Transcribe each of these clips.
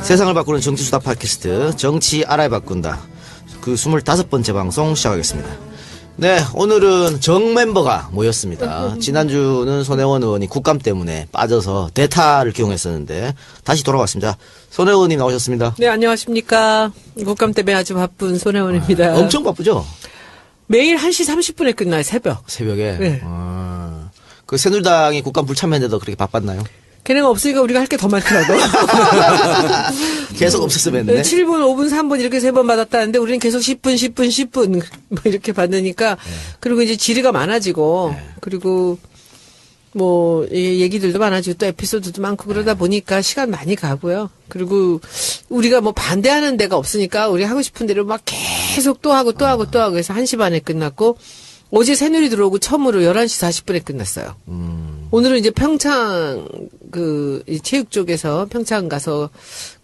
세상을 바꾸는 정치수다 팟캐스트 정치 알아야 바꾼다. 그 25번째 방송 시작하겠습니다. 네, 오늘은 정 멤버가 모였습니다. 지난주는 손혜원 의원이 국감 때문에 빠져서 대타를 기용했었는데 다시 돌아왔습니다. 손혜원 의원님 나오셨습니다. 네, 안녕하십니까. 국감 때문에 아주 바쁜 손혜원입니다. 엄청 바쁘죠? 매일 1시 30분에 끝나요, 새벽. 새벽에? 네. 그 새누리당이 국감 불참했는데도 그렇게 바빴나요? 걔네가 없으니까 우리가 할 게 더 많더라고. 계속 없었으면 했는데. 7분, 5분, 3분 이렇게 3번 받았다는데 우리는 계속 10분, 10분, 10분 뭐 이렇게 받으니까 그리고 이제 질의가 많아지고 그리고 뭐 얘기들도 많아지고 또 에피소드도 많고 그러다 보니까 시간 많이 가고요. 그리고 우리가 뭐 반대하는 데가 없으니까 우리 하고 싶은 대로 막 계속 또 하고 또 하고 또 하고 해서 1시 반에 끝났고 어제 새누리 들어오고 처음으로 11시 40분에 끝났어요. 오늘은 이제 평창 이 체육 쪽에서 평창 가서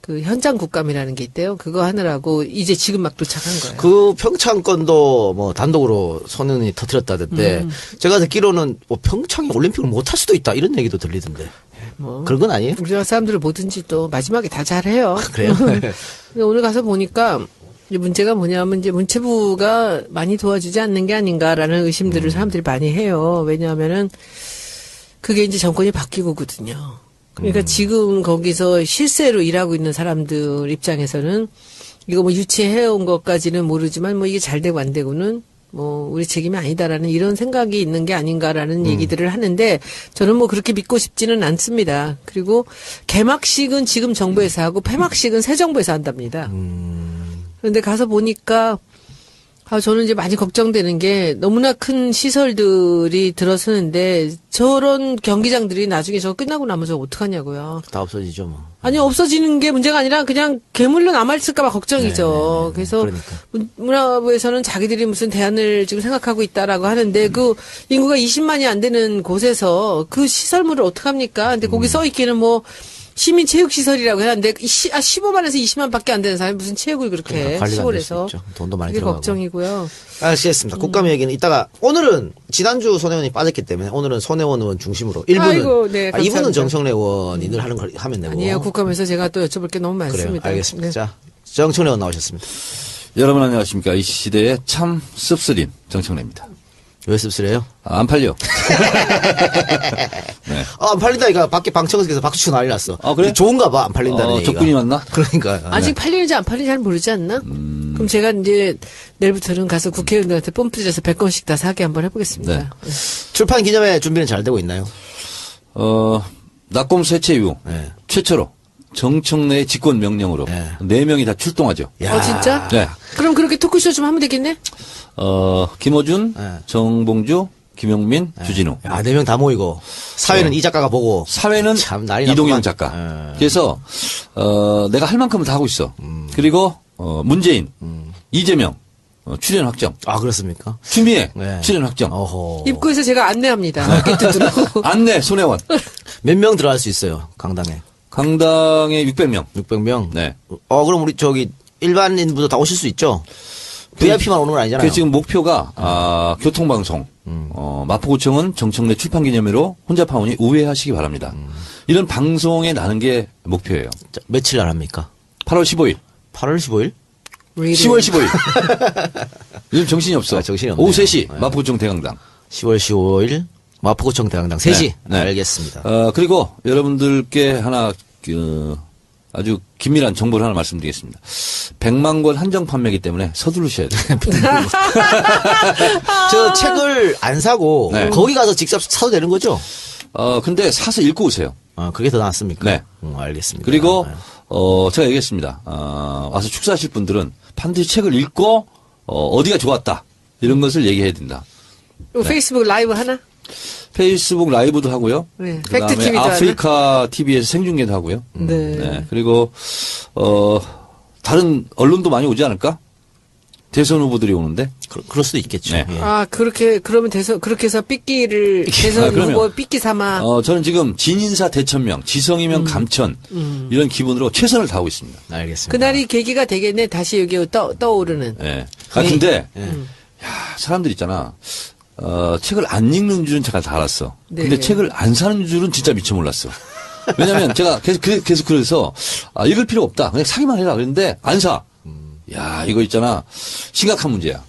그 현장 국감이라는 게 있대요. 그거 하느라고 이제 지금 막 도착한 거예요. 그 평창 건도 뭐 단독으로 손 의원이 터뜨렸다던데 제가 듣기로는 뭐 평창이 올림픽을 못 할 수도 있다 이런 얘기도 들리던데. 뭐 그런 건 아니에요? 우리나라 사람들은 뭐든지 또 마지막에 다 잘해요. 그래요? 근데 오늘 가서 보니까 이제 문제가 뭐냐면 이제 문체부가 많이 도와주지 않는 게 아닌가라는 의심들을 사람들이 많이 해요. 왜냐하면은 그게 이제 정권이 바뀌고거든요. 그러니까 지금 거기서 실세로 일하고 있는 사람들 입장에서는 이거 뭐 유치해온 것까지는 모르지만 뭐 이게 잘 되고 안 되고는 뭐 우리 책임이 아니다라는 이런 생각이 있는 게 아닌가라는 얘기들을 하는데 저는 뭐 그렇게 믿고 싶지는 않습니다. 그리고 개막식은 지금 정부에서 하고 폐막식은 새 정부에서 한답니다. 그런데 가서 보니까 저는 이제 많이 걱정되는 게 너무나 큰 시설들이 들어서는데 저런 경기장들이 나중에 저거 끝나고 나면 저거 어떡하냐고요. 다 없어지죠 뭐. 아니 없어지는 게 문제가 아니라 그냥 괴물로 남아있을까 봐 걱정이죠. 그래서 그러니까. 문화부에서는 자기들이 무슨 대안을 지금 생각하고 있다라고 하는데 그 인구가 20만이 안 되는 곳에서 그 시설물을 어떡합니까? 근데 거기 써 있기는 뭐 시민체육시설이라고 해놨는데 15만에서 20만 밖에 안 되는 사람이 무슨 체육을 그렇게 해. 관리가 안 될 수 시골에서. 있죠. 돈도 많이 그게 들어가고. 걱정이고요. 알겠습니다. 국감 얘기는 이따가 오늘은 지난주 손혜원이 빠졌기 때문에 오늘은 손혜원 의원 중심으로 1부는 아이고, 네, 감사합니다. 2부는 정청래 의원이 늘 하는 걸 하면 되고. 아니에요. 국감에서 제가 또 여쭤볼 게 너무 그래요. 많습니다. 알겠습니다. 네. 자, 정청래 의원 나오셨습니다. 여러분 안녕하십니까. 이 시대의 참 씁쓸인 정청래입니다. 왜 씁쓸해요? 안 팔려. 네. 안 팔린다니까 밖에 방청석에서 박수 치고 난리 났어. 그래? 좋은가 봐 안 팔린다는 얘기가. 적군이 왔나? 그러니까. 아직 팔리는지 안 팔리는지 잘 모르지 않나? 그럼 제가 이제 내일부터는 가서 국회의원들한테 뽐뿌 져서 100건씩 다 사게 한번 해보겠습니다. 네. 출판 기념회 준비는 잘 되고 있나요? 낙검 쇠퇴 이후 네. 최초로 정청래의 직권 명령으로 네. 4명이 다 출동하죠. 야. 진짜? 네. 그럼 그렇게 토크쇼 좀 하면 되겠네? 김어준, 네. 정봉주, 김용민, 주진우. 야, 4명 다 모이고 사회는 이 작가가 보고 사회는 참 난리 이동영 났구만. 작가. 그래서 내가 할 만큼은 다 하고 있어. 그리고 문재인, 이재명 출연 확정. 아 그렇습니까? 추미애 네. 출연 확정. 어허. 입구에서 제가 안내합니다. 게트들고. 안내 손혜원. 몇 명 들어갈 수 있어요 강당에? 강당에 600명. 600명. 네. 그럼 우리 저기 일반인분도 다 오실 수 있죠? VIP만 오는 건 아니잖아요. 그 지금 목표가 교통방송, 마포구청은 정청래 출판기념회로 혼잡하오니 우회하시기 바랍니다. 이런 방송에 나는 게 목표예요. 자, 며칠 날 합니까? 8월 15일, 8월 15일? 10월 15일. 요즘 정신이 없어. 정신이 없네요. 오후 3시 네. 마포구청 대강당. 10월 15일 마포구청 대강당 3시. 네, 네. 알겠습니다. 그리고 여러분들께 하나 아주 긴밀한 정보를 하나 말씀드리겠습니다. 100만 권 한정 판매이기 때문에 서두르셔야 돼요. 저 책을 안 사고 네. 거기 가서 직접 사도 되는 거죠? 근데 사서 읽고 오세요. 그게 더 낫습니까? 네. 알겠습니다. 그리고 네. 제가 얘기했습니다. 와서 축사하실 분들은 반드시 책을 읽고 어디가 좋았다 이런 것을 얘기해야 된다. 페이스북 라이브 하나? 페이스북 라이브도 하고요. 네. 팩트 그다음에 TV도 아프리카 TV에서 생중계도 하고요. 네. 네. 그리고 다른 언론도 많이 오지 않을까? 대선 후보들이 오는데. 그럴 수도 있겠죠. 네. 예. 그러면 그렇게 해서 삐끼를 대선 그러면. 후보 삐끼 삼아. 저는 지금 진인사 대천명, 지성이면 감천 이런 기분으로 최선을 다하고 있습니다. 알겠습니다. 그날이 계기가 되겠네. 다시 여기 떠오르는. 네. 근데 사람들 있잖아. 책을 안 읽는 줄은 제가 다 알았어. 네. 근데 책을 안 사는 줄은 진짜 미처 몰랐어. 왜냐면 제가 계속 그래서, 읽을 필요 없다. 그냥 사기만 해라. 그랬는데, 안 사. 야, 이거 있잖아. 심각한 문제야.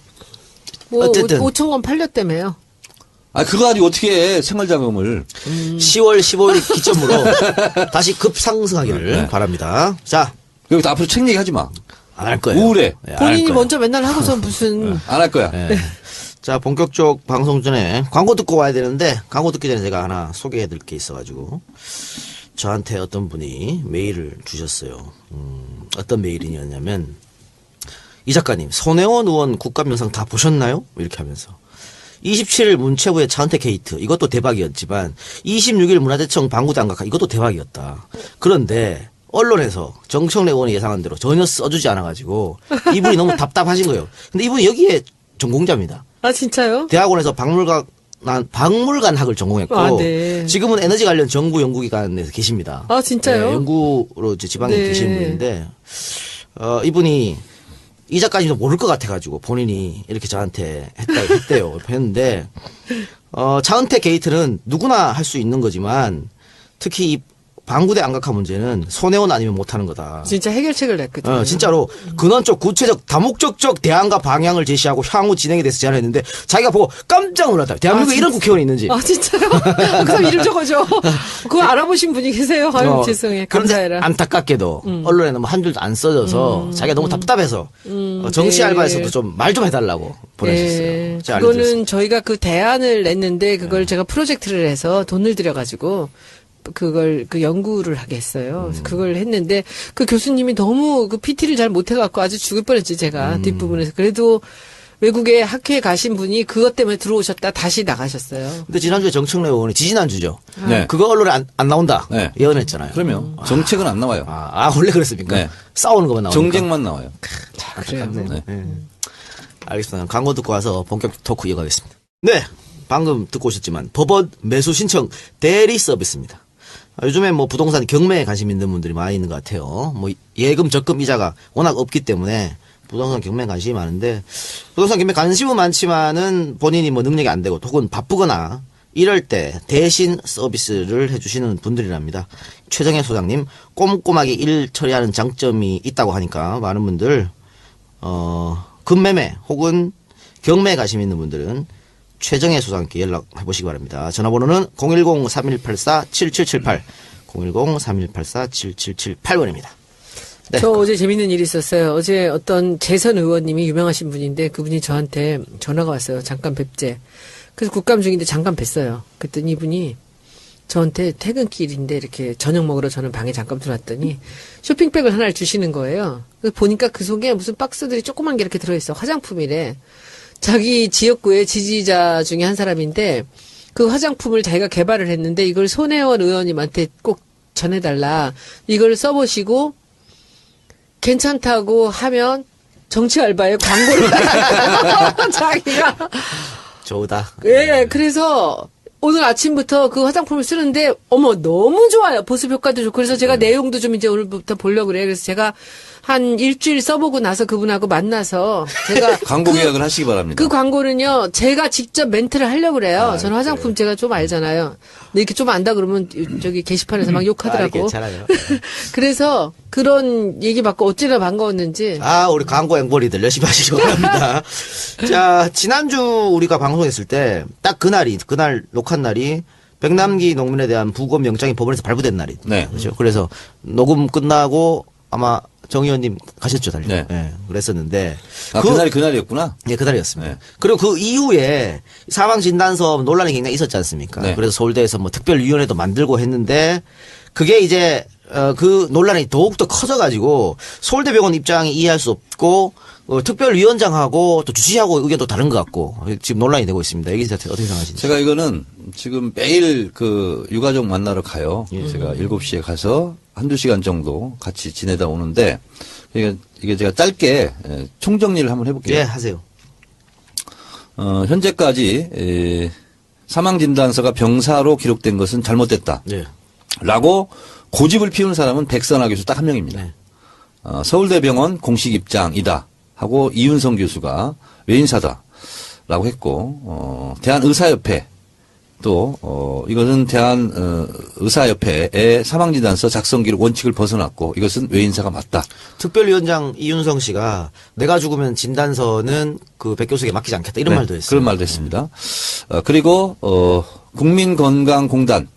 뭐 어쨌든. 5천 권 팔렸다며요. 그거 가지고 어떻게 해, 생활자금을. 10월 15일 기점으로 다시 급상승하기를 바랍니다. 자, 여기서 앞으로 책 얘기 하지 마. 안 할 거예요. 우울해. 예, 안할 본인이 거예요. 먼저 맨날 하고서 무슨 안 할 거야. 예. 자, 본격적 방송 전에 광고 듣고 와야 되는데, 광고 듣기 전에 제가 하나 소개해 드릴 게 있어가지고, 저한테 어떤 분이 메일을 주셨어요. 어떤 메일이었냐면, 이 작가님, 손혜원 의원 국감 영상 다 보셨나요? 이렇게 하면서. 27일 문체부의 차은택 게이트, 이것도 대박이었지만, 26일 문화재청 방구대 안각화, 이것도 대박이었다. 그런데, 언론에서 정청래 의원이 예상한 대로 전혀 써주지 않아가지고, 이분이 너무 답답하신 거예요. 근데 이분이 여기에 전공자입니다. 아 진짜요? 대학원에서 박물관학을 전공했고, 아, 네. 지금은 에너지 관련 정부 연구기관에서 계십니다. 아, 진짜요? 네, 연구로 이제 지방에 네. 계시는 분인데, 이분이 이 작가님도 모를 것 같아가지고 본인이 이렇게 저한테 했대요. 했는데, 차은택 게이트는 누구나 할 수 있는 거지만, 특히 이 방구대 안각화 문제는 손혜원 아니면 못하는 거다. 진짜 해결책을 냈거든요. 진짜로 근원적 구체적 다목적적 대안과 방향을 제시하고 향후 진행에 대해서 제안했는데 자기가 보고 깜짝 놀랐다. 대한민국에 이런 국회의원이 있는지. 아 진짜요? 그 사람 이름 적어줘. 그거 알아보신 분이 계세요. 아유 죄송해. 그런데 감사해라. 안타깝게도 언론에 너무 한 줄도 안 써져서 자기가 너무 답답해서 정치 네. 알바에서도 좀 말 좀 해달라고 보내셨어요. 네, 제가 그거는 알려드렸습니다. 저희가 그 대안을 냈는데 그걸 제가 프로젝트를 해서 돈을 들여가지고 그걸 그 연구를 하게 했어요. 그래서 그걸 했는데 그 교수님이 너무 그 PT를 잘 못해갖고 아주 죽을 뻔했지 제가 뒷부분에서. 그래도 외국에 학회에 가신 분이 그것 때문에 들어오셨다 다시 나가셨어요. 근데 지난주에 정청래 의원이 지지난주죠. 네. 그거 언론에 안 나온다. 네. 예언했잖아요. 그러면 정책은 안 나와요. 원래 그랬습니까? 네. 싸우는 것만 나오니까. 정쟁만 나와요. 그래요. 네. 알겠습니다. 광고 듣고 와서 본격 토크 이어가겠습니다. 네. 방금 듣고 오셨지만 법원 매수 신청 대리 서비스입니다. 요즘에 뭐 부동산 경매에 관심 있는 분들이 많이 있는 것 같아요. 뭐 예금, 적금, 이자가 워낙 없기 때문에 부동산 경매에 관심이 많은데 부동산 경매 관심은 많지만은 본인이 뭐 능력이 안 되고 혹은 바쁘거나 이럴 때 대신 서비스를 해주시는 분들이랍니다. 최정혜 소장님 꼼꼼하게 일 처리하는 장점이 있다고 하니까 많은 분들 금매매 혹은 경매에 관심 있는 분들은 최정혜 소장님께 연락해 보시기 바랍니다. 전화번호는 010-3184-7778 010-3184-7778번입니다. 네. 저 어제 재밌는 일이 있었어요. 어제 어떤 재선 의원님이 유명하신 분인데 그분이 저한테 전화가 왔어요. 잠깐 뵙재. 그래서 국감 중인데 잠깐 뵀어요. 그랬더니 이분이 저한테 퇴근길인데 이렇게 저녁 먹으러 저는 방에 잠깐 들어왔더니 쇼핑백을 하나를 주시는 거예요. 그래서 보니까 그 속에 무슨 박스들이 조그만 게 이렇게 들어있어. 화장품이래. 자기 지역구의 지지자 중에 한 사람인데 그 화장품을 자기가 개발을 했는데 이걸 손혜원 의원님한테 꼭 전해달라. 이걸 써보시고 괜찮다고 하면 정치 알바에 광고를 자기가. 좋다. 예, 그래서 오늘 아침부터 그 화장품을 쓰는데 어머 너무 좋아요. 보습 효과도 좋고 그래서 제가 내용도 좀 이제 오늘부터 보려고 그래요. 그래서 제가 한 일주일 써보고 나서 그분하고 만나서 제가 광고 계약을 하시기 바랍니다. 그 광고는요 제가 직접 멘트를 하려고 그래요. 저는 화장품 제가 좀 알잖아요. 근데 이렇게 좀 안다 그러면 저기 게시판에서 막 욕하더라고. 괜찮아요. 그래서 그런 얘기 받고 어찌나 반가웠는지. 우리 광고 앵벌이들 열심히 하시기 바랍니다. 자, 지난주 우리가 방송했을 때, 딱 그날 녹화한 날이, 백남기 농민에 대한 부검 영장이 법원에서 발부된 날이. 네. 그렇죠. 그래서 녹음 끝나고 아마 정 의원님 가셨죠, 달리. 네. 그랬었는데. 그날이었구나. 예, 그날이었습니다. 네. 그리고 그 이후에 사망진단서 논란이 굉장히 있었지 않습니까? 네. 그래서 서울대에서 뭐 특별위원회도 만들고 했는데, 그게 이제, 그 논란이 더욱더 커져가지고, 서울대병원 입장이 이해할 수 없고, 특별위원장하고 또 주치의하고 의견도 다른 것 같고, 지금 논란이 되고 있습니다. 여기 대해서 어떻게 생각하시는지. 제가 이거는 지금 매일 그 유가족 만나러 가요. 제가 7시에 가서 한두 시간 정도 같이 지내다 오는데, 이게 제가 짧게 총정리를 한번 해볼게요. 예, 하세요. 현재까지 사망진단서가 병사로 기록된 것은 잘못됐다. 예. 라고 고집을 피우는 사람은 백선아 교수 딱 한 명입니다. 네. 서울대병원 공식 입장이다 하고 이윤성 교수가 외인사다 라고 했고 대한의사협회 또 이것은 대한 의사협회의 사망진단서 작성 기록 원칙을 벗어났고 이것은 외인사가 맞다. 특별위원장 이윤성 씨가 내가 죽으면 진단서는 그 백 교수에게 맡기지 않겠다 이런 네, 말도 했어요. 그런 말도 했습니다. 그리고 국민건강공단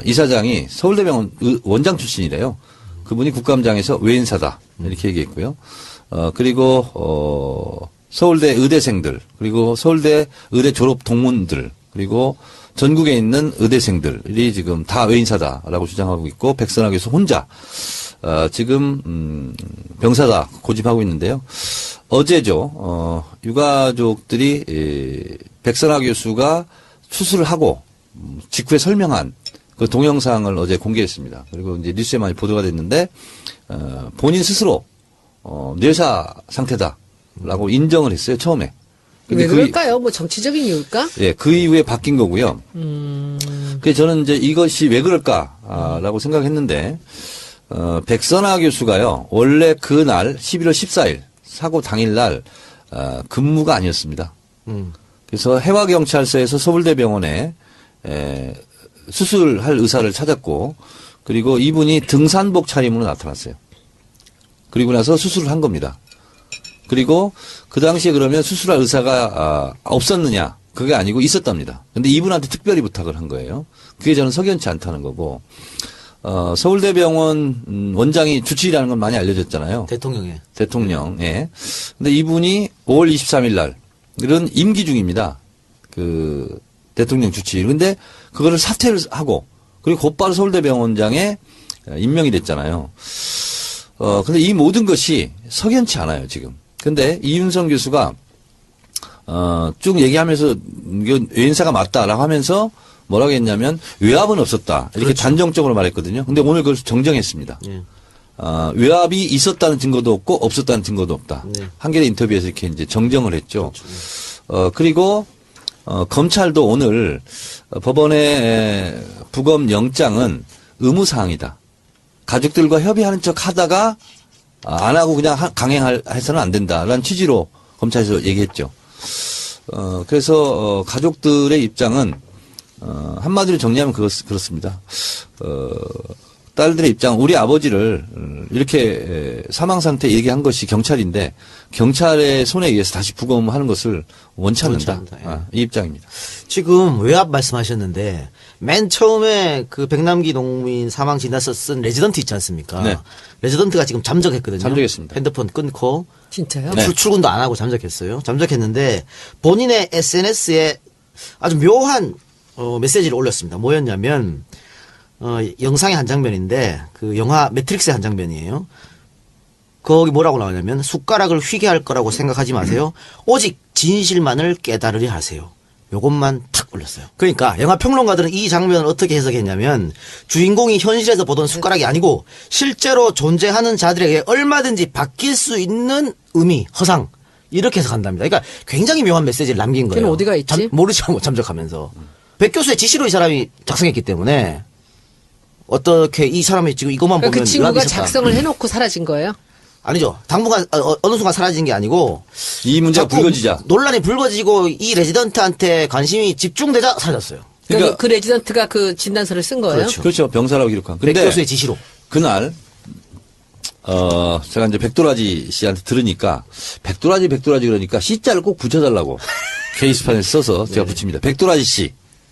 이사장이 서울대병원 원장 출신이래요. 그분이 국감장에서 외인사다 이렇게 얘기했고요. 그리고 서울대 의대생들 그리고 서울대 의대 졸업 동문들 그리고 전국에 있는 의대생들이 지금 다 외인사다라고 주장하고 있고 백선화 교수 혼자 지금 병사다 고집하고 있는데요. 어제죠. 유가족들이 백선화 교수가 수술을 하고 직후에 설명한 그 동영상을 어제 공개했습니다. 그리고 이제 뉴스에 많이 보도가 됐는데 본인 스스로 뇌사 상태다라고 인정을 했어요. 처음에. 왜 그럴까요? 뭐 정치적인 이유일까? 예, 그 이후에 바뀐 거고요. 그래서 저는 이제 이것이 왜 그럴까라고 생각했는데, 백선화 교수가요, 원래 그날 11월 14일, 사고 당일날, 근무가 아니었습니다. 그래서 해와경찰서에서 서울대병원에, 수술할 의사를 찾았고, 그리고 이분이 등산복 차림으로 나타났어요. 그리고 나서 수술을 한 겁니다. 그리고 그 당시에 그러면 수술할 의사가 없었느냐? 그게 아니고 있었답니다. 근데 이분한테 특별히 부탁을 한 거예요. 그게 저는 석연치 않다는 거고, 서울대병원 원장이 주치의라는 건 많이 알려졌잖아요. 대통령. 예. 근데 이분이 5월 23일 날, 이런 임기 중입니다. 그 대통령 주치의. 근데 그거를 사퇴를 하고, 그리고 곧바로 서울대병원장에 임명이 됐잖아요. 근데 이 모든 것이 석연치 않아요, 지금. 근데 이윤성 교수가 쭉 얘기하면서 이건 외인사가 맞다라고 하면서 뭐라고 했냐면 외압은 없었다 이렇게 그렇죠. 단정적으로 말했거든요. 근데 오늘 그걸 정정했습니다. 예. 외압이 있었다는 증거도 없고 없었다는 증거도 없다. 네. 한겨레 인터뷰에서 이렇게 이제 정정을 했죠. 그렇죠. 그리고 검찰도 오늘 법원의 부검 영장은 의무사항이다. 가족들과 협의하는 척 하다가 안 하고 그냥 강행해서는 안 된다라는 취지로 검찰에서 얘기했죠. 그래서 가족들의 입장은 한마디로 정리하면 그렇습니다. 딸들의 입장, 우리 아버지를 이렇게 사망 상태 얘기한 것이 경찰인데 경찰의 손에 의해서 다시 부검하는 것을 원치 않는다. 예. 이 입장입니다. 지금 외압 말씀하셨는데 맨 처음에 그 백남기 농민 사망 진단서 쓴 레지던트 있지 않습니까? 네. 레지던트가 지금 잠적했거든요. 잠적했습니다. 핸드폰 끊고 진짜요? 네. 출근도 안 하고 잠적했어요. 잠적했는데 본인의 SNS에 아주 묘한 메시지를 올렸습니다. 뭐였냐면 영상의 한 장면인데 그 영화 매트릭스의 한 장면이에요. 거기 뭐라고 나오냐면 숟가락을 휘게 할 거라고 생각하지 마세요. 오직 진실만을 깨달으려 하세요. 요것만 탁 올렸어요. 그러니까 영화 평론가들은 이 장면을 어떻게 해석했냐면 주인공이 현실에서 보던 숟가락이 아니고 실제로 존재하는 자들에게 얼마든지 바뀔 수 있는 의미, 허상 이렇게 해석한답니다. 그러니까 굉장히 묘한 메시지를 남긴 거예요. 걔는 어디가 있지? 모르죠. 잠적하면서. 백 교수의 지시로 이 사람이 작성했기 때문에 어떻게 이 사람이 지금 이것만 그러니까 보면 그 친구가 의학이 있었다. 작성을 해놓고 사라진 거예요? 아니죠. 당분간 어느 순간 사라진 게 아니고 이 문제가 자꾸 불거지자. 논란이 불거지고 이 레지던트한테 관심이 집중되자 사라졌어요. 그러니까 그러니까 그 레지던트가 그 진단서를 쓴 거예요? 그렇죠. 그렇죠. 병사라고 기록한. 백 근데 교수의 지시로. 그날 제가 이제 백도라지 씨한테 들으니까 백도라지 그러니까 C자를 꼭 붙여달라고 게시판에 써서 제가 붙입니다. 백도라지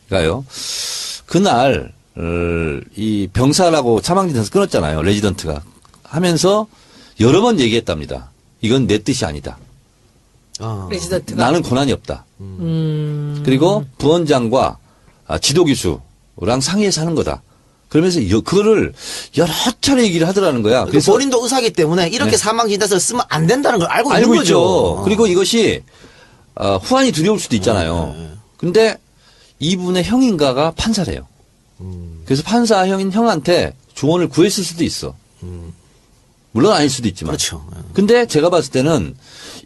씨가요. 그날 이 병사라고 사망진단서 끊었잖아요. 레지던트가 하면서 여러 번 얘기했답니다. 이건 내 뜻이 아니다. 레지던트가? 나는 권한이 없다. 그리고 부원장과 지도기수랑 상의해서 하는 거다. 그러면서 그거를 여러 차례 얘기를 하더라는 거야. 그래서 본인도 의사기 때문에 이렇게 네. 사망 진단서를 쓰면 안 된다는 걸 알고 있는 알고 거죠. 있죠. 그리고 이것이 후환이 두려울 수도 있잖아요. 근데 이분의 형인가가 판사래요. 그래서 판사 형한테 조언을 구했을 수도 있어. 물론 아닐 수도 있지만. 그렇죠. 근데 제가 봤을 때는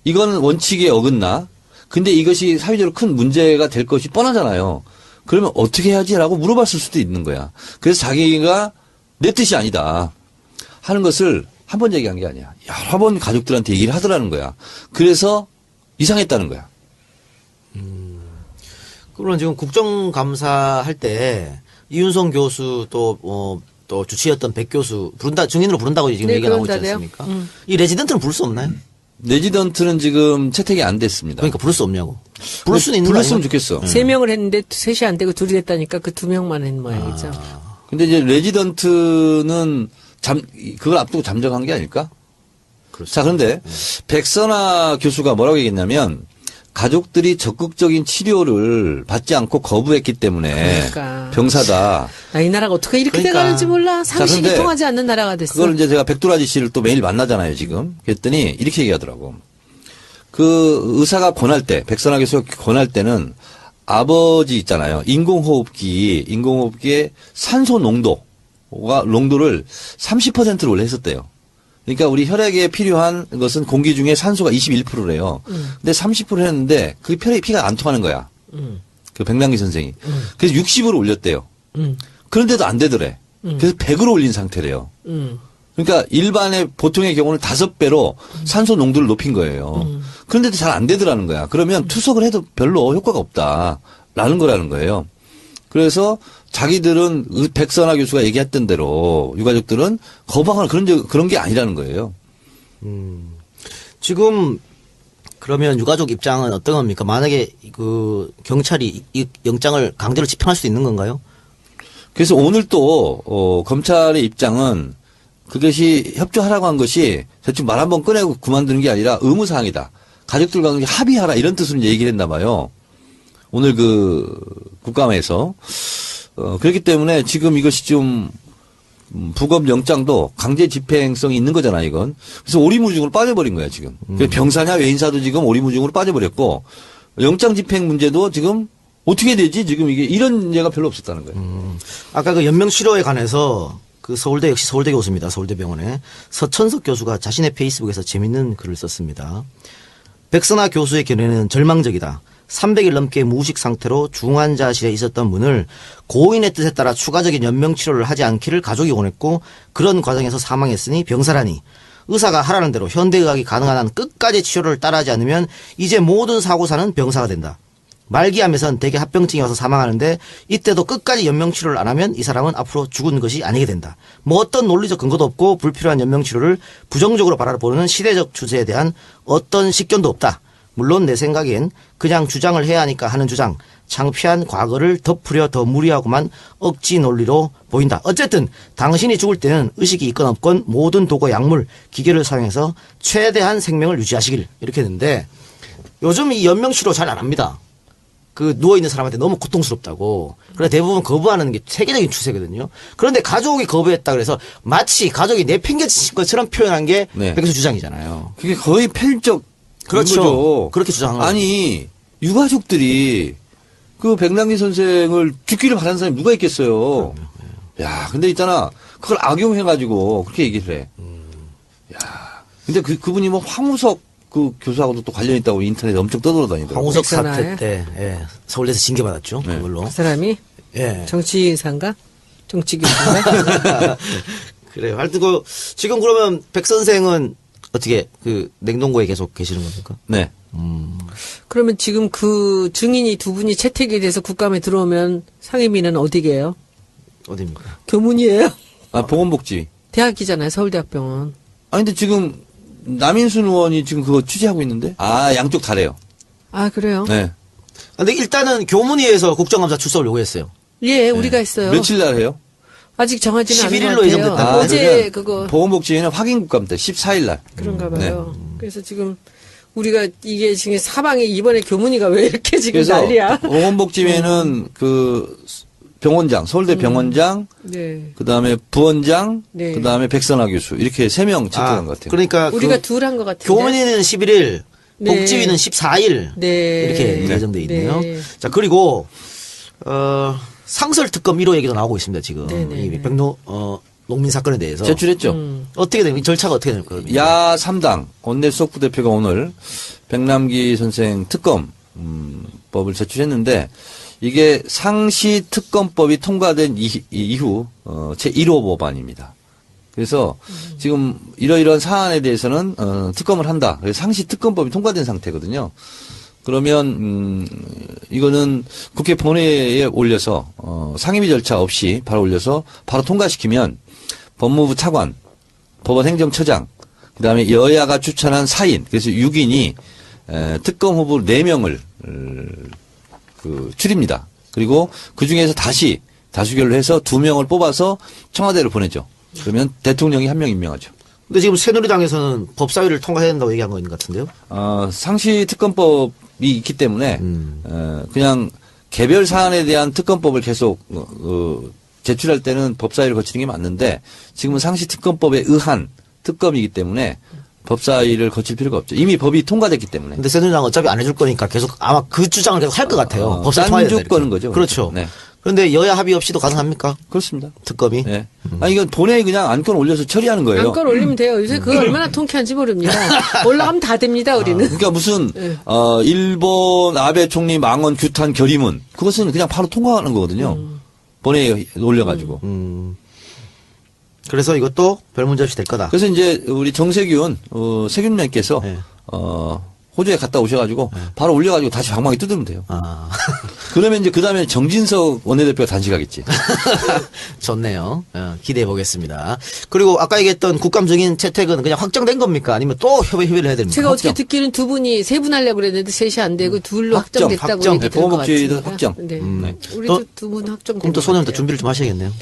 이건 원칙에 어긋나. 근데 이것이 사회적으로 큰 문제가 될 것이 뻔하잖아요. 그러면 어떻게 해야지라고 물어봤을 수도 있는 거야. 그래서 자기가 내 뜻이 아니다 하는 것을 한 번 얘기한 게 아니야. 여러 번 가족들한테 얘기를 하더라는 거야. 그래서 이상했다는 거야. 그러면 지금 국정감사 할 때 이윤성 교수 또 주치였던 백 교수 증인으로 부른다고 지금 네, 얘기가 나오고 있지 그런다네요. 않습니까? 이 레지던트는 부를 수 없나요? 레지던트는 지금 채택이 안 됐습니다. 그러니까 부를 수 없냐고. 부를 수는 있는 거 불렀으면 아니에요? 좋겠어. 3명을 했는데 3이 안 되고 2이 됐다니까 그 2명만 한 모양이죠. 근데 이제 레지던트는 그걸 앞두고 잠적한 게 아닐까? 자, 그런데 백선아 교수가 뭐라고 얘기했냐면 가족들이 적극적인 치료를 받지 않고 거부했기 때문에 그러니까. 병사다. 이 나라가 어떻게 이렇게 그러니까. 돼가는지 몰라. 상식이 근데 통하지 않는 나라가 됐어. 그걸 이제 제가 백두라지 씨를 또 매일 만나잖아요, 지금. 그랬더니 이렇게 얘기하더라고. 그 의사가 권할 때, 백선아 교수가 권할 때는 아버지 있잖아요. 인공호흡기의 산소 농도를 30%를 원래 했었대요. 그러니까 우리 혈액에 필요한 것은 공기 중에 산소가 21%래요. 근데 30% 했는데 그 피가 안 통하는 거야. 그 백남기 선생이. 그래서 60으로 올렸대요. 그런데도 안 되더래. 그래서 100으로 올린 상태래요. 그러니까 일반의 보통의 경우는 5배로 산소 농도를 높인 거예요. 그런데도 잘 안 되더라는 거야. 그러면 투석을 해도 별로 효과가 없다라는 거라는 거예요. 그래서 자기들은 백선아 교수가 얘기했던 대로 유가족들은 거부하거나 그런 게 아니라는 거예요. 지금 그러면 유가족 입장은 어떤 겁니까? 만약에 그 경찰이 이 영장을 강제로 집행할 수 있는 건가요? 그래서 오늘 또 검찰의 입장은 그것이 협조하라고 한 것이 대충 말 한번 꺼내고 그만두는 게 아니라 의무사항이다. 가족들과 합의하라 이런 뜻으로 얘기를 했나 봐요. 오늘 그 국감에서 그렇기 때문에 지금 이것이 좀 부검 영장도 강제 집행성이 있는 거잖아요, 이건. 그래서 오리무중으로 빠져버린 거야, 지금. 병사냐 외인사도 지금 오리무중으로 빠져버렸고 영장 집행 문제도 지금 어떻게 되지? 지금 이게 이런 예가 별로 없었다는 거예요. 아까 그 연명 치료에 관해서 그 서울대 역시 서울대 교수입니다. 서울대병원에 서천석 교수가 자신의 페이스북에서 재밌는 글을 썼습니다. 백선아 교수의 견해는 절망적이다. 300일 넘게 무의식 상태로 중환자실에 있었던 분을 고인의 뜻에 따라 추가적인 연명치료를 하지 않기를 가족이 원했고 그런 과정에서 사망했으니 병사라니 의사가 하라는 대로 현대의학이 가능한 한 끝까지 치료를 따라하지 않으면 이제 모든 사고사는 병사가 된다. 말기암에선 대개 합병증이 와서 사망하는데 이때도 끝까지 연명치료를 안 하면 이 사람은 앞으로 죽은 것이 아니게 된다. 뭐 어떤 논리적 근거도 없고 불필요한 연명치료를 부정적으로 바라보는 시대적 추세에 대한 어떤 식견도 없다. 물론 내 생각엔 그냥 주장을 해야 하니까 하는 주장, 창피한 과거를 덮으려 더 무리하고만 억지 논리로 보인다. 어쨌든 당신이 죽을 때는 의식이 있건 없건 모든 도구, 약물, 기계를 사용해서 최대한 생명을 유지하시길 이렇게 했는데 요즘 이 연명치료 잘 안 합니다. 그 누워있는 사람한테 너무 고통스럽다고. 그래서 대부분 거부하는 게 세계적인 추세거든요. 그런데 가족이 거부했다 그래서 마치 가족이 내팽개친 것처럼 표현한 게 네. 백교수 주장이잖아요. 그게 거의 편적 그렇죠. 거죠. 그렇게 주장하는 거죠. 아니 유가족들이 그 백남기 선생을 죽기를 바라는 사람이 누가 있겠어요. 야, 근데 있잖아 그걸 악용해가지고 그렇게 얘기를 해. 야, 근데 그분이 뭐 황우석 그 교수하고도 또 관련 있다고 인터넷에 엄청 떠돌아다니더라고요. 황우석 사태 백선아예요? 때 서울대에서 징계받았죠. 네. 그걸로. 그 사람이 예. 정치인사인가? 정치교수인가? 그래요. 하여튼 지금 그러면 백 선생은 어떻게 그 냉동고에 계속 계시는 겁니까? 네. 그러면 지금 그 증인이 2분이 채택이 돼서 국감에 들어오면 상임위는 어디게요? 어디입니까? 교문이에요. 아, 보건복지. 대학이잖아요. 서울대학병원. 아니 근데 지금 남인순 의원이 지금 그거 취재하고 있는데. 아, 양쪽 다래요. 아 그래요? 네. 근데 일단은 교문위에서 국정감사 출석을 요구했어요. 예, 우리가 했어요. 며칠 날 해요? 아직 정하지는 않은 11일로 것 같아요. 예정됐다고. 어제 그러면 그거 보건복지회는 확인 국감 때 14일 날. 그런가 봐요. 그래서 지금 우리가 이게 지금 사방에 이번에 교문이가 왜 이렇게 지금 그래서 난리야? 보건복지회는 그 병원장, 서울대 병원장, 네. 그다음에 부원장, 네. 그다음에 백선아 교수 이렇게 3명 채택한 것 같아요. 그러니까 우리가 둘 한 것 같은데. 교문위는 11일, 네. 복지위는 14일 네. 이렇게 예정돼 있네요. 네. 자 그리고 상설특검 1호 얘기도 나오고 있습니다. 지금 네네. 이 농민 사건에 대해서 제출했죠. 어떻게 됩니까? 절차가 어떻게 될 거예요? 야 3당 원내수석 부대표가 오늘 백남기 선생 특검 법을 제출했는데 이게 상시 특검법이 통과된 이후 제1호 법안입니다. 그래서 지금 이러이러한 사안에 대해서는 특검을 한다. 그래서 상시 특검법이 통과된 상태거든요. 그러면 이거는 국회 본회의에 올려서 상임위 절차 없이 바로 올려서 바로 통과시키면 법무부 차관, 법원 행정처장, 그다음에 여야가 추천한 4인, 그래서 6인이 특검 후보 4명을 추립니다. 그리고 그 중에서 다시 다수결을 해서 2명을 뽑아서 청와대로 보내죠. 그러면 대통령이 1명 임명하죠. 근데 지금 새누리당에서는 법사위를 통과해야 된다고 얘기한 거 있는 것 같은데요? 상시 특검법이 있기 때문에 그냥 개별 사안에 대한 특검법을 계속 제출할 때는 법사위를 거치는 게 맞는데 지금은 상시 특검법에 의한 특검이기 때문에 법사위를 거칠 필요가 없죠. 이미 법이 통과됐기 때문에. 근데 새누리당은 어차피 안 해줄 거니까 계속 아마 그 주장을 계속 할 것 같아요. 법사위 통과해야 된다. 딴 조건인 거죠. 그렇죠. 네. 그런데 여야 합의 없이도 가능합니까? 그렇습니다. 특검이? 네. 이건 본회의 그냥 안건 올려서 처리하는 거예요. 안건 올리면 돼요. 요새 그거 얼마나 통쾌한지 모릅니다. 올라가면 다 됩니다, 우리는. 그러니까 무슨 일본 아베 총리 망언 규탄 결의문 그것은 그냥 바로 통과하는 거거든요. 본회의에 올려가지고. 그래서 이것도 별 문제 없이 될 거다. 그래서 이제 우리 정세균 세균님께서 네. 호주에 갔다 오셔가지고 바로 올려가지고 다시 방망이 뜯으면 돼요. 그러면 이제 그 다음에 정진석 원내대표가 단식하겠지. 좋네요. 기대해 보겠습니다. 그리고 아까 얘기했던 국감증인 채택은 그냥 확정된 겁니까? 아니면 또 협의를 해야 됩니까? 제가 어떻게 듣기는 세 분 하려고 그랬는데 셋이 안 되고 둘로 확정됐다고 확정. 얘기 들은 것 보건복지도 같습니다. 확정. 네. 네. 우리도 2분 확정된 그럼 또 것 소년도 같아요. 준비를 좀 하셔야겠네요.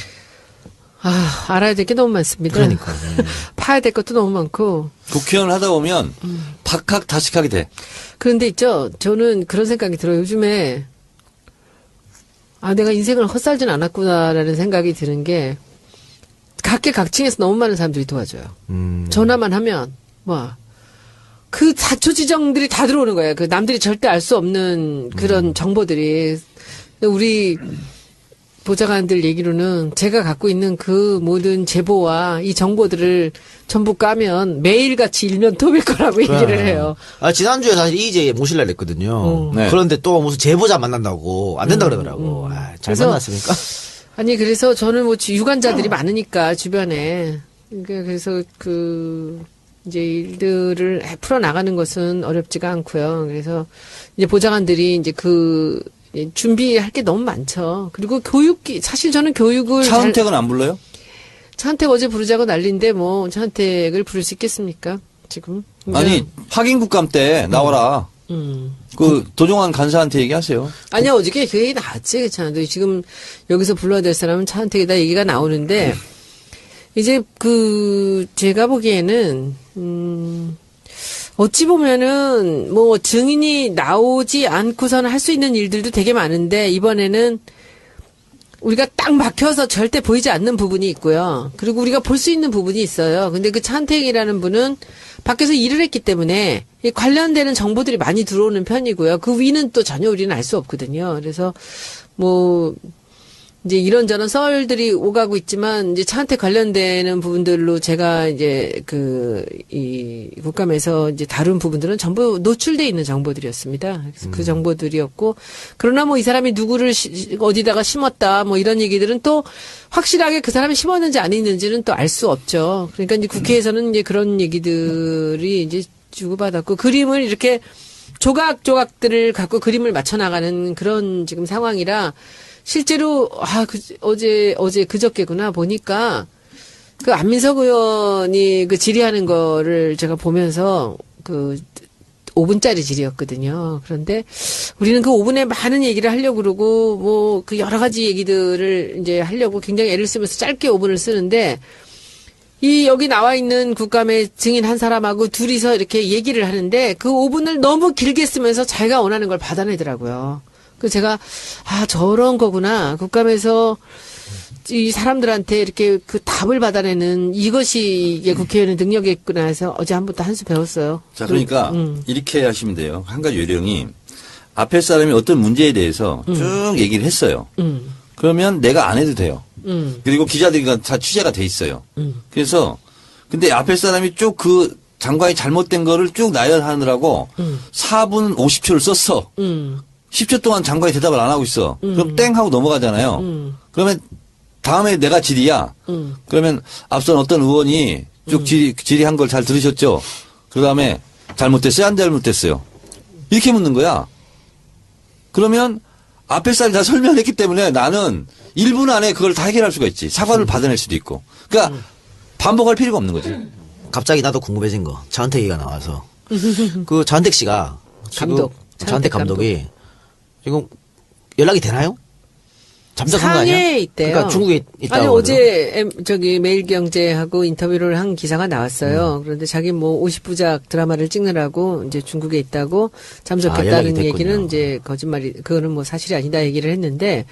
알아야 될 게 너무 많습니다. 그러니까요. 파야 될 것도 너무 많고. 국회의원 하다 보면 박학다식하게 돼. 그런데 있죠. 저는 그런 생각이 들어요. 요즘에 내가 인생을 헛살진 않았구나라는 생각이 드는 게 각계각층에서 너무 많은 사람들이 도와줘요. 전화만 하면 그 자초지정들이 다 들어오는 거예요. 그 남들이 절대 알 수 없는 그런 정보들이. 우리 보좌관들 얘기로는 제가 갖고 있는 그 모든 제보와 이 정보들을 전부 까면 매일같이 일면톱일 거라고 얘기를 해요. 지난주에 사실 이재 모실라 그랬거든요. 네. 그런데 또 무슨 제보자 만난다고 안 된다 그러더라고. 잘 그래서 만났습니까? 그래서 저는 유관자들이 많으니까 주변에. 그래서 이제 일들을 풀어나가는 것은 어렵지가 않고요. 그래서 이제 보좌관들이 이제 준비할 게 너무 많죠. 그리고 사실 저는 교육을. 차은택은 안 불러요? 차은택 어제 부르자고 난리인데 차은택을 부를 수 있겠습니까? 지금. 아니, 확인국감 때 나와라. 도종환 간사한테 얘기하세요. 아니야, 어저께 그 얘기 나왔지, 괜찮아. 지금 여기서 불러야 될 사람은 차은택이다 얘기가 나오는데, 이제 제가 보기에는, 어찌 보면은 증인이 나오지 않고서는 할 수 있는 일들도 되게 많은데 이번에는 우리가 딱 막혀서 절대 보이지 않는 부분이 있고요. 그리고 우리가 볼 수 있는 부분이 있어요. 근데 그 차은택이라는 분은 밖에서 일을 했기 때문에 관련되는 정보들이 많이 들어오는 편이고요. 그 위는 또 전혀 우리는 알 수 없거든요. 그래서 이제 이런저런 썰들이 오가고 있지만, 이제 차한테 관련되는 부분들로 제가 이제 이 국감에서 이제 다룬 부분들은 전부 노출돼 있는 정보들이었습니다. 그래서 그 정보들이었고, 그러나 이 사람이 누구를 어디다가 심었다, 이런 얘기들은 또 확실하게 그 사람이 심었는지 아니는지는 또 알 수 없죠. 그러니까 이제 국회에서는 이제 그런 얘기들이 이제 주고받았고, 그림을 이렇게 조각조각들을 갖고 그림을 맞춰나가는 그런 지금 상황이라, 실제로 어제 그저께구나 보니까 안민석 의원이 질의하는 거를 제가 보면서 5분짜리 질의였거든요. 그런데 우리는 그 5분에 많은 얘기를 하려고 그러고 여러 가지 얘기들을 이제 하려고 굉장히 애를 쓰면서 짧게 5분을 쓰는데 여기 나와 있는 국감의 증인 한 사람하고 둘이서 이렇게 얘기를 하는데 그 5분을 너무 길게 쓰면서 자기가 원하는 걸 받아내더라고요. 그래서 제가 저런 거구나. 국감에서 이 사람들한테 이렇게 답을 받아내는 이것이 국회의원의 능력이겠구나 해서 어제 한번도 한 수 배웠어요. 자, 그러니까 이렇게 하시면 돼요. 한 가지 요령이 앞에 사람이 어떤 문제에 대해서 쭉 얘기를 했어요. 그러면 내가 안 해도 돼요. 그리고 기자들이 다 취재가 돼 있어요. 그래서 근데 앞에 사람이 쭉 장관이 잘못된 거를 쭉 나열하느라고 4분 50초를 썼어. 10초 동안 장관이 대답을 안 하고 있어. 그럼 땡 하고 넘어가잖아요. 그러면 다음에 내가 질의야. 그러면 앞선 어떤 의원이 쭉 질의한 걸 잘 들으셨죠? 그 다음에 잘못됐어요? 안 잘못됐어요? 이렇게 묻는 거야. 그러면 앞에 사람이 다 설명했기 때문에 나는 1분 안에 그걸 다 해결할 수가 있지. 사과를 받아낼 수도 있고. 그러니까 반복할 필요가 없는 거지. 갑자기 나도 궁금해진 거. 차은택 얘기가 나와서. 그 차은택 씨가 지금 감독. 차은택 감독이 지금 연락이 되나요? 잠적한 거 아니야? 상해에 있대요. 그러니까 중국에 있다고. 아니, 그러더라고요. 어제 저기 매일경제하고 인터뷰를 한 기사가 나왔어요. 그런데 자기 뭐 50부작 드라마를 찍느라고 이제 중국에 있다고 연락이 잠적했다는 됐군요. 얘기는 이제 거짓말이, 그거는 뭐 사실이 아니다 얘기를 했는데,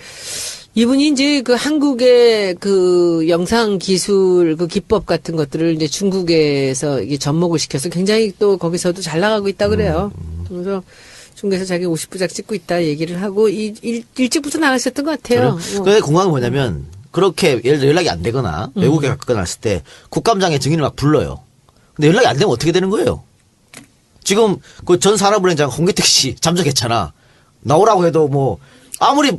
이분이 이제 그 한국의 그 영상 기술 그 기법 같은 것들을 이제 중국에서 이게 접목을 시켜서 굉장히 또 거기서도 잘 나가고 있다 그래요. 그래서 중국에서 자기 50부작 찍고 있다 얘기를 하고 일찍부터 나가셨던 것 같아요. 그래 공항은 뭐냐면 그렇게 예를 들어 연락이 안 되거나 외국에 갔거나 했을 때 국감장에 증인을 막 불러요. 근데 연락이 안 되면 어떻게 되는 거예요? 지금 그 전 산업은행장 홍기택 씨 잠적했잖아. 나오라고 해도 뭐 아무리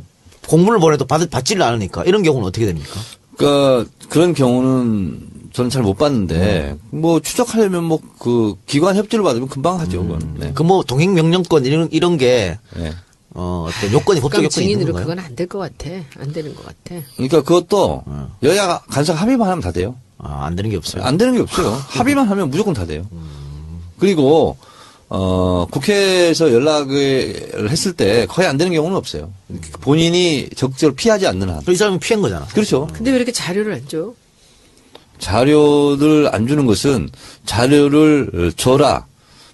공문을 보내도 받지를 않으니까 이런 경우는 어떻게 됩니까? 그러니까 그런 경우는 저는 잘 못 봤는데 뭐 추적하려면 뭐 그 기관 협조를 받으면 금방 하죠. 그건. 네. 그 뭐 동행 명령권 이런 게 네. 어떤 요건이 법적 국감 요건이 있는 증인으로 건가요? 그건 안 될 것 같아. 안 되는 것 같아. 그러니까 그것도 여야 간사가 합의만 하면 다 돼요. 아, 안 되는 게 없어요. 안 되는 게 없어요. 합의만 하면 무조건 다 돼요. 그리고 국회에서 연락을 했을 때 거의 안 되는 경우는 없어요. 본인이 적극적으로 피하지 않는 한. 이 사람은 피한 거잖아. 그렇죠. 근데 왜 이렇게 자료를 안 줘? 자료를 안 주는 것은 자료를 줘라,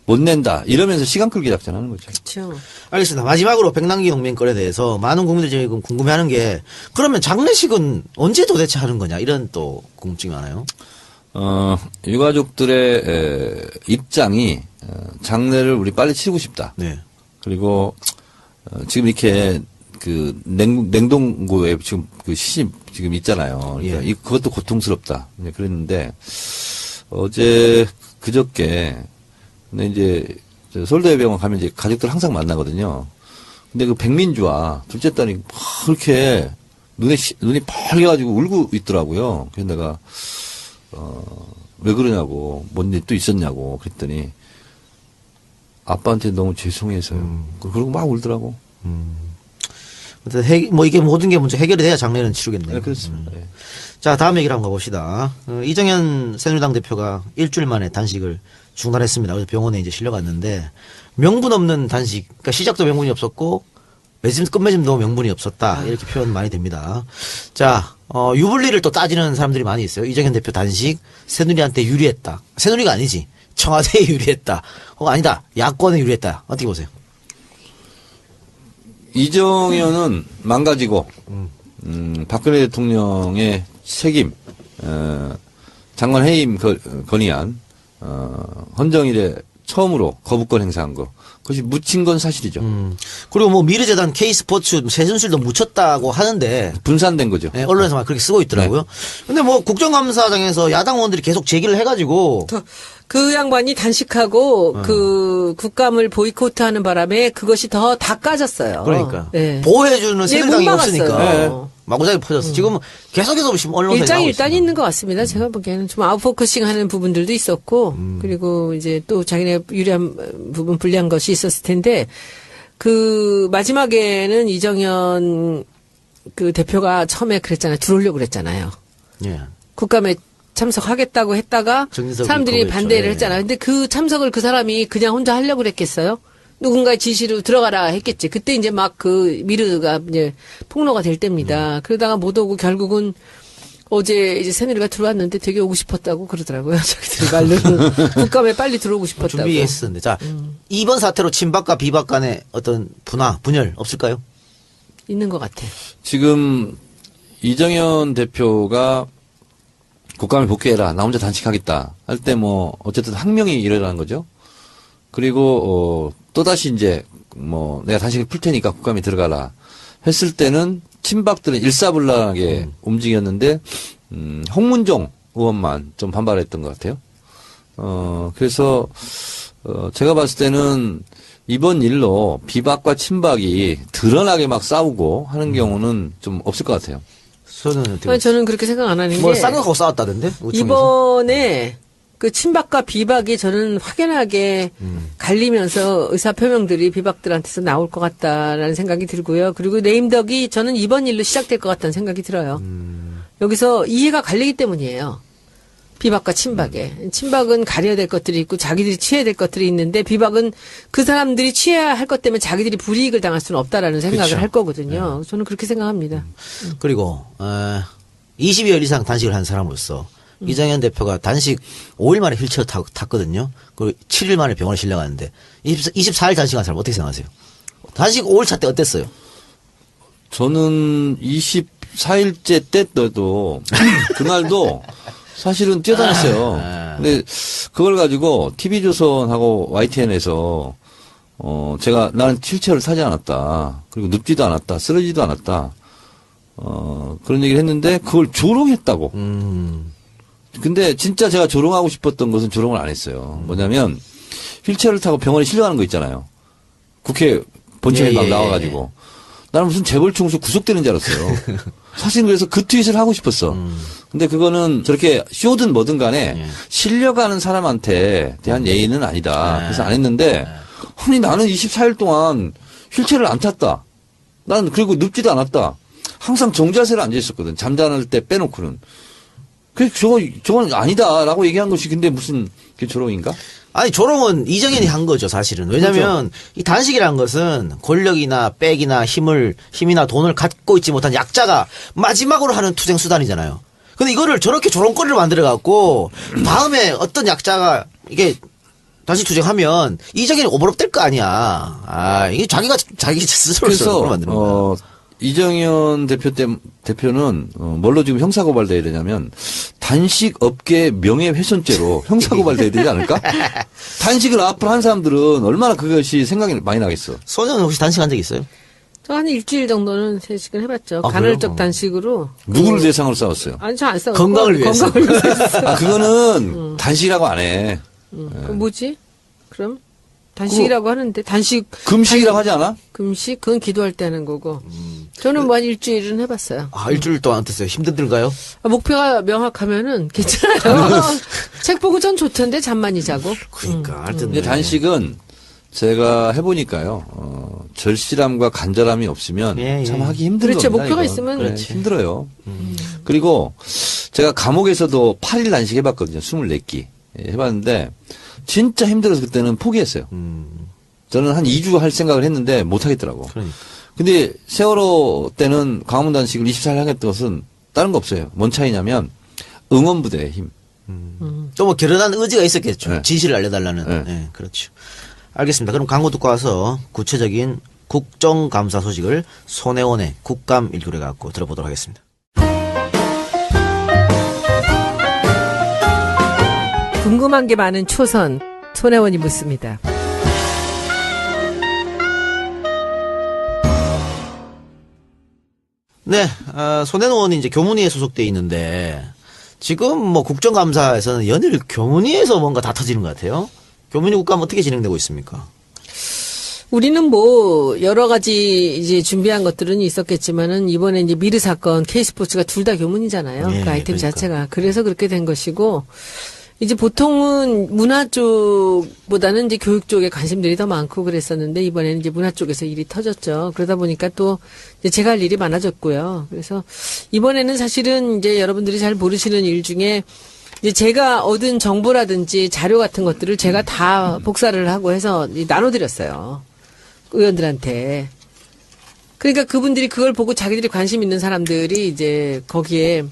못 낸다, 이러면서 시간 끌기 작전하는 거죠. 그렇죠. 알겠습니다. 마지막으로 백남기 농민권에 대해서 많은 국민들이 지금 궁금해하는 게 그러면 장례식은 언제 도대체 하는 거냐 이런 또 궁금증이 많아요. 유가족들의 입장이 장례를 우리 빨리 치르고 싶다. 네. 그리고 지금 이렇게 그 냉동고에 지금 그 시신 지금 있잖아요. 그러니까 예. 그것도 고통스럽다. 네, 그랬는데 어제 그저께 근데 이제 저 서울대병원 가면 이제 가족들 항상 만나거든요. 근데 그 백민주와 둘째 딸이 막 그렇게 눈이 빨개가지고 울고 있더라고요. 그래서 내가 왜 그러냐고, 뭔 일 또 있었냐고 그랬더니 아빠한테 너무 죄송해서요. 그러고 막 울더라고. 뭐 이게 모든 게 먼저 해결이 돼야 장례는 치르겠네요. 네, 그렇습니다. 예. 자, 다음 얘기를 한번 가봅시다. 이정현 새누리당 대표가 일주일 만에 단식을 중단했습니다. 그래서 병원에 이제 실려갔는데 명분 없는 단식, 그러니까 시작도 명분이 없었고 끝맺음도 명분이 없었다. 이렇게 표현 많이 됩니다. 자, 유불리를 또 따지는 사람들이 많이 있어요. 이정현 대표 단식 새누리한테 유리했다. 새누리가 아니지. 청와대에 유리했다. 아니다. 야권에 유리했다. 어떻게 보세요? 이정현은 망가지고, 박근혜 대통령의 책임, 장관 해임 건의안, 헌정일에 처음으로 거부권 행사한 거. 그것이 묻힌 건 사실이죠. 그리고 뭐 미르재단 K스포츠 최순실도 묻혔다고 하는데 분산된 거죠. 네, 언론에서 막 그렇게 쓰고 있더라고요. 근데 뭐 국정감사장에서 야당 의원들이 계속 제기를 해가지고 그 양반이 단식하고 그 국감을 보이콧하는 바람에 그것이 더 다 까졌어요. 그러니까 네. 보호해주는 새누리당이 못 없으니까 막았어요. 마구자기 퍼졌어. 지금 계속해서 지금 언론사에 나오고 일장일단이 있습니다. 있는 것 같습니다. 제가 보기에는 좀 아웃포커싱 하는 부분들도 있었고, 그리고 이제 또 자기네 유리한 부분 불리한 것이 있었을 텐데, 그 마지막에는 이정현 그 대표가 처음에 그랬잖아요. 들어오려고 그랬잖아요. 예. 국감에 참석하겠다고 했다가 정진석 사람들이 리커버리죠. 반대를 예. 했잖아요. 근데 그 참석을 그 사람이 그냥 혼자 하려고 그랬겠어요? 누군가의 지시로 들어가라 했겠지. 그때 이제 막 그 미르가 이제 폭로가 될 때입니다. 그러다가 못 오고 결국은 어제 이제 새누리가 들어왔는데 되게 오고 싶었다고 그러더라고요. 자기들 말로는. 국감에 빨리 들어오고 싶었다고. 준비했었는데 자 이번 사태로 친박과 비박 간의 어떤 분열 없을까요? 있는 것 같아. 지금 이정현 대표가 국감에 복귀해라. 나 혼자 단식하겠다. 할 때 뭐 어쨌든 항명이 일어나는 거죠. 그리고 또다시 이제 뭐 내가 단식을 풀 테니까 국감에 들어가라 했을 때는 친박들은 일사불란하게 움직였는데 홍문종 의원만 좀 반발했던 것 같아요. 그래서 제가 봤을 때는 이번 일로 비박과 친박이 드러나게 막 싸우고 하는 경우는 좀 없을 것 같아요. 저는 어떻게 아니, 저는 그렇게 생각 안 하는 뭐 게 쌍욕하고 싸웠다던데 우측에서? 이번에 그 친박과 비박이 저는 확연하게 갈리면서 의사표명들이 비박들한테서 나올 것 같다라는 생각이 들고요. 그리고 네임덕이 저는 이번 일로 시작될 것 같다는 생각이 들어요. 여기서 이해가 갈리기 때문이에요. 비박과 친박에. 친박은 가려야 될 것들이 있고 자기들이 취해야 될 것들이 있는데 비박은 그 사람들이 취해야 할 것 때문에 자기들이 불이익을 당할 수는 없다라는 생각을 그렇죠. 할 거거든요. 저는 그렇게 생각합니다. 그리고 20여일 이상 단식을 한 사람으로서 이정현 대표가 단식 5일 만에 휠체어 탔거든요. 그리고 7일 만에 병원에 실려갔는데 24일 단식한 사람 어떻게 생각하세요? 단식 5일 차 때 어땠어요? 저는 24일째 때도 그날도 사실은 뛰어다녔어요. 근데 그걸 가지고 TV조선하고 YTN에서 제가 나는 휠체어를 타지 않았다. 그리고 눕지도 않았다. 쓰러지도 않았다. 그런 얘기를 했는데 그걸 조롱했다고. 근데 진짜 제가 조롱하고 싶었던 것은 조롱을 안 했어요. 뭐냐면 휠체어를 타고 병원에 실려가는 거 있잖아요. 국회 본청에 막 나와가지고. 나는 무슨 재벌총수 구속되는 줄 알았어요. 사실 그래서 그 트윗을 하고 싶었어. 근데 그거는 저렇게 쇼든 뭐든 간에 실려가는 사람한테 대한 예의는 아니다. 그래서 안 했는데 아니 나는 24일 동안 휠체어를 안 탔다. 나는 그리고 눕지도 않았다. 항상 정자세로 앉아 있었거든. 잠자는 때 빼놓고는. 그래서 저건 아니다라고 얘기한 것이 근데 무슨 그게 조롱인가? 아니 조롱은 이정현이 한 거죠 사실은. 왜냐하면 그렇죠. 이 단식이라는 것은 권력이나 빽이나 힘이나 돈을 갖고 있지 못한 약자가 마지막으로 하는 투쟁 수단이잖아요. 근데 이거를 저렇게 조롱거리를 만들어 갖고 다음에 어떤 약자가 이게 단식 투쟁하면 이정현이 오버랩 될 거 아니야. 이게 자기 스스로 그래서 만드는 거야. 이정현 대표는 뭘로 지금 형사고발돼야 되냐면 단식 업계 명예훼손죄로 형사고발돼야 되지 않을까? 단식을 앞으로 한 사람들은 얼마나 그것이 생각이 많이 나겠어. 소녀는 혹시 단식한 적 있어요? 저 한 일주일 정도는 세식을 해봤죠. 아, 간헐적 그래요? 단식으로. 누구를 대상으로 싸웠어요? 아니, 저 안 싸웠고. 건강을 위해서. 건강을 위해서. 그거는 단식이라고 안 해. 그 뭐지? 그럼? 단식이라고 하는데, 금식이라고 하지 않아? 금식? 그건 기도할 때 하는 거고. 저는 뭐 한 일주일은 해봤어요. 일주일 동안 어땠어요? 힘들던가요? 목표가 명확하면은 괜찮아요. 책 보고 전 좋던데, 잠 많이 자고. 그러니까 하여튼 근데 단식은 제가 해보니까요, 절실함과 간절함이 없으면 예, 예. 참 하기 힘든 그렇죠. 겁니다. 목표가 이건. 있으면 네, 그렇지. 힘들어요. 그리고 제가 감옥에서도 8일 단식 해봤거든요. 24끼. 해봤는데 진짜 힘들어서 그때는 포기했어요. 저는 한 2주 할 생각을 했는데 못 하겠더라고. 그러니까. 근데 세월호 때는 광화문 단식을 24일 하겠다는 것은 다른 거 없어요. 뭔 차이냐면 응원부대의 힘. 또 뭐 결연한 의지가 있었겠죠. 네. 진실을 알려달라는. 네. 네, 그렇죠. 알겠습니다. 그럼 광고 듣고 와서 구체적인 국정감사 소식을 손혜원의 국감 일기로 갖고 들어보도록 하겠습니다. 궁금한 게 많은 초선, 손혜원이 묻습니다. 네, 손혜원 의원이 이제 교문위에 소속돼 있는데 지금 뭐 국정감사에서는 연일 교문위에서 뭔가 다 터지는 것 같아요. 교문위 국감 어떻게 진행되고 있습니까? 우리는 뭐 여러 가지 이제 준비한 것들은 있었겠지만은 이번에 이제 미르 사건 K스포츠가 둘 다 교문이잖아요. 예, 그 아이템 그러니까. 자체가. 그래서 그렇게 된 것이고 이제 보통은 문화 쪽보다는 이제 교육 쪽에 관심들이 더 많고 그랬었는데 이번에는 이제 문화 쪽에서 일이 터졌죠. 그러다 보니까 또 이제 제가 할 일이 많아졌고요. 그래서 이번에는 사실은 이제 여러분들이 잘 모르시는 일 중에 이제 제가 얻은 정보라든지 자료 같은 것들을 제가 다 복사를 하고 해서 나눠드렸어요. 의원들한테. 그러니까 그분들이 그걸 보고 자기들이 관심 있는 사람들이 이제 거기에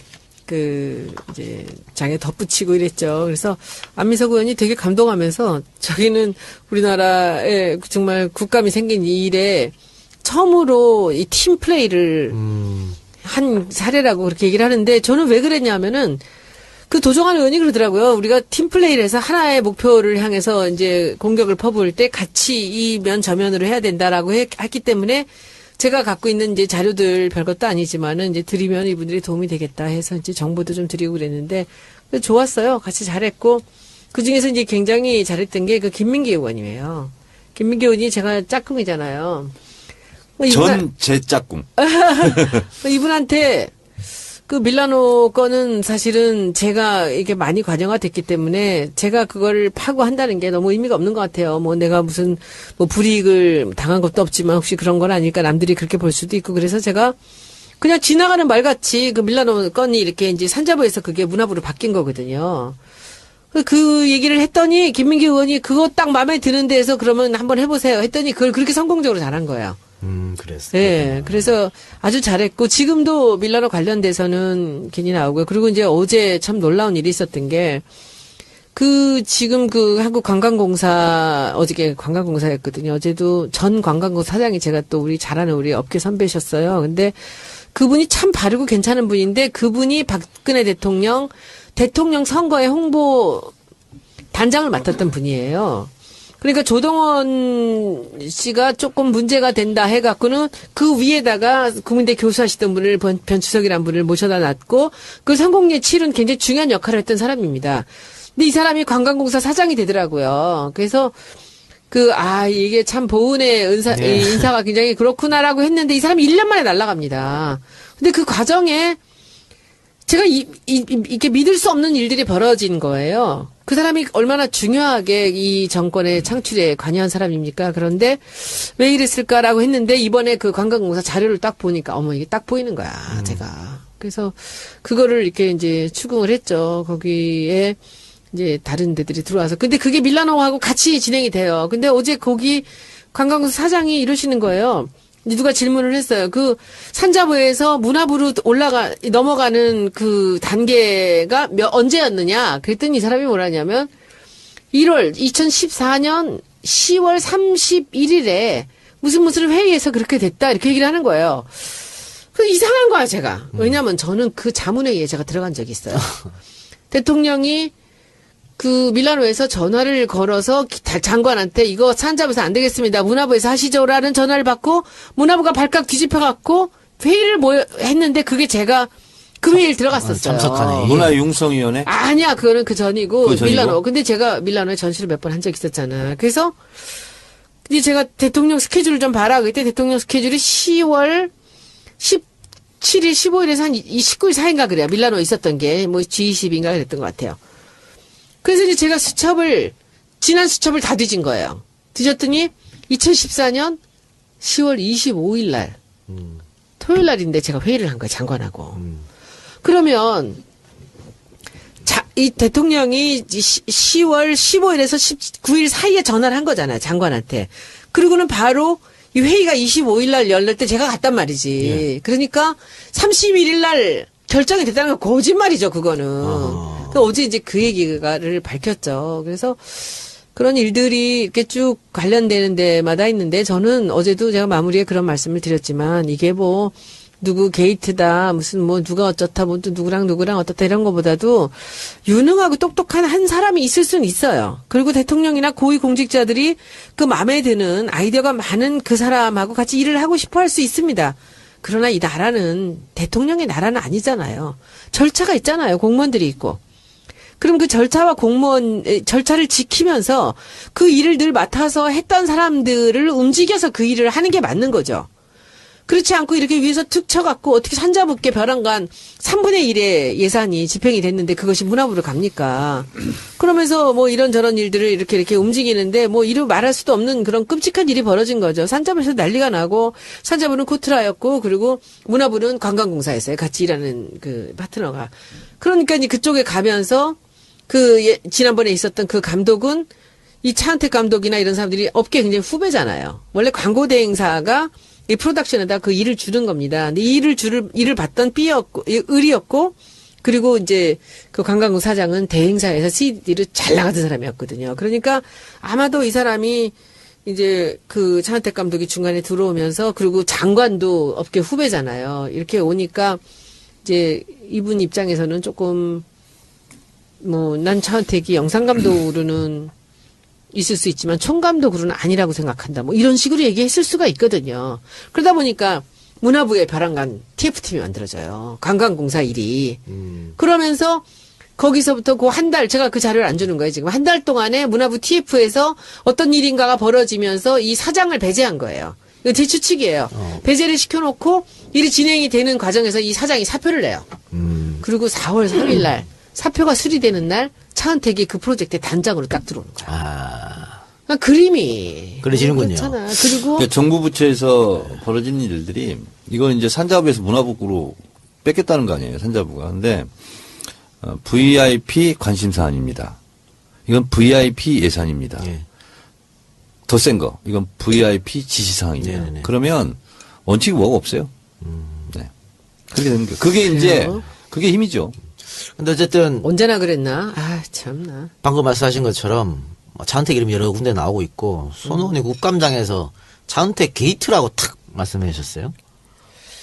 이제 장에 덧붙이고 이랬죠. 그래서 안민석 의원이 되게 감동하면서 저기는 우리나라에 정말 국감이 생긴 이 일에 처음으로 이 팀 플레이를 한 사례라고 그렇게 얘기를 하는데 저는 왜 그랬냐면은 그 도종환 의원이 그러더라고요. 우리가 팀플레이를 해서 하나의 목표를 향해서 이제 공격을 퍼부을 때 같이 이 면 저면으로 해야 된다라고 했기 때문에 제가 갖고 있는 이제 자료들 별것도 아니지만은 이제 드리면 이분들이 도움이 되겠다 해서 이제 정보도 좀 드리고 그랬는데 좋았어요. 같이 잘했고 그 중에서 이제 굉장히 잘했던 게 그 김민기 의원이에요. 김민기 의원이 제가 짝꿍이잖아요. 전 제 짝꿍. 이분한테 그 밀라노 건은 사실은 제가 이게 많이 관여가 됐기 때문에 제가 그걸 파고한다는 게 너무 의미가 없는 것 같아요. 뭐 내가 무슨 뭐 불이익을 당한 것도 없지만 혹시 그런 건 아니니까 남들이 그렇게 볼 수도 있고 그래서 제가 그냥 지나가는 말같이 그 밀라노 건이 이렇게 이제 산자부에서 그게 문화부로 바뀐 거거든요. 그 얘기를 했더니 김민기 의원이 그거 딱 마음에 드는 데에서 그러면 한번 해보세요 했더니 그걸 그렇게 성공적으로 잘한 거예요. 그랬어요. 네, 그래서 아주 잘했고 지금도 밀라노 관련돼서는 괜히 나오고요. 그리고 이제 어제 참 놀라운 일이 있었던 게 그 지금 그 한국관광공사 어저께 관광공사였거든요. 어제도 전 관광공사 사장이 제가 또 우리 잘 아는 우리 업계 선배셨어요. 근데 그분이 참 바르고 괜찮은 분인데 그분이 박근혜 대통령 선거의 홍보 단장을 맡았던 분이에요. 그러니까 조동원 씨가 조금 문제가 된다 해갖고는 그 위에다가 국민대 교수하시던 분을 변추석이라는 분을 모셔다 놨고 그 성공리에 치른 굉장히 중요한 역할을 했던 사람입니다. 근데 이 사람이 관광공사 사장이 되더라고요. 그래서 이게 참 보은의 인사가 굉장히 그렇구나라고 했는데 이 사람이 1년 만에 날아갑니다. 근데 그 과정에 제가 이렇게 믿을 수 없는 일들이 벌어진 거예요. 그 사람이 얼마나 중요하게 이 정권의 창출에 관여한 사람입니까? 그런데 왜 이랬을까라고 했는데 이번에 그 관광공사 자료를 딱 보니까 어머 이게 딱 보이는 거야, 제가. 그래서 그거를 이렇게 이제 추궁을 했죠. 거기에 이제 다른 데들이 들어와서. 근데 그게 밀라노하고 같이 진행이 돼요. 근데 어제 거기 관광공사 사장이 이러시는 거예요. 누가 질문을 했어요. 그 산자부에서 문화부로 넘어가는 그 단계가 언제였느냐? 그랬더니 이 사람이 뭐라냐면 2014년 10월 31일에 무슨 회의에서 그렇게 됐다. 이렇게 얘기를 하는 거예요. 그 이상한 거야, 제가. 왜냐면 저는 그 자문회의에 제가 들어간 적이 있어요. 대통령이 그 밀라노에서 전화를 걸어서 장관한테 이거 산자부에서 안 되겠습니다. 문화부에서 하시죠라는 전화를 받고 문화부가 발칵 뒤집혀갖고 회의를 했는데 그게 제가 그 회의를 들어갔었어요. 참석하네. 문화융성위원회? 아니야, 그거는 그 전이고 그 전이고? 밀라노. 근데 제가 밀라노에 전시를 몇 번 한 적 있었잖아. 그래서 이제 제가 대통령 스케줄을 좀 봐라. 그때 대통령 스케줄이 10월 17일, 15일에서 한 19일 사이인가 그래요. 밀라노에 있었던 게 뭐 G20인가 그랬던 것 같아요. 그래서 이제 제가 지난 수첩을 다 뒤진 거예요. 뒤졌더니 2014년 10월 25일 날, 토요일 날인데 제가 회의를 한 거예요, 장관하고. 그러면, 이 대통령이 10월 15일에서 19일 사이에 전화를 한 거잖아요, 장관한테. 그리고는 바로 이 회의가 25일 날 열릴 때 제가 갔단 말이지. 예. 그러니까 31일 날 결정이 됐다는 건 거짓말이죠, 그거는. 어제 이제 그 얘기를 밝혔죠. 그래서 그런 일들이 이렇게 쭉 관련되는 데마다 있는데 저는 어제도 제가 마무리에 그런 말씀을 드렸지만 이게 뭐 누구 게이트다 무슨 뭐 누가 어쩌다 뭐 또 누구랑 어떻다 이런 거보다도 유능하고 똑똑한 한 사람이 있을 수는 있어요. 그리고 대통령이나 고위 공직자들이 그 마음에 드는 아이디어가 많은 그 사람하고 같이 일을 하고 싶어 할 수 있습니다. 그러나 이 나라는 대통령의 나라는 아니잖아요. 절차가 있잖아요. 공무원들이 있고. 그럼 그 절차와 절차를 지키면서 그 일을 늘 맡아서 했던 사람들을 움직여서 그 일을 하는 게 맞는 거죠. 그렇지 않고 이렇게 위에서 툭 쳐갖고 어떻게 산자부께 벼랑간 3분의 1의 예산이 집행이 됐는데 그것이 문화부로 갑니까? 그러면서 뭐 이런저런 일들을 이렇게 움직이는데 뭐 이루 말할 수도 없는 그런 끔찍한 일이 벌어진 거죠. 산자부에서 난리가 나고 산자부는 코트라였고 그리고 문화부는 관광공사였어요. 같이 일하는 그 파트너가. 그러니까 이제 그쪽에 가면서 지난번에 있었던 그 감독은 이 차은택 감독이나 이런 사람들이 업계 굉장히 후배잖아요. 원래 광고 대행사가 이 프로덕션에다 그 일을 주는 겁니다. 근데 이 일을 받던 을이었고, 그리고 이제 그 관광국 사장은 대행사에서 CD를 잘 나가던 사람이었거든요. 그러니까 아마도 이 사람이 이제 그 차은택 감독이 중간에 들어오면서 그리고 장관도 업계 후배잖아요. 이렇게 오니까 이제 이분 입장에서는 조금 난 차은택이 영상감독으로는 있을 수 있지만 총감독으로는 아니라고 생각한다. 뭐 이런 식으로 얘기했을 수가 있거든요. 그러다 보니까 문화부에 벼랑간 TF팀이 만들어져요. 관광공사 일이. 그러면서 거기서부터 그 한 달, 제가 그 자료를 안 주는 거예요. 지금 한 달 동안에 문화부 TF에서 어떤 일인가가 벌어지면서 이 사장을 배제한 거예요. 이거 제 추측이에요. 배제를 시켜놓고 일이 진행이 되는 과정에서 이 사장이 사표를 내요. 그리고 4월 3일 날 사표가 수리되는 날 차은택이 그 프로젝트의 단장으로 딱 들어오는 거야. 그러니까 그림이 그려지는군요. 그렇잖아. 그리고 그러니까 정부 부처에서 벌어지는 일들이 이건 이제 산자부에서 문화부로 뺏겼다는 거 아니에요, 산자부가. 근데 VIP 관심 사안입니다. 이건 VIP 예산입니다. 예. 더 센 거, 이건 VIP 지시 사항입니다. 네네네. 그러면 원칙이 뭐가 없어요. 네. 그렇게 되는 거예요. 그게 이제 그래요? 그게 힘이죠. 근데 어쨌든 언제나 그랬나? 아 참나. 방금 말씀하신 것처럼 차은택 이름이 여러 군데 나오고 있고 손원희 국감장에서 차은택 게이트라고 탁 말씀해 주셨어요.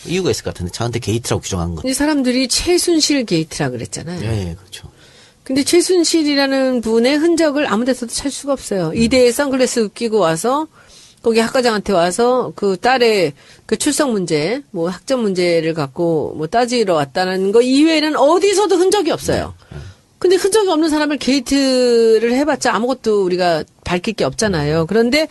이유가 있을 것 같은데 차은택 게이트라고 규정한 것. 이 사람들이 최순실 게이트라 그랬잖아요. 예, 그렇죠. 근데 최순실이라는 분의 흔적을 아무 데서도 찾을 수가 없어요. 이대에 선글라스 끼고 와서 거기 학과장한테 와서 그 딸의 그 출석 문제, 뭐 학점 문제를 갖고 뭐 따지러 왔다는 거 이외에는 어디서도 흔적이 없어요. 근데 흔적이 없는 사람을 게이트를 해봤자 아무것도 우리가 밝힐 게 없잖아요. 그런데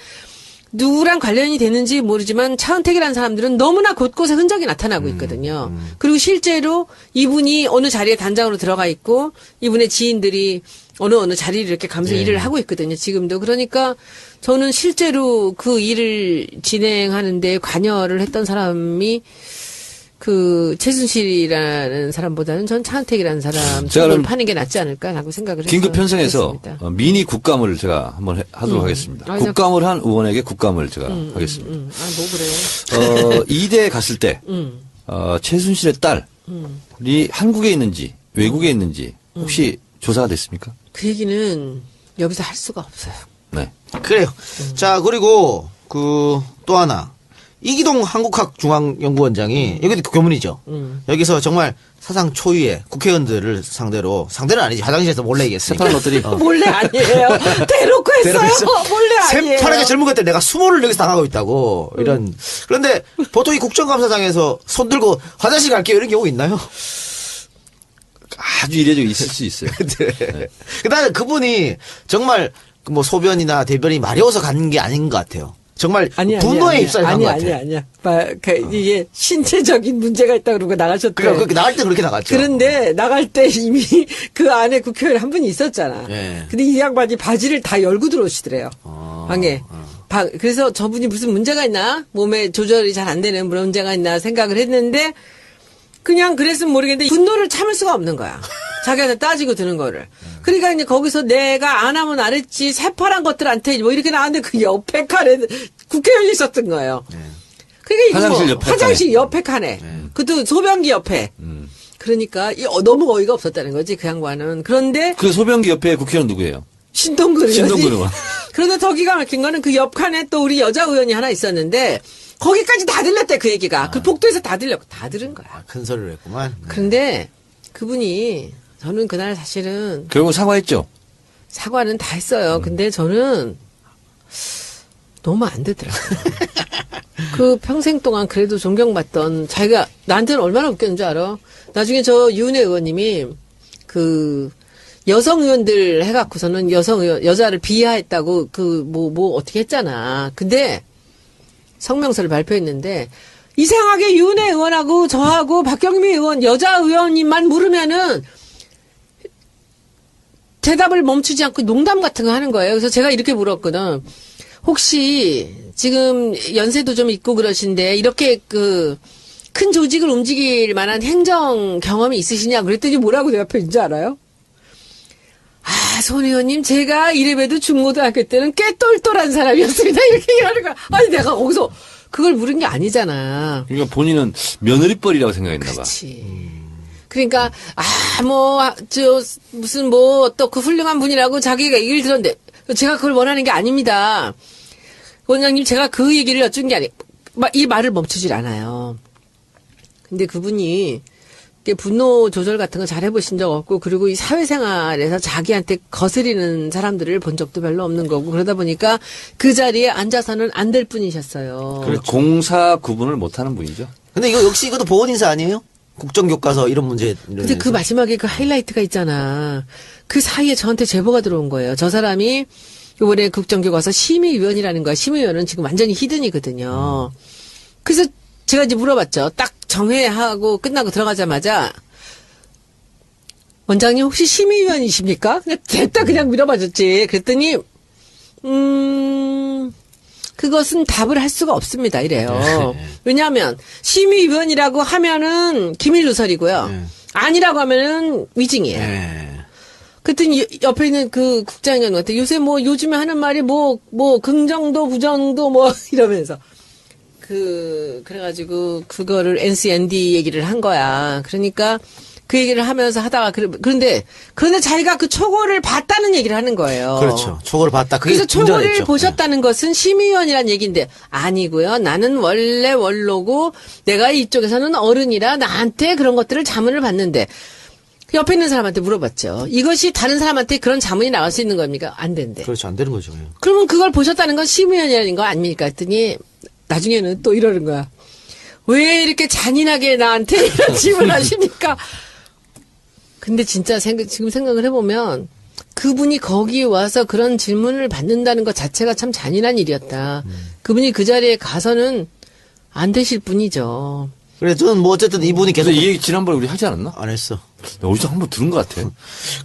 누구랑 관련이 되는지 모르지만 차은택이라는 사람들은 너무나 곳곳에 흔적이 나타나고 있거든요. 그리고 실제로 이분이 어느 자리에 단장으로 들어가 있고 이분의 지인들이 어느 자리를 이렇게 가면서 일을 하고 있거든요. 지금도. 그러니까 저는 실제로 그 일을 진행하는데 관여를 했던 사람이 그 최순실이라는 사람보다는 전 차은택이라는 사람 제가 쪽을 그럼 파는 게 낫지 않을까라고 생각을 해서 긴급 편성해서 그랬습니다. 미니 국감을 제가 한번 하도록 하겠습니다. 아니, 국감을 한 의원에게 국감을 제가 하겠습니다. 아, 뭐 그래요. 이대에 갔을 때 최순실의 딸이 한국에 있는지 외국에 있는지 혹시 조사가 됐습니까? 그 얘기는 여기서 할 수가 없어요. 네. 그래요. 자, 그리고 그 또 하나 이기동 한국학중앙연구원장이 여기도 교문이죠. 여기서 정말 사상 초유의 국회의원들을 상대는 아니지 화장실에서 몰래 얘기했으니까. 새파란 것들이 몰래 아니에요. 대놓고 했어요. 몰래 아니에요. 새파랗게 젊은 것들 내가 수모를 여기서 당하고 있다고 이런. 그런데 보통 이 국정감사장에서 손 들고 화장실 갈게요 이런 경우 있나요? 아주 이례적으로 있을 수 있어요. 네. 나는 그분이 정말 뭐 소변이나 대변이 마려워서 가는 게 아닌 것 같아요. 정말 분노에 입사를 한 것 같아요. 아니야. 이게 신체적인 문제가 있다 그러고 나가셨대. 그러니까 나갈 때 그렇게 나갔죠. 그런데 나갈 때 이미 그 안에 국회의원 한 분이 있었잖아. 예. 근데 이 양반이 바지를 다 열고 들어오시더래요. 방에. 그래서 저분이 무슨 문제가 있나? 몸에 조절이 잘 안 되는 문제가 있나 생각을 했는데 그냥 그랬으면 모르겠는데 분노를 참을 수가 없는 거야. 자기한테 따지고 드는 거를. 그러니까 이제 거기서 내가 안 하면 안 했지 새파란 것들한테 뭐 이렇게 나왔는데 그 옆에 칸에 국회의원이 있었던 거예요. 그러니까 이거 화장실 옆에 화장실 옆에 칸에. 그것도 소변기 옆에. 그러니까 너무 어이가 없었다는 거지 그 양반은. 그런데 그 소변기 옆에 국회의원 누구예요? 신동근 의원이. 신동근 의원. 그런데 더 기가 막힌 거는 그 옆 칸에 또 우리 여자 의원이 하나 있었는데 거기까지 다 들렸대 그 얘기가. 그 복도에서 다 들렸고 다 들은 거야. 큰 소리를 했구만. 그런데 그분이 저는 그날 사실은 결국 사과했죠. 사과는 다 했어요. 근데 저는 너무 안 되더라고요. 그 평생 동안 그래도 존경받던 자기가 나한테는 얼마나 웃겼는 줄 알아? 나중에 저 유은혜 의원님이 그 여성 의원들 해갖고서는 여자를 비하했다고 뭐 어떻게 했잖아. 근데 성명서를 발표했는데 이상하게 유은혜 의원하고 저하고 박경미 의원 여자 의원님만 물으면은 대답을 멈추지 않고 농담 같은 거 하는 거예요. 그래서 제가 이렇게 물었거든. 혹시 지금 연세도 좀 있고 그러신데 이렇게 그 큰 조직을 움직일 만한 행정 경험이 있으시냐 그랬더니 뭐라고 대답했는 줄 알아요? 아, 손 의원님, 제가 이래봬도 중고등학교 때는 꽤 똘똘한 사람이었습니다. 이렇게 얘기하는 거야. 아니, 내가 거기서 그걸 물은 게 아니잖아. 그러니까 본인은 며느리뻘이라고 생각했나 봐. 그렇지. 그러니까, 무슨 또 그 훌륭한 분이라고 자기가 얘기를 들었는데, 제가 그걸 원하는 게 아닙니다. 원장님, 제가 그 얘기를 여쭌 게 이 말을 멈추질 않아요. 근데 그분이 분노 조절 같은 거 잘 해보신 적 없고, 그리고 이 사회생활에서 자기한테 거스리는 사람들을 본 적도 별로 없는 거고, 그러다 보니까 그 자리에 앉아서는 안 될 뿐이셨어요. 공사 구분을 못하는 분이죠. 근데 이것도 보건 인사 아니에요? 국정교과서 이런 문제. 근데 그 마지막에 그 하이라이트가 있잖아. 그 사이에 저한테 제보가 들어온 거예요. 저 사람이 이번에 국정교과서 심의위원이라는 거야. 심의위원은 지금 완전히 히든이거든요. 그래서 제가 이제 물어봤죠. 딱 정회하고 끝나고 들어가자마자 원장님 혹시 심의위원이십니까? 그냥 됐다 그냥 물어봐줬지. 그랬더니 그것은 답을 할 수가 없습니다. 이래요. 왜냐하면 심의위원이라고 하면은 기밀누설이고요. 아니라고 하면은 위증이에요. 그랬더니 옆에 있는 그 국장님한테 요새 뭐 요즘에 하는 말이 뭐 긍정도 부정도 뭐 이러면서 그래가지고 그거를 NCND 얘기를 한 거야. 그러니까 그 얘기를 하면서 하다가 그런데 자기가 그 초고를 봤다는 얘기를 하는 거예요. 그렇죠. 초고를 봤다. 그게 그래서 문제가 초고를 됐죠. 보셨다는 것은 심의위원이란 얘기인데 아니고요. 나는 원래 원로고 내가 이쪽에서는 어른이라 나한테 그런 것들을 자문을 받는데 옆에 있는 사람한테 물어봤죠. 이것이 다른 사람한테 그런 자문이 나올 수 있는 겁니까? 안 된대. 그렇죠. 안 되는 거죠. 그러면 그걸 보셨다는 건 심의위원이라는 거 아닙니까? 했더니 나중에는 또 이러는 거야. 왜 이렇게 잔인하게 나한테 이런 질문을 하십니까? 근데 진짜 지금 생각을 해보면 그분이 거기 와서 그런 질문을 받는다는 것 자체가 참 잔인한 일이었다. 그분이 그 자리에 가서는 안 되실 분이죠. 그래 저는 뭐 어쨌든 이분이 계속 근데 이 얘기 지난번에 우리 하지 않았나? 안 했어. 어디서 한번 들은 것 같아.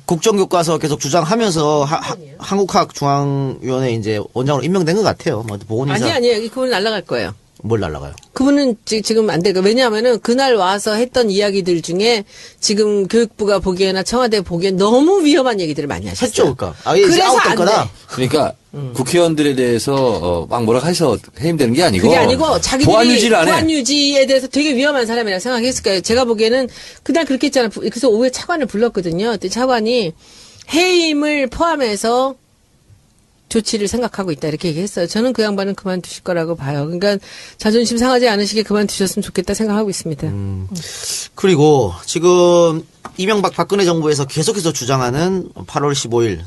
국정교과서 계속 주장하면서 한국학중앙위원회 이제 원장으로 임명된 것 같아요. 뭐 보건의사 아니 그분은 날아갈 거예요. 뭘 날라가요? 그분은 지금 안 돼요. 왜냐하면은 그날 와서 했던 이야기들 중에 지금 교육부가 보기에나 청와대 보기엔 너무 위험한 얘기들을 많이 하셨어요. 했죠, 그러니까. 이제 그래서 아웃될 안 거다. 돼. 그러니까 국회의원들에 대해서 막 뭐라 해서 해임되는 게 아니고 그게 아니고 자기들이 보안 유지를 안 해. 보안 유지에 대해서 되게 위험한 사람이라고 생각했을 거예요. 제가 보기에는 그날 그렇게 했잖아요. 그래서 오후에 차관을 불렀거든요. 그때 차관이 해임을 포함해서 조치를 생각하고 있다 이렇게 얘기했어요. 저는 그 양반은 그만두실 거라고 봐요. 그러니까 자존심 상하지 않으시게 그만두셨으면 좋겠다 생각하고 있습니다. 그리고 지금 이명박 박근혜 정부에서 계속해서 주장하는 8월 15일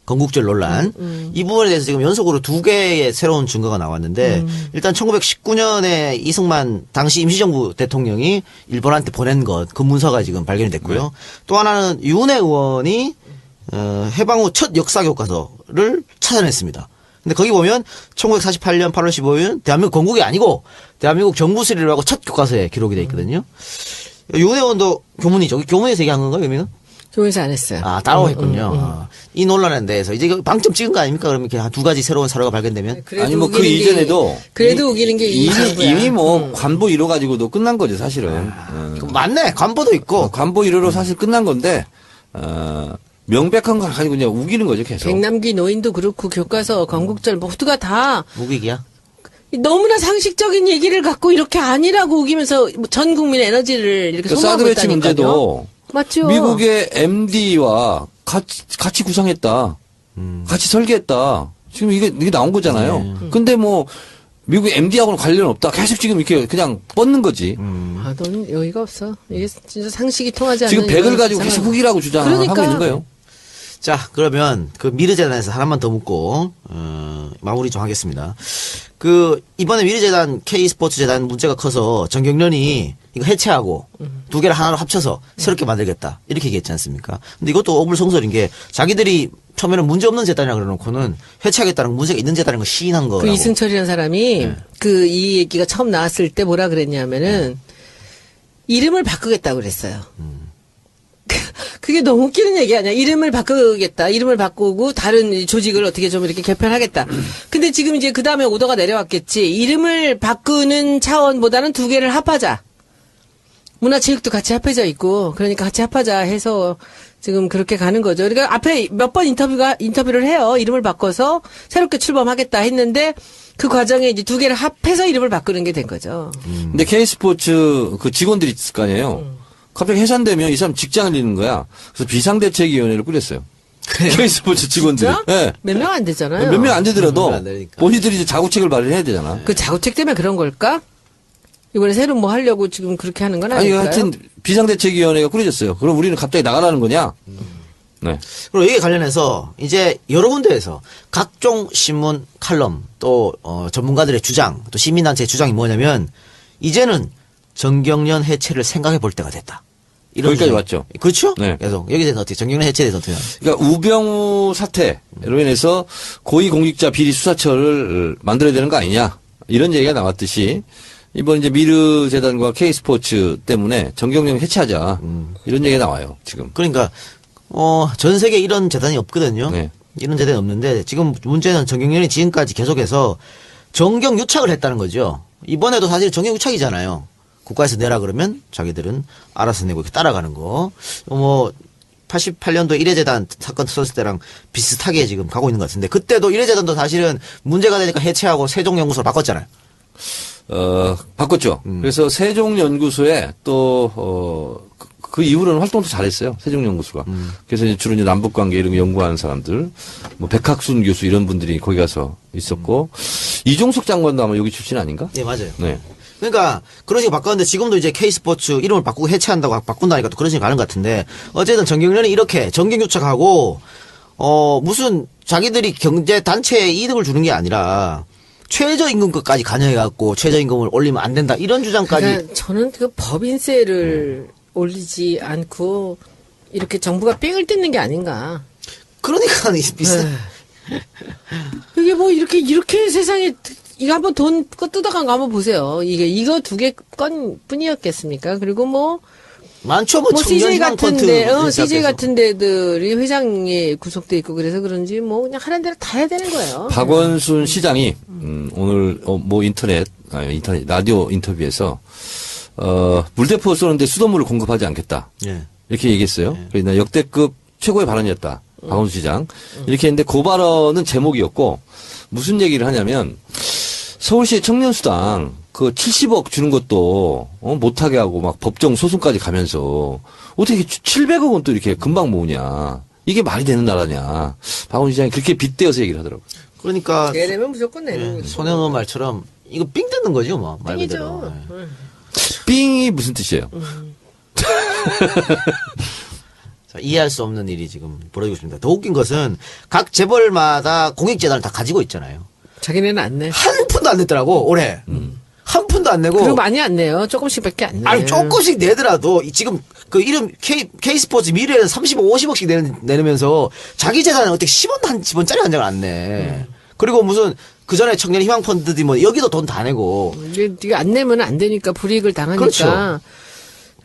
건국절 논란 이 부분에 대해서 지금 연속으로 2개의 새로운 증거가 나왔는데 일단 1919년에 이승만 당시 임시정부 대통령이 일본한테 보낸 것 그 문서가 지금 발견이 됐고요. 또 하나는 윤해 의원이 해방 후 첫 역사 교과서를 찾아냈습니다. 근데 거기 보면 1948년 8월 15일 대한민국 건국이 아니고 대한민국 정부 수립이라고 첫 교과서에 기록이 돼 있거든요. 윤해 의원도 교문이죠. 교문에서 얘기한 건가요, 그러면? 교문에서 안 했어요. 따로 했군요. 이 논란에 대해서 이제 이거 방점 찍은 거 아닙니까? 그러면 이렇게 한 2가지 새로운 사료가 발견되면 아니 뭐 그 이전에도 그래도 우기는 게 이미 뭐 관보 이뤄 가지고도 끝난 거죠 사실은. 맞네. 관보도 있고 관보 이뤄로 사실 끝난 건데 명백한 걸 가지고 그냥 우기는 거죠 계속. 백남기 노인도 그렇고 교과서 건국절 모두가 다 무기기야. 너무나 상식적인 얘기를 갖고 이렇게 아니라고 우기면서 전 국민의 에너지를 이렇게 그 소모하고 사드 배치 있다니까요. 문제도 맞죠. 미국의 MD와 같이 구상했다. 같이 설계했다. 지금 이게 나온 거잖아요. 근데 뭐 미국 MD하고는 관련 없다. 계속 지금 이렇게 그냥 뻗는 거지. 넌 여기가 없어. 이게 진짜 상식이 통하지 않는. 지금 100을 가지고 이상한- 계속 후기라고 주장하고 그러니까. 있는 거예요. 자, 그러면 그 미르재단에서 하나만 더 묻고 마무리 좀 하겠습니다. 이번에 미르재단 K스포츠재단 문제가 커서 정경련이 이거 해체하고 2개를 하나로 합쳐서 새롭게 만들겠다 이렇게 얘기했지 않습니까? 근데 이것도 어불성설인 게 자기들이 처음에는 문제 없는 재단이라 그래놓고는 해체하겠다는 문제가 있는 재단인 거 시인한 거라고. 그 이승철이라는 사람이 이 얘기가 처음 나왔을 때 뭐라 그랬냐면은 이름을 바꾸겠다고 그랬어요. 그게 너무 웃기는 얘기 아니야. 이름을 바꾸겠다. 이름을 바꾸고 다른 조직을 어떻게 좀 이렇게 개편하겠다. 근데 지금 이제 그 다음에 오더가 내려왔겠지. 이름을 바꾸는 차원보다는 2개를 합하자. 문화체육도 같이 합해져 있고, 그러니까 같이 합하자 해서 지금 그렇게 가는 거죠. 그러니까 앞에 몇 번 인터뷰를 해요. 이름을 바꿔서 새롭게 출범하겠다 했는데 그 과정에 이제 2개를 합해서 이름을 바꾸는 게 된 거죠. 근데 K스포츠 그 직원들이 있을 거 아니에요. 갑자기 해산되면 이 사람 직장을 잃는 거야. 그래서 비상대책위원회를 꾸렸어요. K스포츠 직원들이. 진짜? 네. 몇 명 안 되잖아요. 몇 명 안 되더라도 몇명안 되니까. 본인들이 이제 자구책을 발휘해야 되잖아. 그 자구책 때문에 그런 걸까? 이번에 새로 뭐 하려고 지금 그렇게 하는 건 아니 아닐까요? 하여튼 비상대책위원회가 꾸려졌어요. 그럼 우리는 갑자기 나가라는 거냐? 네. 그리고 여기에 관련해서 이제 여러 군데에서 각종 신문 칼럼 또 전문가들의 주장 또 시민단체의 주장이 뭐냐면 이제는 정경련 해체를 생각해 볼 때가 됐다. 이런 거기까지 주장. 왔죠. 그렇죠? 네. 계속 여기에 대해서 어떻게 정경련 해체에 대해서 어떻게 그러니까 우병우 사태로 인해서 고위공직자 비리 수사처를 만들어야 되는 거 아니냐 이런 얘기가 나왔듯이 이번 이제 미르 재단과 K스포츠 때문에 정경련 해체하자 이런 얘기가 나와요 지금. 그러니까 전 세계에 이런 재단이 없거든요. 네. 이런 재단이 없는데 지금 문제는 정경련이 지금까지 계속해서 정경유착을 했다는 거죠. 이번에도 사실 정경유착이잖아요. 국가에서 내라 그러면 자기들은 알아서 내고 이렇게 따라가는 거. 88년도 일회재단 사건 터졌을 때랑 비슷하게 지금 가고 있는 것 같은데 그때도 일회재단도 사실은 문제가 되니까 해체하고 세종연구소로 바꿨잖아요. 바꿨죠. 그래서 세종연구소에 또, 그 이후로는 활동도 잘했어요. 세종연구소가. 그래서 이제 주로 이제 남북관계 이런 거 연구하는 사람들, 뭐 백학순 교수 이런 분들이 거기 가서 있었고, 이종석 장관도 아마 여기 출신 아닌가? 네, 맞아요. 네. 그러니까 그런 식으로 바꿨는데 지금도 이제 K스포츠 이름을 바꾸고 해체한다고 바꾼다니까 또 그런 식으로 가는 것 같은데 어쨌든 정경련이 이렇게 정경유착하고 무슨 자기들이 경제 단체에 이득을 주는 게 아니라 최저임금까지 관여해갖고 최저임금을 올리면 안 된다 이런 주장까지. 그러니까 저는 그 법인세를 올리지 않고 이렇게 정부가 삥을 뜯는 게 아닌가. 그러니까 비슷해. 이게 뭐 이렇게 세상에 이거 한번 돈 뜯어간 거 한번 보세요. 이거 두 개 건 뿐이었겠습니까? 그리고 뭐 많죠, 뭐 청년 CJ 희망 같은데, 펀드 CJ 같은 데들이 회장에 구속돼 있고 그래서 그런지 뭐 그냥 하는 대로 다 해야 되는 거예요. 박원순 시장이, 오늘, 뭐 인터넷, 라디오 인터뷰에서, 물대포 쏘는데 수돗물을 공급하지 않겠다. 예. 이렇게 얘기했어요. 그러니까 역대급 최고의 발언이었다. 박원순 시장. 이렇게 했는데 그 발언은 제목이었고, 무슨 얘기를 하냐면, 서울시 청년수당 그 70억 주는 것도 못하게 하고 막 법정 소송까지 가면서 어떻게 700억 원 또 이렇게 금방 모으냐. 이게 말이 되는 나라냐. 박원순 시장이 그렇게 빗대어서 얘기를 하더라고요. 그러니까 내려면 무조건 내는 거죠. 손혜원 말처럼 이거 삥 뜯는 거죠, 뭐. 말 그대로. 땡이죠. 예. 삥이 무슨 뜻이에요? 자, 이해할 수 없는 일이 지금 벌어지고 있습니다. 더 웃긴 것은 각 재벌마다 공익재단을 다 가지고 있잖아요. 자기네는 안 내. 한 푼도 안 냈더라고, 올해. 한 푼도 안 내고. 그리고 많이 안 내요. 조금씩밖에 안 내요. 아니, 조금씩 내더라도, 지금 그 이름 K스포츠 미래에는 30억, 50억씩 내면서 자기 재산은 어떻게 10원짜리 한 장을 안 내. 그리고 무슨 그 전에 청년 희망 펀드들이 뭐 여기도 돈 다 내고. 이게 안 내면 안 되니까 불이익을 당하니까. 그렇죠.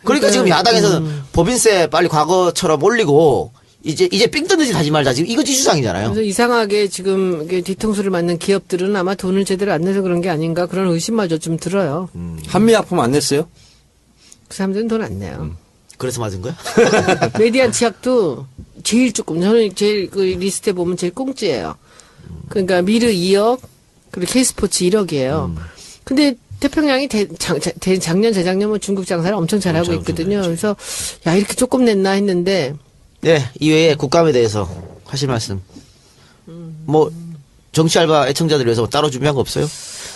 그러니까 지금 야당에서는 법인세 빨리 과거처럼 올리고 이제 삥 뜯는 짓 하지 말자. 지금 이거 주장이잖아요. 그래서 이상하게 지금 이게 뒤통수를 맞는 기업들은 아마 돈을 제대로 안 내서 그런 게 아닌가 그런 의심마저 좀 들어요. 한미약품 안 냈어요? 그 사람들은 돈 안 내요. 그래서 맞은 거야? 메디안 치약도 제일 조금 저는 제일 그 리스트에 보면 제일 꽁찌예요. 그러니까 미르 2억 그리고 K스포츠 1억이에요. 근데 태평양이 작년 재작년 뭐 중국 장사를 엄청 잘하고 있거든요. 그래서 야 이렇게 조금 냈나 했는데 네, 이외에 국감에 대해서 하실 말씀. 뭐 정치 알바 애청자들 위해서 따로 준비한 거 없어요?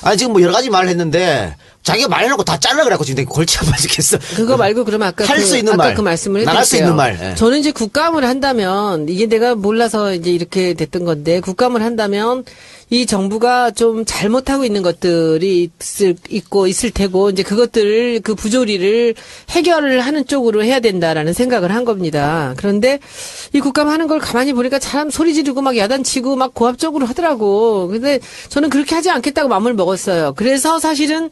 아니 지금 뭐 여러 가지 말을 했는데 자기가 말해놓고 다 잘라 그래갖고 지금 되게 골치 아파 죽겠어. 그거 말고 그러면 아까 할 수 있는 아까 말. 그 말씀을 해드릴게요. 나갈 수 있는 말. 예. 저는 이제 국감을 한다면 이게 내가 몰라서 이제 이렇게 됐던 건데 국감을 한다면 이 정부가 좀 잘못하고 있는 것들이 있을 테고 이제 그것들을 그 부조리를 해결을 하는 쪽으로 해야 된다라는 생각을 한 겁니다. 그런데 이 국감 하는 걸 가만히 보니까 사람 소리 지르고 막 야단치고 막 고압적으로 하더라고. 근데 저는 그렇게 하지 않겠다고 마음을 먹었어요. 그래서 사실은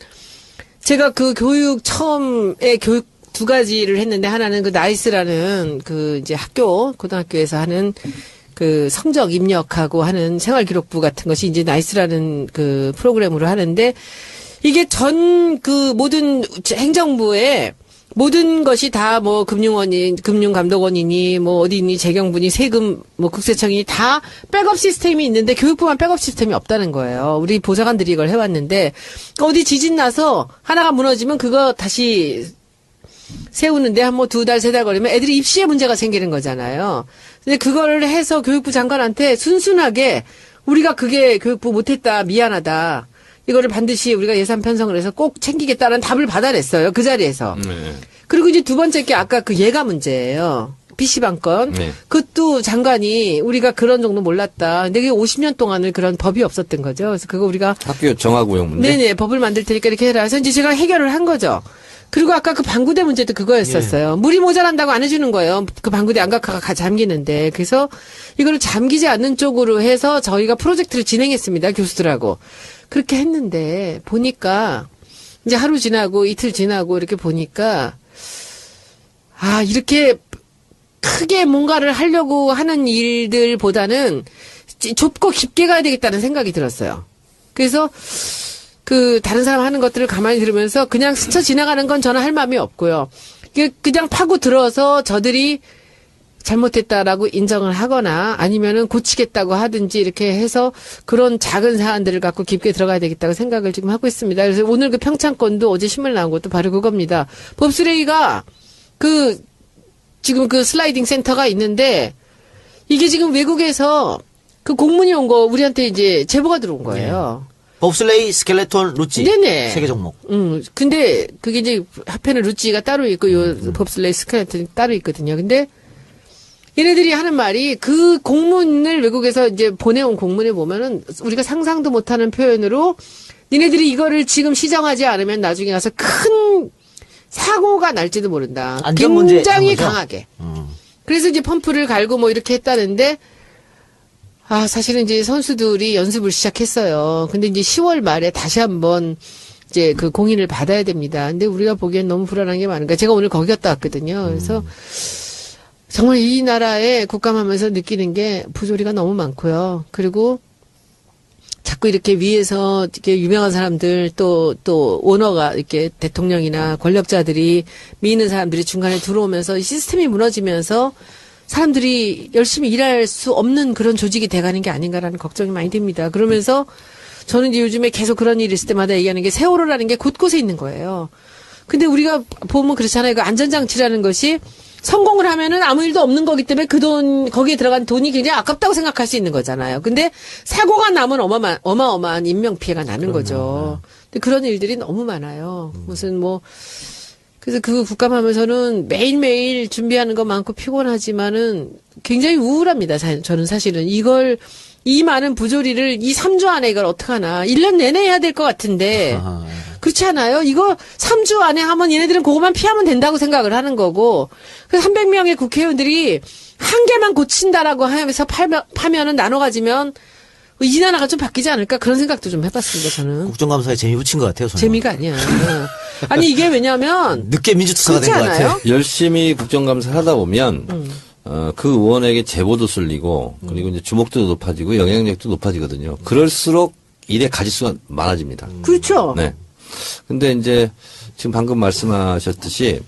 제가 그 처음에 교육 두 가지를 했는데 하나는 그 나이스라는 그 이제 고등학교에서 하는 그 성적 입력하고 하는 생활기록부 같은 것이 이제 나이스라는 그 프로그램으로 하는데 이게 전 그 모든 행정부에 모든 것이 다 뭐 금융감독원이니 뭐 어디니 재경부니 세금 뭐 국세청이 다 백업 시스템이 있는데 교육부만 백업 시스템이 없다는 거예요. 우리 보좌관들이 이걸 해왔는데 어디 지진 나서 하나가 무너지면 그거 다시 세우는데 한 뭐 2달, 3달 걸리면 애들이 입시에 문제가 생기는 거잖아요. 근데 그거를 해서 교육부 장관한테 순순하게 우리가 그게 교육부 못했다, 미안하다. 이거를 반드시 우리가 예산 편성을 해서 꼭 챙기겠다는 답을 받아냈어요. 그 자리에서. 네. 그리고 이제 두 번째 게 아까 그 예가 문제예요. PC방 건. 네. 그것도 장관이 우리가 그런 정도 몰랐다. 근데 그게 50년 동안은 그런 법이 없었던 거죠. 그래서 그거 우리가 학교 정하고용 문제. 네네 법을 만들 테니까 이렇게 해라. 그래서 이제 제가 해결을 한 거죠. 그리고 아까 그 방구대 문제도 그거였었어요. 물이 모자란다고 안 해주는 거예요. 그 방구대 안각화가 잠기는데. 그래서 이거를 잠기지 않는 쪽으로 해서 저희가 프로젝트를 진행했습니다. 교수들하고. 그렇게 했는데 보니까 이제 하루 지나고 이틀 지나고 이렇게 보니까 아 이렇게 크게 뭔가를 하려고 하는 일들보다는 좁고 깊게 가야 되겠다는 생각이 들었어요. 그래서 그 다른 사람 하는 것들을 가만히 들으면서 그냥 스쳐 지나가는 건 저는 할 마음이 없고요. 그냥 파고 들어서 저들이 잘못했다라고 인정을 하거나 아니면은 고치겠다고 하든지 이렇게 해서 그런 작은 사안들을 갖고 깊게 들어가야 되겠다고 생각을 지금 하고 있습니다. 그래서 오늘 그 평창건도 어제 신문 나온 것도 바로 그겁니다. 법스레이가 지금 그 슬라이딩 센터가 있는데 이게 지금 외국에서 그 공문이 온 거 우리한테 이제 제보가 들어온 거예요. 법슬레이, 스켈레톤, 루찌. 네네. 3개 종목. 근데 그게 이제 합해는 루찌가 따로 있고 요 법슬레이 스켈레톤이 따로 있거든요. 근데 얘네들이 하는 말이 그 공문을 외국에서 이제 보내온 공문에 보면은 우리가 상상도 못하는 표현으로 니네들이 이거를 지금 시정하지 않으면 나중에 가서 큰 사고가 날지도 모른다. 안전 문제 굉장히 거죠? 강하게. 그래서 이제 펌프를 갈고 뭐 이렇게 했다는데 아, 사실은 이제 선수들이 연습을 시작했어요. 근데 이제 10월 말에 다시 한번 이제 그 공인을 받아야 됩니다. 근데 우리가 보기엔 너무 불안한 게 많은가. 제가 오늘 거기 갔다 왔거든요. 그래서 정말 이 나라에 국감하면서 느끼는 게 부조리가 너무 많고요. 그리고 자꾸 이렇게 위에서 이렇게 유명한 사람들 또 오너가 이렇게 대통령이나 권력자들이 미는 사람들이 중간에 들어오면서 이 시스템이 무너지면서 사람들이 열심히 일할 수 없는 그런 조직이 돼가는 게 아닌가라는 걱정이 많이 됩니다. 그러면서 저는 이제 요즘에 계속 그런 일이 있을 때마다 얘기하는 게 세월호라는 게 곳곳에 있는 거예요. 근데 우리가 보면 그렇잖아요. 그 안전장치라는 것이 성공을 하면은 아무 일도 없는 거기 때문에 그 돈, 거기에 들어간 돈이 굉장히 아깝다고 생각할 수 있는 거잖아요. 근데 사고가 나면 어마어마한 인명피해가 나는 거죠. 근데 그런 일들이 너무 많아요. 무슨 그래서 그 국감하면서는 매일매일 준비하는 거 많고 피곤하지만은 굉장히 우울합니다. 저는 사실은 이 많은 부조리를 이 3주 안에 이걸 어떡하나. 1년 내내 해야 될 것 같은데. 그렇지 않아요? 이거 3주 안에 하면 얘네들은 그것만 피하면 된다고 생각을 하는 거고. 그래서 300명의 국회의원들이 한 개만 고친다라고 하면서 파면은 나눠 가지면 이 나라가 좀 바뀌지 않을까 그런 생각도 좀 해봤습니다. 저는. 국정감사에 재미 붙인 것 같아요. 저는. 재미가 아니야. 아니 이게 왜냐면 늦게 민주투사가 된 것 그렇지 않아요? 같아요. 열심히 국정감사를 하다 보면 그 의원에게 제보도 쏠리고 그리고 이제 주목도 높아지고 영향력도 높아지거든요. 그럴수록 일의 가지수가 많아집니다. 그렇죠. 네. 근데 이제 지금 방금 말씀하셨듯이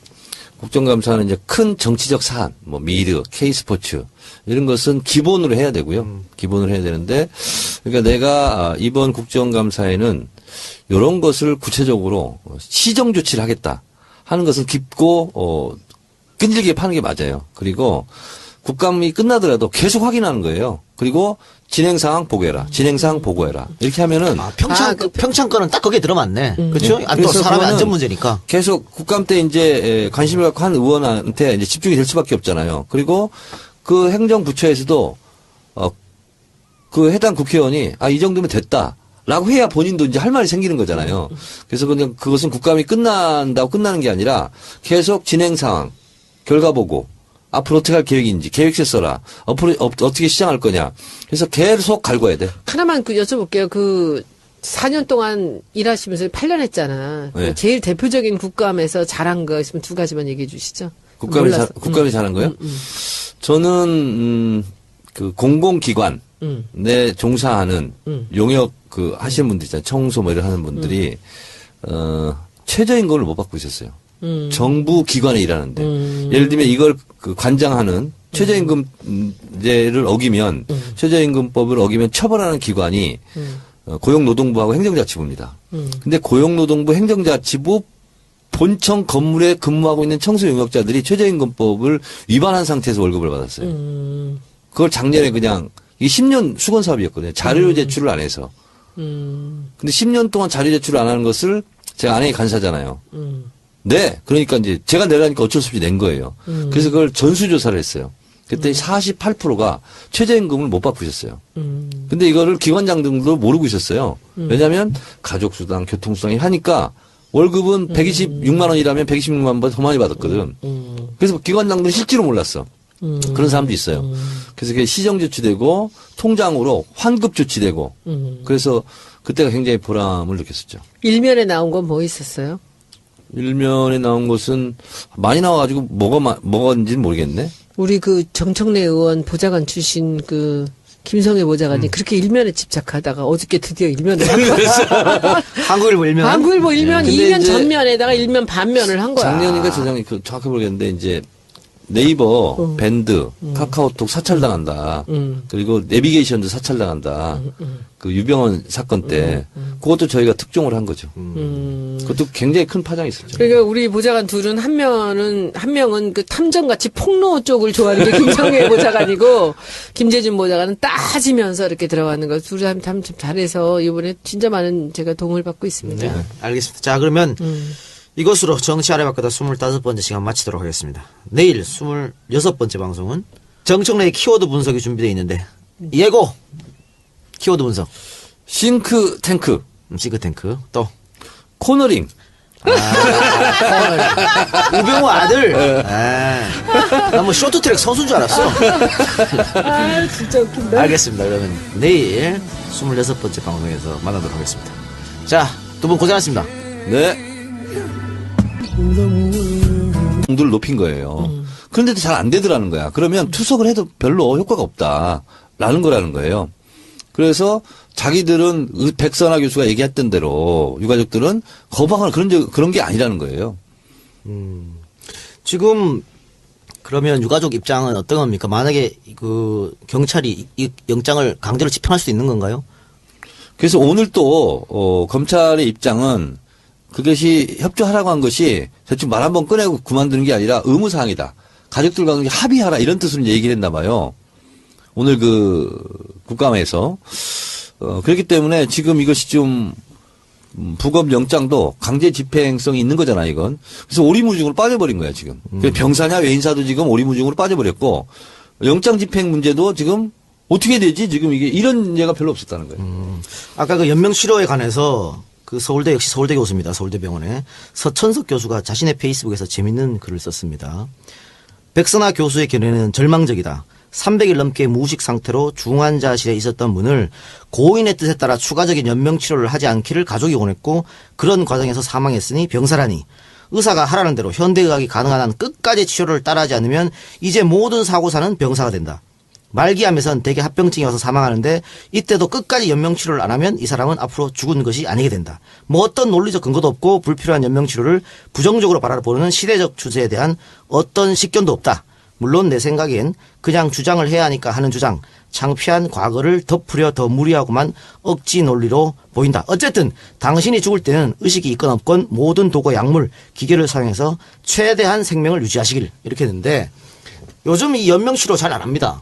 국정감사는 이제 큰 정치적 사안, 미르, K스포츠 이런 것은 기본으로 해야 되고요. 기본으로 해야 되는데 그러니까 내가 이번 국정감사에는 이런 것을 구체적으로 시정 조치를 하겠다 하는 것은 깊고 끈질기게 파는 게 맞아요. 그리고 국감이 끝나더라도 계속 확인하는 거예요. 그리고 진행사항 보고해라. 진행사항 보고해라. 이렇게 하면은 평창 거는 딱 거기에 들어맞네. 그렇죠? 또 그래서 사람의 그거는 안전 문제니까. 계속 국감 때 이제 관심을 갖고 한 의원한테 이제 집중이 될 수밖에 없잖아요. 그리고 그 행정부처에서도 그 해당 국회의원이 이 정도면 됐다. 라고 해야 본인도 이제 할 말이 생기는 거잖아요. 그래서 그냥 그것은 국감이 끝난다고 끝나는 게 아니라 계속 진행 상황, 결과 보고 앞으로 어떻게 할 계획인지 계획서 써라. 앞으로 어떻게 시작할 거냐. 그래서 계속 갈궈야 돼. 하나만 여쭤볼게요. 4년 동안 일하시면서 8년 했잖아. 네. 제일 대표적인 국감에서 잘한 거 있으면 2가지만 얘기해 주시죠. 국감이 잘한 거요? 저는 그 공공기관 내 종사하는 용역 하시는 분들 있잖아요. 청소 이런 하는 분들이 최저임금을 못 받고 있었어요. 정부 기관에 일하는데 예를 들면 이걸 관장하는 최저임금제를 어기면 최저임금법을 어기면 처벌하는 기관이 고용노동부하고 행정자치부입니다. 근데 고용노동부 행정자치부 본청 건물에 근무하고 있는 청소 용역자들이 최저임금법을 위반한 상태에서 월급을 받았어요. 그걸 작년에 그냥 이게 10년 수건 사업이었거든요. 자료 제출을 안 해서. 근데 10년 동안 자료 제출을 안 하는 것을 제가 아내의 간사잖아요. 네. 그러니까 이제 제가 내라니까 어쩔 수 없이 낸 거예요. 그래서 그걸 전수조사를 했어요. 그때 48%가 최저임금을 못 바꾸셨어요. 근데 이거를 기관장들도 모르고 있었어요. 왜냐하면 가족수당, 교통수당이 하니까 월급은 126만 원이라면 126만 원 더 많이 받았거든. 그래서 기관장들은 실제로 몰랐어. 그런 사람도 있어요. 그래서 그게 시정 조치되고 통장으로 환급 조치되고 그래서 그때가 굉장히 보람을 느꼈었죠. 일면에 나온 건 뭐 있었어요? 일면에 나온 것은 많이 나와가지고 뭐가인지는 모르겠네. 우리 그 정청래 의원 보좌관 출신 그 김성애 보좌관이 그렇게 일면에 집착하다가 어저께 드디어 일면을 한국일보 일면. 한국일보 일면 근데 2면 이제 전면에다가 일면 반면을 한 거야. 작년인가 재작년 그 정확히 모르겠는데 이제 네이버, 밴드, 카카오톡 사찰당한다. 그리고 내비게이션도 사찰당한다. 그 유병헌 사건 때 그것도 저희가 특종을 한 거죠. 그것도 굉장히 큰 파장이 있었죠. 그러니까 우리 보좌관 둘은 한 명은 그 탐정같이 폭로 쪽을 좋아하는 게 김성애 보좌관이고 김재준 보좌관은 따지면서 이렇게 들어가는 거 둘이 참 잘해서 이번에 진짜 많은 제가 도움을 받고 있습니다. 네, 알겠습니다. 자, 그러면 이것으로 정치 아래바꾸다 25번째 시간 마치도록 하겠습니다. 내일 26번째 방송은 정청래의 키워드 분석이 준비되어 있는데 예고! 키워드 분석. 싱크탱크, 싱크탱크. 또 코너링. 우병우 아들. 나 뭐 쇼트트랙 선수인 줄 알았어. 아, 진짜 웃긴다. 알겠습니다. 그러면 내일 26번째 방송에서 만나도록 하겠습니다. 자, 두 분 고생하셨습니다. 네. 정도를 높인 거예요. 그런데도 잘 안 되더라는 거야. 그러면 투석을 해도 별로 효과가 없다라는 거라는 거예요. 그래서 자기들은 백선아 교수가 얘기했던 대로 유가족들은 거부하거나 그런 게 아니라는 거예요. 지금 그러면 유가족 입장은 어떤 겁니까? 만약에 그 경찰이 이 영장을 강제로 집행할 수도 있는 건가요? 그래서 오늘 또 검찰의 입장은 그것이 협조하라고 한 것이 대충 말 한번 꺼내고 그만두는 게 아니라 의무사항이다. 가족들과 합의하라 이런 뜻으로 얘기를 했나 봐요. 오늘 그 국감에서 그렇기 때문에 지금 이것이 좀 부검 영장도 강제 집행성이 있는 거잖아 이건. 그래서 오리무중으로 빠져버린 거야 지금. 병사냐 외인사도 지금 오리무중으로 빠져버렸고 영장 집행 문제도 지금 어떻게 되지 지금 이게 이런 예가 별로 없었다는 거예요. 아까 그 연명 치료에 관해서 그 서울대 역시 서울대 교수입니다. 서울대병원에 서천석 교수가 자신의 페이스북에서 재밌는 글을 썼습니다. 백선아 교수의 견해는 절망적이다. 300일 넘게 무의식 상태로 중환자실에 있었던 분을 고인의 뜻에 따라 추가적인 연명 치료를 하지 않기를 가족이 원했고 그런 과정에서 사망했으니 병사라니 의사가 하라는 대로 현대의학이 가능한 한 끝까지 치료를 따라하지 않으면 이제 모든 사고사는 병사가 된다. 말기암에선 대개 합병증이 와서 사망하는데 이때도 끝까지 연명치료를 안 하면 이 사람은 앞으로 죽은 것이 아니게 된다. 뭐 어떤 논리적 근거도 없고 불필요한 연명치료를 부정적으로 바라보는 시대적 추세에 대한 어떤 식견도 없다. 물론 내 생각엔 그냥 주장을 해야 하니까 하는 주장, 창피한 과거를 덮으려 더 무리하고만 억지 논리로 보인다. 어쨌든 당신이 죽을 때는 의식이 있건 없건 모든 도구, 약물, 기계를 사용해서 최대한 생명을 유지하시길 이렇게 했는데 요즘 이 연명치료 잘 안 합니다.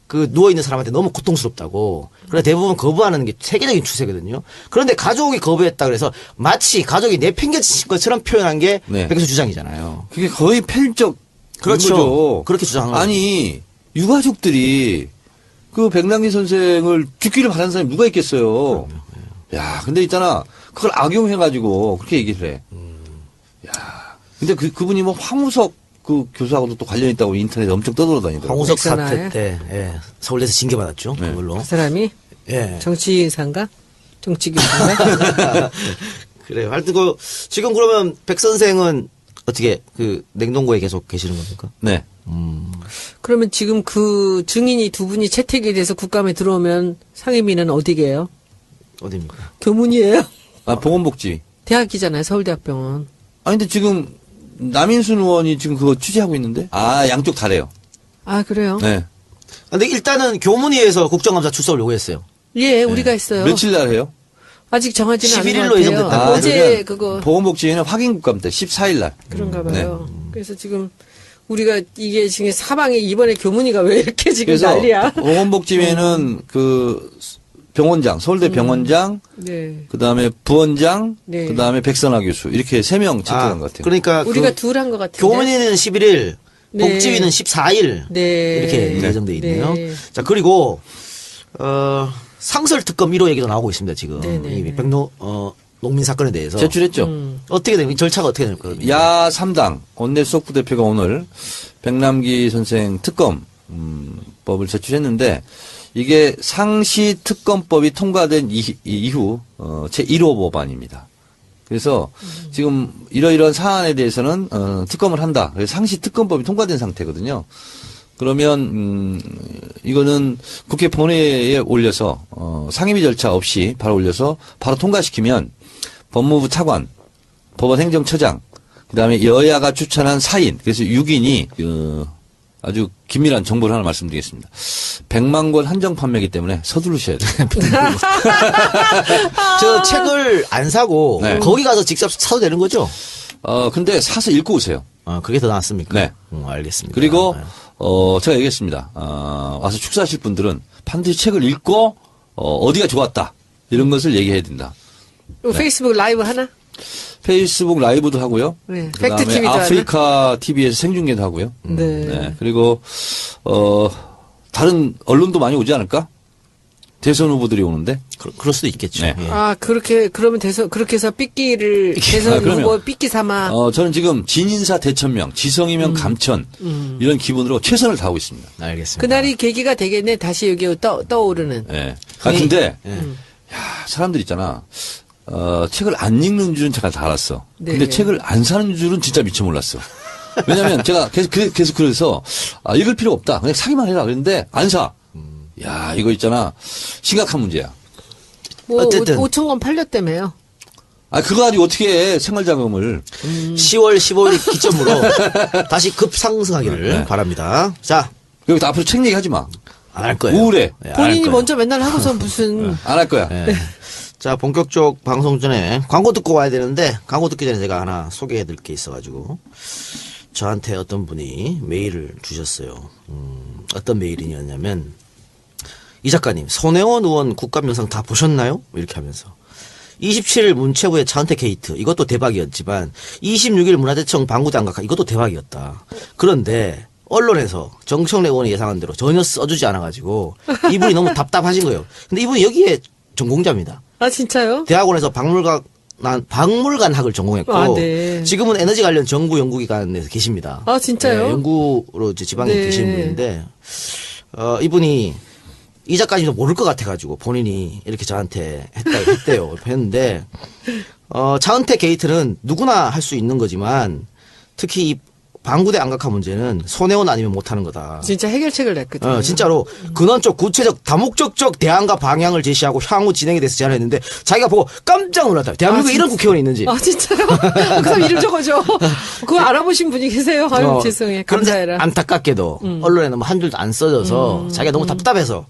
그 누워있는 사람한테 너무 고통스럽다고. 그래 대부분 거부하는 게 세계적인 추세거든요. 그런데 가족이 거부했다 그래서 마치 가족이 내팽개친 것처럼 표현한 게 네. 백수 주장이잖아요. 그게 거의 편적 그렇죠. 거죠. 그렇게 주장한 거죠. 아니 유가족들이 그 백남기 선생을 죽기를 바라는 사람이 누가 있겠어요. 야, 근데 있잖아 그걸 악용해가지고 그렇게 얘기를 해. 야, 근데 그분이 뭐 황우석 그 교수하고도 또 관련 있다고 인터넷에 엄청 떠돌아다니더라고요. 황우석 백선아예요? 사태 때 예, 서울대에서 징계받았죠. 네. 그걸로. 그 사람이 예. 정치인사인가? 정치교수인가? 그래요. 하여튼 그 지금 그러면 백 선생은 어떻게 그 냉동고에 계속 계시는 겁니까? 네. 그러면 지금 그 증인이 두 분이 채택이 돼서 국감에 들어오면 상임위는 어디게요? 어디입니까? 교문이에요? 아, 보건복지. 대학이잖아요. 서울대학병원. 아니, 근데 지금 남인순 의원이 지금 그거 취재하고 있는데? 아, 양쪽 다래요. 아, 그래요? 네. 근데 일단은 교문위에서 국정감사 출석을 요구했어요. 예, 우리가 했어요. 며칠 날 해요? 아직 정하지는 않은 11일로 것 같아요. 예정됐다고 어제 그러면 그거 보건복지위는 확인 국감 때 14일 날. 그런가 봐요. 그래서 지금 우리가 이게 지금 사방에 이번에 교문이가 왜 이렇게 지금 그래서 난리야? 보건복지위는 그 병원장, 서울대 병원장, 네. 그다음에 부원장, 네. 그다음에 백선화 교수 이렇게 3명 채택한 것 같아요. 그러니까 우리가 그 둘 한 것 같은데. 교문위는 11일, 네. 복지위는 14일 네. 이렇게 예정돼 있네요. 네. 자 그리고 상설 특검 1호 얘기도 나오고 있습니다 지금. 네네. 이 농민 사건에 대해서 제출했죠. 어떻게 됩니까? 절차가 어떻게 됩니까? 야 3당 원내수석 부대표가 오늘 백남기 선생 특검 법을 제출했는데 이게 상시 특검법이 통과된 이후 제1호 법안입니다. 그래서 지금 이러이러한 사안에 대해서는 특검을 한다. 그래서 상시 특검법이 통과된 상태거든요. 그러면 이거는 국회 본회의에 올려서 상임위 절차 없이 바로 올려서 바로 통과시키면 법무부 차관, 법원행정처장, 그다음에 여야가 추천한 사인, 그래서 6인이 아주 긴밀한 정보를 하나 말씀드리겠습니다. 100만 권 한정 판매이기 때문에 서두르셔야 돼요. 저 책을 안 사고 네. 거기 가서 직접 사도 되는 거죠? 근데 사서 읽고 오세요. 그게 더 낫습니까? 네. 알겠습니다. 그리고 네. 제가 얘기했습니다. 와서 축사하실 분들은 반드시 책을 읽고 어디가 좋았다 이런 것을 얘기해야 된다. 페이스북 라이브 하나? 페이스북 라이브도 하고요. 네. 그다음에 팩트 TV도 아프리카 TV에서 생중계도 하고요. 네. 그리고 다른 언론도 많이 오지 않을까? 대선 후보들이 오는데. 그럴 수도 있겠죠. 네. 예. 그러면 그렇게 해서 삐끼를 대선 그러면, 후보 삐끼 삼아. 저는 지금 진인사 대천명, 지성이면 감천 이런 기분으로 최선을 다하고 있습니다. 알겠습니다. 그날이 계기가 되겠네. 다시 여기 떠오르는. 예. 근데 사람들 있잖아. 책을 안 읽는 줄은 제가 다 알았어. 근데 네. 책을 안 사는 줄은 진짜 미처 몰랐어. 왜냐면 제가 계속 그래서 읽을 필요 없다. 그냥 사기만 해라. 그랬는데 안 사. 야, 이거 있잖아. 심각한 문제야. 뭐 어쨌든. 5천 권 팔렸다며요. 그거 가지고 어떻게 해, 생활자금을. 10월 15일 기점으로 다시 급상승하기를 바랍니다. 자, 그리고 앞으로 책 얘기 하지 마. 안 할 거예요. 우울해. 예, 안할 본인이 거예요. 먼저 맨날 하고서 무슨 안 할 거야. 예. 자, 본격적 방송 전에 광고 듣고 와야 되는데 광고 듣기 전에 제가 하나 소개해 드릴 게 있어가지고 저한테 어떤 분이 메일을 주셨어요. 어떤 메일이냐면 이 작가님 손혜원 의원 국감 영상 다 보셨나요? 이렇게 하면서 27일 문체부의 차은택 게이트 이것도 대박이었지만 26일 문화재청 방구대 안각화 이것도 대박이었다. 그런데 언론에서 정청래 의원이 예상한 대로 전혀 써주지 않아가지고 이분이 너무 답답하신 거예요. 근데 이분이 여기에 전공자입니다. 아 진짜요? 대학원에서 박물관학을 전공했고 아, 네. 지금은 에너지 관련 정부 연구기관에서 계십니다. 아 진짜요? 네, 연구로 이제 지방에 네. 계시는 분인데 이분이 이 작가님도 모를 것 같아가지고 본인이 이렇게 저한테 했대요. 했는데 차은택 게이트는 누구나 할 수 있는 거지만 특히 이 방구대 안각화 문제는 손혜원 아니면 못하는 거다. 진짜 해결책을 냈거든요. 진짜로 근원적 구체적 다목적적 대안과 방향을 제시하고 향후 진행에 대해서 제안을 했는데 자기가 보고 깜짝 놀랐다. 대한민국에 이런 국회의원이 있는지. 아 진짜요? 그럼 이름 적어줘. 그거 알아보신 분이 계세요. 아유 죄송해. 그런데 감사해라. 안타깝게도 언론에 너무 한 줄도 안 써져서 자기가 너무 답답해서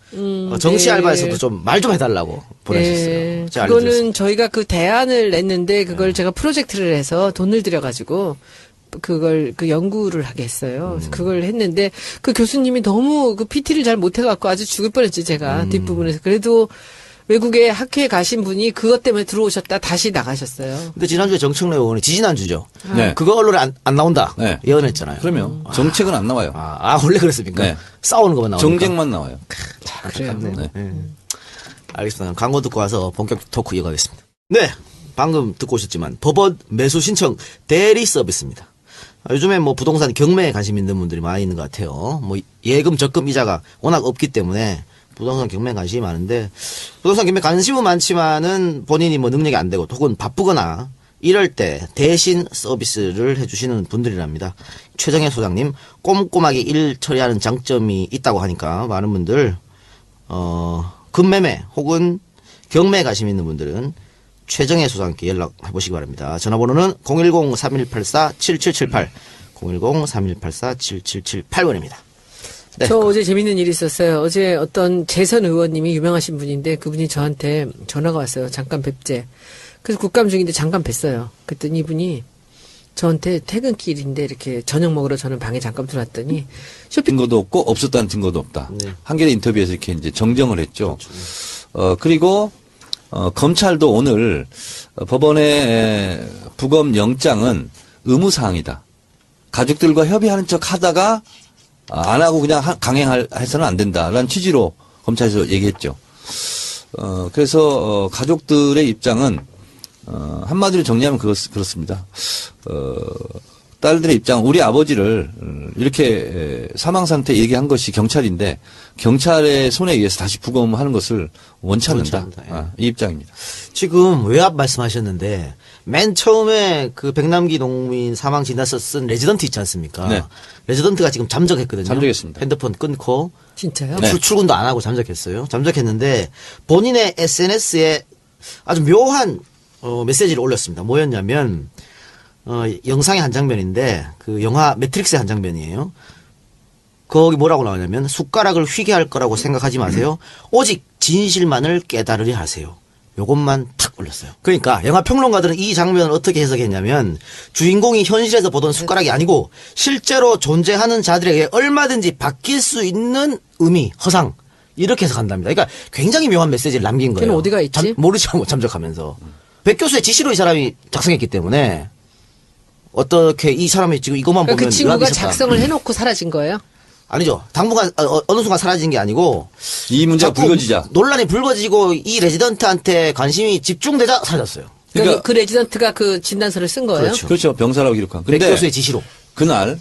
정치 네. 알바에서도 좀 말 좀 해달라고 보내셨어요. 네. 제가 그거는 알려드렸습니다. 저희가 그 대안을 냈는데 그걸 제가 프로젝트를 해서 돈을 들여가지고 그걸 그 연구를 하게 했어요. 그래서 그걸 했는데 그 교수님이 너무 그 PT를 잘 못해갖고 아주 죽을 뻔했지 제가 뒷부분에서. 그래도 외국에 학회에 가신 분이 그것 때문에 들어오셨다 다시 나가셨어요. 근데 지난주에 정청래 의원이 지지난주죠. 네. 그거 언론에 안 나온다. 네. 예언했잖아요. 그러면 정책은 안 나와요. 원래 그랬습니까? 네. 싸우는 것만 나오니까. 정쟁만 나와요. 그래요. 네. 알겠습니다. 광고 듣고 와서 본격 토크 이어가겠습니다. 네. 방금 듣고 오셨지만 법원 매수 신청 대리 서비스입니다. 요즘에 뭐 부동산 경매에 관심 있는 분들이 많이 있는 것 같아요. 뭐 예금 적금 이자가 워낙 없기 때문에 부동산 경매에 관심이 많은데 부동산 경매 관심은 많지만은 본인이 뭐 능력이 안 되고 혹은 바쁘거나 이럴 때 대신 서비스를 해주시는 분들이랍니다. 최정혜 소장님 꼼꼼하게 일 처리하는 장점이 있다고 하니까 많은 분들 금매매 혹은 경매에 관심 있는 분들은 최정혜 소장님께 연락해 보시기 바랍니다. 전화번호는 010-3184-7778 010-3184-7778번입니다. 네. 저 어제 재밌는 일이 있었어요. 어제 어떤 재선 의원님이 유명하신 분인데 그분이 저한테 전화가 왔어요. 잠깐 뵙재. 그래서 국감 중인데 잠깐 뵀어요. 그랬더니 이분이 저한테 퇴근길인데 이렇게 저녁 먹으러 저는 방에 잠깐 들어왔더니 쇼핑 증거도 없고 없었다는 증거도 없다. 네. 한겨레 인터뷰에서 이렇게 이제 정정을 했죠. 그리고 검찰도 오늘 법원의 부검 영장은 의무사항이다. 가족들과 협의하는 척 하다가 안 하고 그냥 강행해서는 안 된다라는 취지로 검찰에서 얘기했죠. 그래서 가족들의 입장은 한마디로 정리하면 그렇습니다. 딸들의 입장, 우리 아버지를 이렇게 사망 상태 얘기한 것이 경찰인데 경찰의 손에 의해서 다시 부검하는 것을 원치 않는다. 이 입장입니다. 지금 외압 말씀하셨는데 맨 처음에 그 백남기 농민 사망 진단서 쓴 레지던트 있지 않습니까? 네. 레지던트가 지금 잠적했거든요. 잠적했습니다. 핸드폰 끊고 진짜요? 네. 출근도 안 하고 잠적했어요. 잠적했는데 본인의 SNS에 아주 묘한 메시지를 올렸습니다. 뭐였냐면 영상의 한 장면인데 그 영화 매트릭스의 한 장면이에요. 거기 뭐라고 나오냐면 숟가락을 휘게 할 거라고 생각하지 마세요. 오직 진실만을 깨달으려 하세요. 요것만 탁 올렸어요. 그러니까 영화 평론가들은 이 장면을 어떻게 해석했냐면 주인공이 현실에서 보던 숟가락이 아니고 실제로 존재하는 자들에게 얼마든지 바뀔 수 있는 의미, 허상 이렇게 해석한답니다. 그러니까 굉장히 묘한 메시지를 남긴 거예요. 걔는 어디가 있지? 모르죠. 잠적하면서. 백 교수의 지시로 이 사람이 작성했기 때문에 어떻게 이 사람이 지금 이것만 그러니까 보면 그 친구가 의학이 있었다. 작성을 해놓고 사라진 거예요? 아니죠. 당분간 어느 순간 사라진 게 아니고 이 문제가 자꾸 불거지자. 논란이 불거지고 이 레지던트한테 관심이 집중되자 사라졌어요. 그러니까 그 레지던트가 그 진단서를 쓴 거예요? 그렇죠. 그렇죠. 병사라고 기록한. 백 근데 교수의 지시로. 그날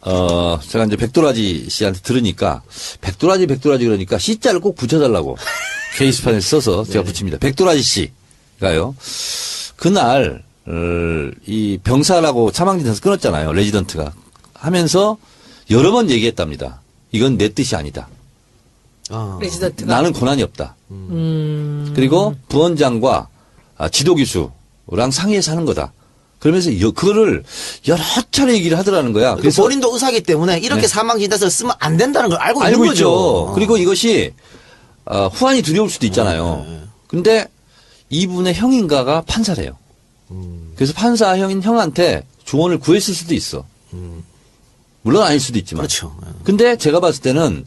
제가 이제 백도라지 씨한테 들으니까 백도라지 그러니까 C자를 꼭 붙여달라고 게시판에 써서 제가 붙입니다. 백도라지 씨가요. 그날 이 병사라고 사망진단서 끊었잖아요. 레지던트가 하면서 여러 번 얘기했답니다. 이건 내 뜻이 아니다. 레지던트가. 나는 권한이 없다. 그리고 부원장과 지도교수랑 상의해서 하는 거다. 그러면서 그거를 여러 차례 얘기를 하더라는 거야. 그래서 본인도 의사기 때문에 이렇게 사망 진단서를 쓰면 안 된다는 걸 알고 있는 알고 거죠. 있죠. 그리고 이것이 후환이 두려울 수도 있잖아요. 근데 이분의 형인가가 판사래요. 그래서 판사 형한테 조언을 구했을 수도 있어. 물론 아닐 수도 있지만. 그렇죠. 근데 제가 봤을 때는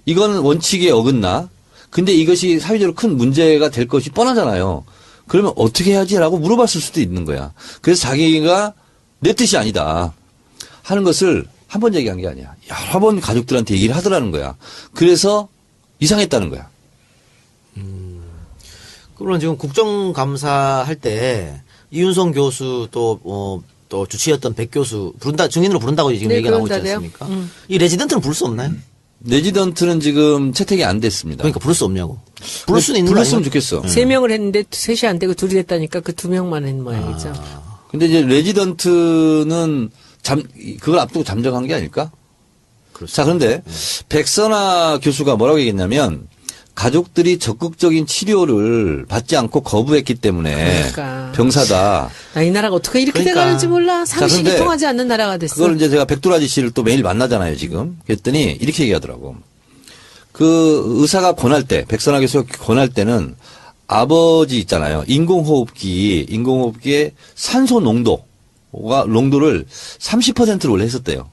이건 원칙에 어긋나. 근데 이것이 사회적으로 큰 문제가 될 것이 뻔하잖아요. 그러면 어떻게 해야지라고 물어봤을 수도 있는 거야. 그래서 자기가 내 뜻이 아니다 하는 것을 한 번 얘기한 게 아니야. 여러 번 가족들한테 얘기를 하더라는 거야. 그래서 이상했다는 거야. 그러면 지금 국정감사 할 때 이윤성 교수 또 주치였던 백 교수 증인으로 부른다고 지금 네, 얘기가 나오고 있지 그런다네요. 않습니까? 이 레지던트는 부를 수 없나요? 레지던트는 지금 채택이 안 됐습니다. 그러니까 부를 수 없냐고. 부를 수는 있는 거 불렀으면 아니에요? 좋겠어. 3명을 했는데 3이 안 되고 2이 됐다니까 그 2명만 한 모양이죠. 근데 이제 레지던트는 그걸 앞두고 잠적한 게 아닐까? 자, 그런데 백선아 교수가 뭐라고 얘기했냐면 가족들이 적극적인 치료를 받지 않고 거부했기 때문에 그러니까. 병사다. 이 나라가 어떻게 이렇게 그러니까. 돼가는지 몰라. 상식이 근데 통하지 않는 나라가 됐어. 그걸 이제 제가 백도라지 씨를 또 매일 만나잖아요, 지금. 그랬더니 이렇게 얘기하더라고. 그 의사가 권할 때, 백선아 교수가 권할 때는 아버지 있잖아요. 인공호흡기의 산소 농도를 30%를 원래 했었대요.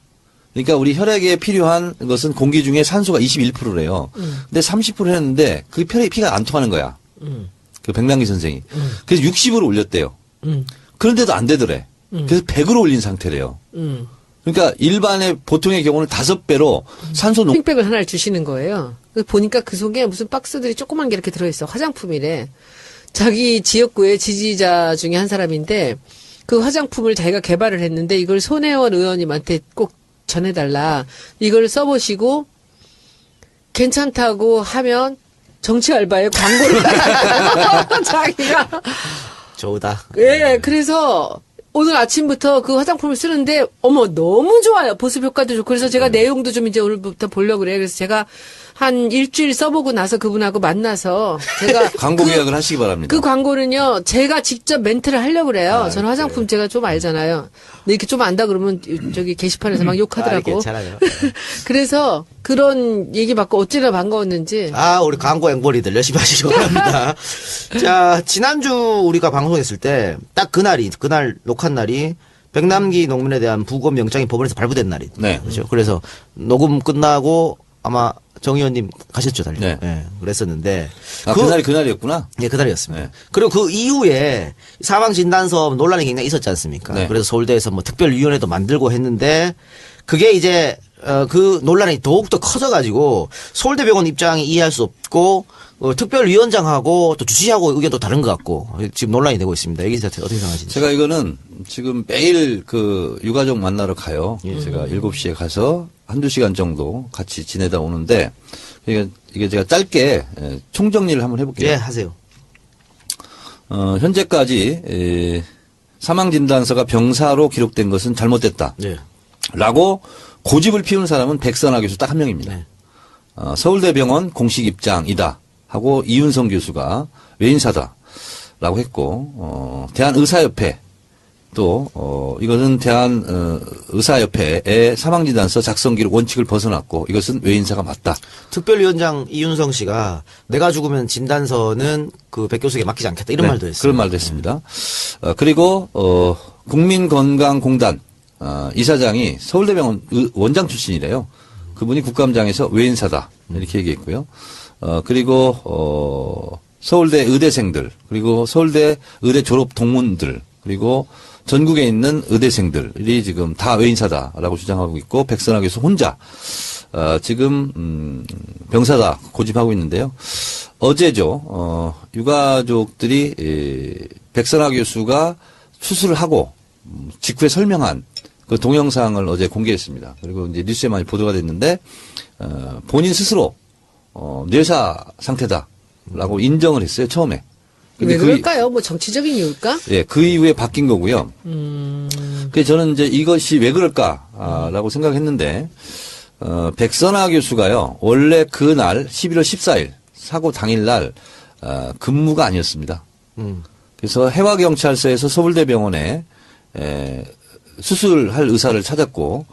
그러니까 우리 혈액에 필요한 것은 공기 중에 산소가 21%래요. 근데 30% 했는데 그 피가 안 통하는 거야. 그 백남기 선생이. 그래서 60으로 올렸대요. 그런데도 안 되더래. 그래서 100으로 올린 상태래요. 그러니까 일반의 보통의 경우는 5배로 산소 핑백을 하나를 주시는 거예요. 그래서 보니까 그 속에 무슨 박스들이 조그만 게 이렇게 들어있어. 화장품이래. 자기 지역구의 지지자 중에 한 사람인데 그 화장품을 자기가 개발을 했는데 이걸 손혜원 의원님한테 꼭 전해달라. 이걸 써보시고 괜찮다고 하면 정치 알바에 광고를 자기가. 좋다. 예, 그래서 오늘 아침부터 그 화장품을 쓰는데 어머 너무 좋아요. 보습 효과도 좋고 그래서 제가 내용도 좀 이제 오늘부터 보려고 그래요. 그래서 제가 한 일주일 써보고 나서 그분하고 만나서 제가 광고 계약을 하시기 바랍니다. 그 광고는요 제가 직접 멘트를 하려고 그래요. 저는 화장품 제가 좀 알잖아요. 근데 이렇게 좀 안다 그러면 저기 게시판에서 막 욕하더라고. 괜찮아요. 그래서 그런 얘기 받고 어찌나 반가웠는지. 우리 광고 앵벌이들 열심히 하시기 바랍니다. 자, 지난주 우리가 방송했을 때 딱 그날 녹화한 날이 백남기 농민에 대한 부검 영장이 법원에서 발부된 날이. 네. 그렇죠. 그래서 녹음 끝나고 아마 정 의원님 가셨죠, 달리. 네. 예, 그랬었는데. 그날이 그날이었구나. 예, 그날이었습니다. 네. 그리고 그 이후에 사망진단서 논란이 굉장히 있었지 않습니까? 네. 그래서 서울대에서 뭐 특별위원회도 만들고 했는데 그게 이제 그 논란이 더욱더 커져가지고 서울대병원 입장이 이해할 수 없고 특별위원장하고 또 주치의하고 의견도 다른 것 같고 지금 논란이 되고 있습니다. 여기 어떻게 생각하시는지? 제가 이거는 지금 매일 그 유가족 만나러 가요. 제가 7시에 가서 한두 시간 정도 같이 지내다 오는데 이게 제가 짧게 총정리를 한번 해볼게요. 예, 하세요. 현재까지 사망진단서가 병사로 기록된 것은 잘못됐다. 네. 라고 고집을 피우는 사람은 백선아 교수 딱 한 명입니다. 네. 서울대병원 공식 입장이다 하고 이윤성 교수가 외인사다 라고 했고 대한의사협회 또 이것은 대한의사협회의 사망진단서 작성기록 원칙을 벗어났고 이것은 외인사가 맞다. 특별위원장 이윤성 씨가 내가 죽으면 진단서는 그 백 교수에게 맡기지 않겠다 이런 네, 말도 했어요. 그런 말도 했습니다. 그리고 국민건강공단 이사장이 서울대병원 원장 출신이래요. 그분이 국감장에서 외인사다 이렇게 얘기했고요. 그리고 서울대 의대생들 그리고 서울대 의대 졸업 동문들 그리고 전국에 있는 의대생들이 지금 다 외인사다라고 주장하고 있고 백선아 교수 혼자 지금 병사다 고집하고 있는데요. 어제죠. 유가족들이 백선아 교수가 수술을 하고 직후에 설명한 그 동영상을 어제 공개했습니다. 그리고 이제 뉴스에 많이 보도가 됐는데 본인 스스로 뇌사 상태다라고 인정을 했어요. 처음에. 왜 그럴까요? 뭐 정치적인 이유일까? 예, 그 이후에 바뀐 거고요. 그래서 저는 이제 이것이 왜 그럴까라고 생각했는데 백선아 교수가요. 원래 그날 11월 14일 사고 당일날 근무가 아니었습니다. 그래서 해와경찰서에서 서울대병원에 수술할 의사를 찾았고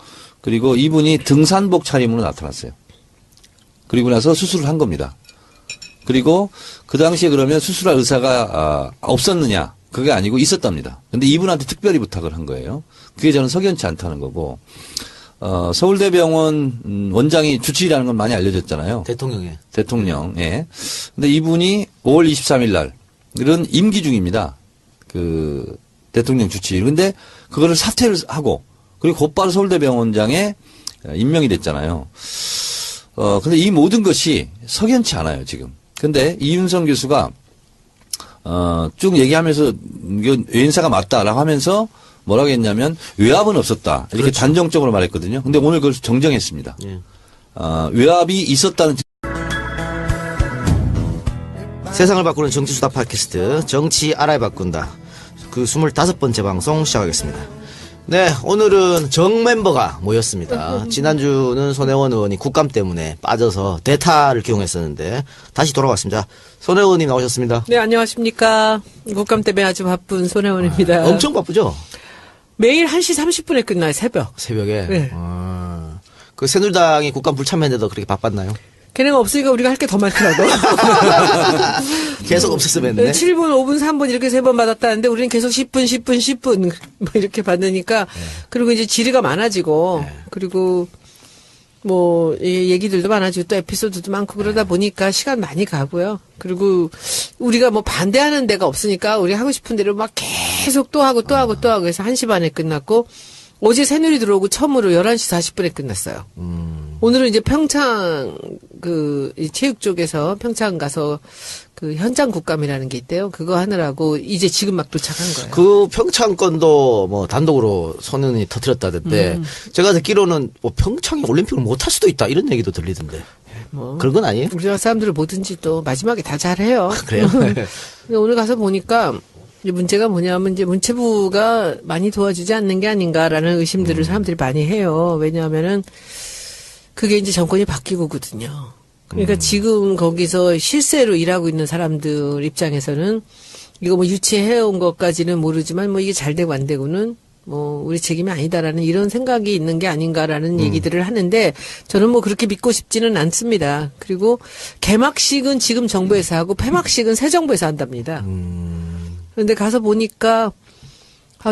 그리고 이분이 등산복 차림으로 나타났어요. 그리고 나서 수술을 한 겁니다. 그리고 그 당시에 그러면 수술할 의사가 없었느냐? 그게 아니고 있었답니다. 근데 이분한테 특별히 부탁을 한 거예요. 그게 저는 석연치 않다는 거고 서울대병원 원장이 주치의라는 건 많이 알려졌잖아요. 대통령에. 대통령. 예. 근데 이분이 5월 23일 날 이런 임기 중입니다. 그 대통령 주치의. 근데 그거를 사퇴를 하고 그리고 곧바로 서울대병원장에 임명이 됐잖아요. 근데 이 모든 것이 석연치 않아요, 지금. 근데 이윤성 교수가 쭉 얘기하면서 이건 외인사가 맞다라고 하면서 뭐라고 했냐면 외압은 없었다. 이렇게 그렇죠. 단정적으로 말했거든요. 근데 오늘 그걸 정정했습니다. 예. 외압이 있었다는 세상을 바꾸는 정치수다 팟캐스트 정치 알아야 바꾼다. 그 25번째 방송 시작하겠습니다. 네, 오늘은 정 멤버가 모였습니다. 지난주는 손혜원 의원이 국감 때문에 빠져서 대타를 기용했었는데 다시 돌아왔습니다. 손혜원 의원님 나오셨습니다. 네, 안녕하십니까. 국감 때문에 아주 바쁜 손혜원입니다. 엄청 바쁘죠? 매일 1시 30분에 끝나요, 새벽. 새벽에. 네. 그 새누리당이 국감 불참했는데도 그렇게 바빴나요? 걔네가 없으니까 우리가 할 게 더 많더라고. 계속 없었으면 했네. 7분, 5분, 3분 이렇게 3번 받았다는데 우리는 계속 10분, 10분, 10분 뭐 이렇게 받으니까 그리고 이제 질의가 많아지고 그리고 뭐 얘기들도 많아지고 또 에피소드도 많고 그러다 보니까 시간 많이 가고요. 그리고 우리가 뭐 반대하는 데가 없으니까 우리 하고 싶은 대로 막 계속 또 하고 또 하고 또 하고 해서 1시 반에 끝났고 어제 새누리 들어오고 처음으로 11시 40분에 끝났어요. 오늘은 이제 평창 이 체육 쪽에서 평창 가서 그 현장 국감이라는 게 있대요. 그거 하느라고 이제 지금 막 도착한 거예요. 그 평창 건도 뭐 단독으로 손은이 터뜨렸다던데 제가 듣기로는 뭐 평창이 올림픽을 못 할 수도 있다 이런 얘기도 들리던데. 뭐 그런 건 아니에요? 우리나라 사람들은 뭐든지 또 마지막에 다 잘해요. 그래요? 근데 오늘 가서 보니까 이제 문제가 뭐냐면 이제 문체부가 많이 도와주지 않는 게 아닌가라는 의심들을 사람들이 많이 해요. 왜냐하면은 그게 이제 정권이 바뀌고거든요. 그러니까 지금 거기서 실세로 일하고 있는 사람들 입장에서는 이거 뭐 유치해온 것까지는 모르지만 뭐 이게 잘 되고 안 되고는 뭐 우리 책임이 아니다라는 이런 생각이 있는 게 아닌가라는 얘기들을 하는데 저는 뭐 그렇게 믿고 싶지는 않습니다. 그리고 개막식은 지금 정부에서 하고 폐막식은 새 정부에서 한답니다. 그런데 가서 보니까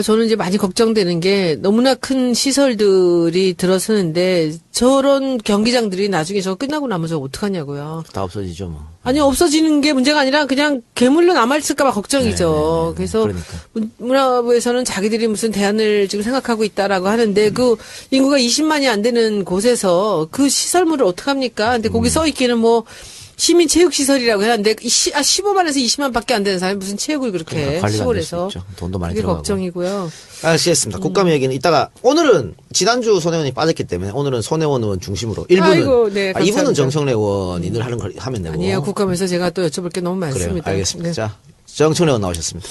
저는 이제 많이 걱정되는 게 너무나 큰 시설들이 들어서는데 저런 경기장들이 나중에 저거 끝나고 나면 저거 어떡하냐고요. 다 없어지죠, 뭐. 아니, 없어지는 게 문제가 아니라 그냥 괴물로 남아있을까봐 걱정이죠. 그래서 그러니까. 문화부에서는 자기들이 무슨 대안을 지금 생각하고 있다라고 하는데 그 인구가 20만이 안 되는 곳에서 그 시설물을 어떡합니까? 근데 거기 써있기는 뭐 시민체육시설이라고 해놨는데 15만에서 20만 밖에 안 되는 사람이 무슨 체육을 그렇게 그러니까 관리가 안 될 수 시골에서. 있죠. 돈도 많이 그게 들어가고. 걱정이고요. 알겠습니다. 국감 얘기는 이따가 오늘은 지난주 손혜원이 빠졌기 때문에 오늘은 손혜원 의원 중심으로 1부는 아이고, 네, 감사합니다. 2부는 정청래 의원이 늘 하는 걸 하면 되고. 아니에요. 국감에서 제가 또 여쭤볼 게 너무 그래요. 많습니다. 알겠습니다. 네. 자, 정청래 의원 나오셨습니다.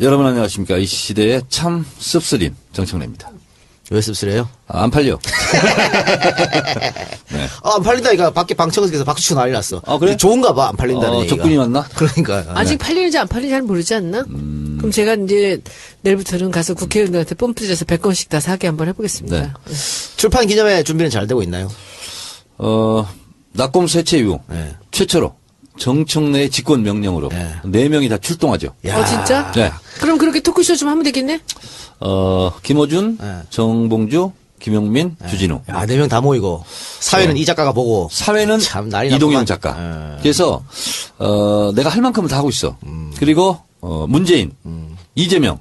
여러분 안녕하십니까. 이 시대의 참 씁쓸인 정청래입니다. 왜 씁쓸해요? 안 팔려. 네. 안 팔린다. 이거 밖에 방청석에서 박수 치고 난리 났어. 아, 그래? 좋은가 봐. 안 팔린다는 얘기가. 적군이 왔나? 그러니까. 아직 팔리는지 안 팔리는지 잘 모르지 않나? 그럼 제가 이제 내일부터는 가서 국회의원들한테 뽐뿌려서 100건씩 다 사게 한번 해보겠습니다. 네. 출판 기념회 준비는 잘 되고 있나요? 낙검 쇠체 이후 네. 최초로 정청래의 직권 명령으로 네. 4명이 다 출동하죠. 야. 진짜? 네. 그럼 그렇게 토크쇼 좀 하면 되겠네? 김어준, 네. 정봉주, 김용민, 주진우. 야, 4명 다 모이고. 사회는 이 작가가 보고. 사회는 참 난리 이동영 났구만. 작가. 그래서 내가 할 만큼은 다 하고 있어. 그리고 문재인, 이재명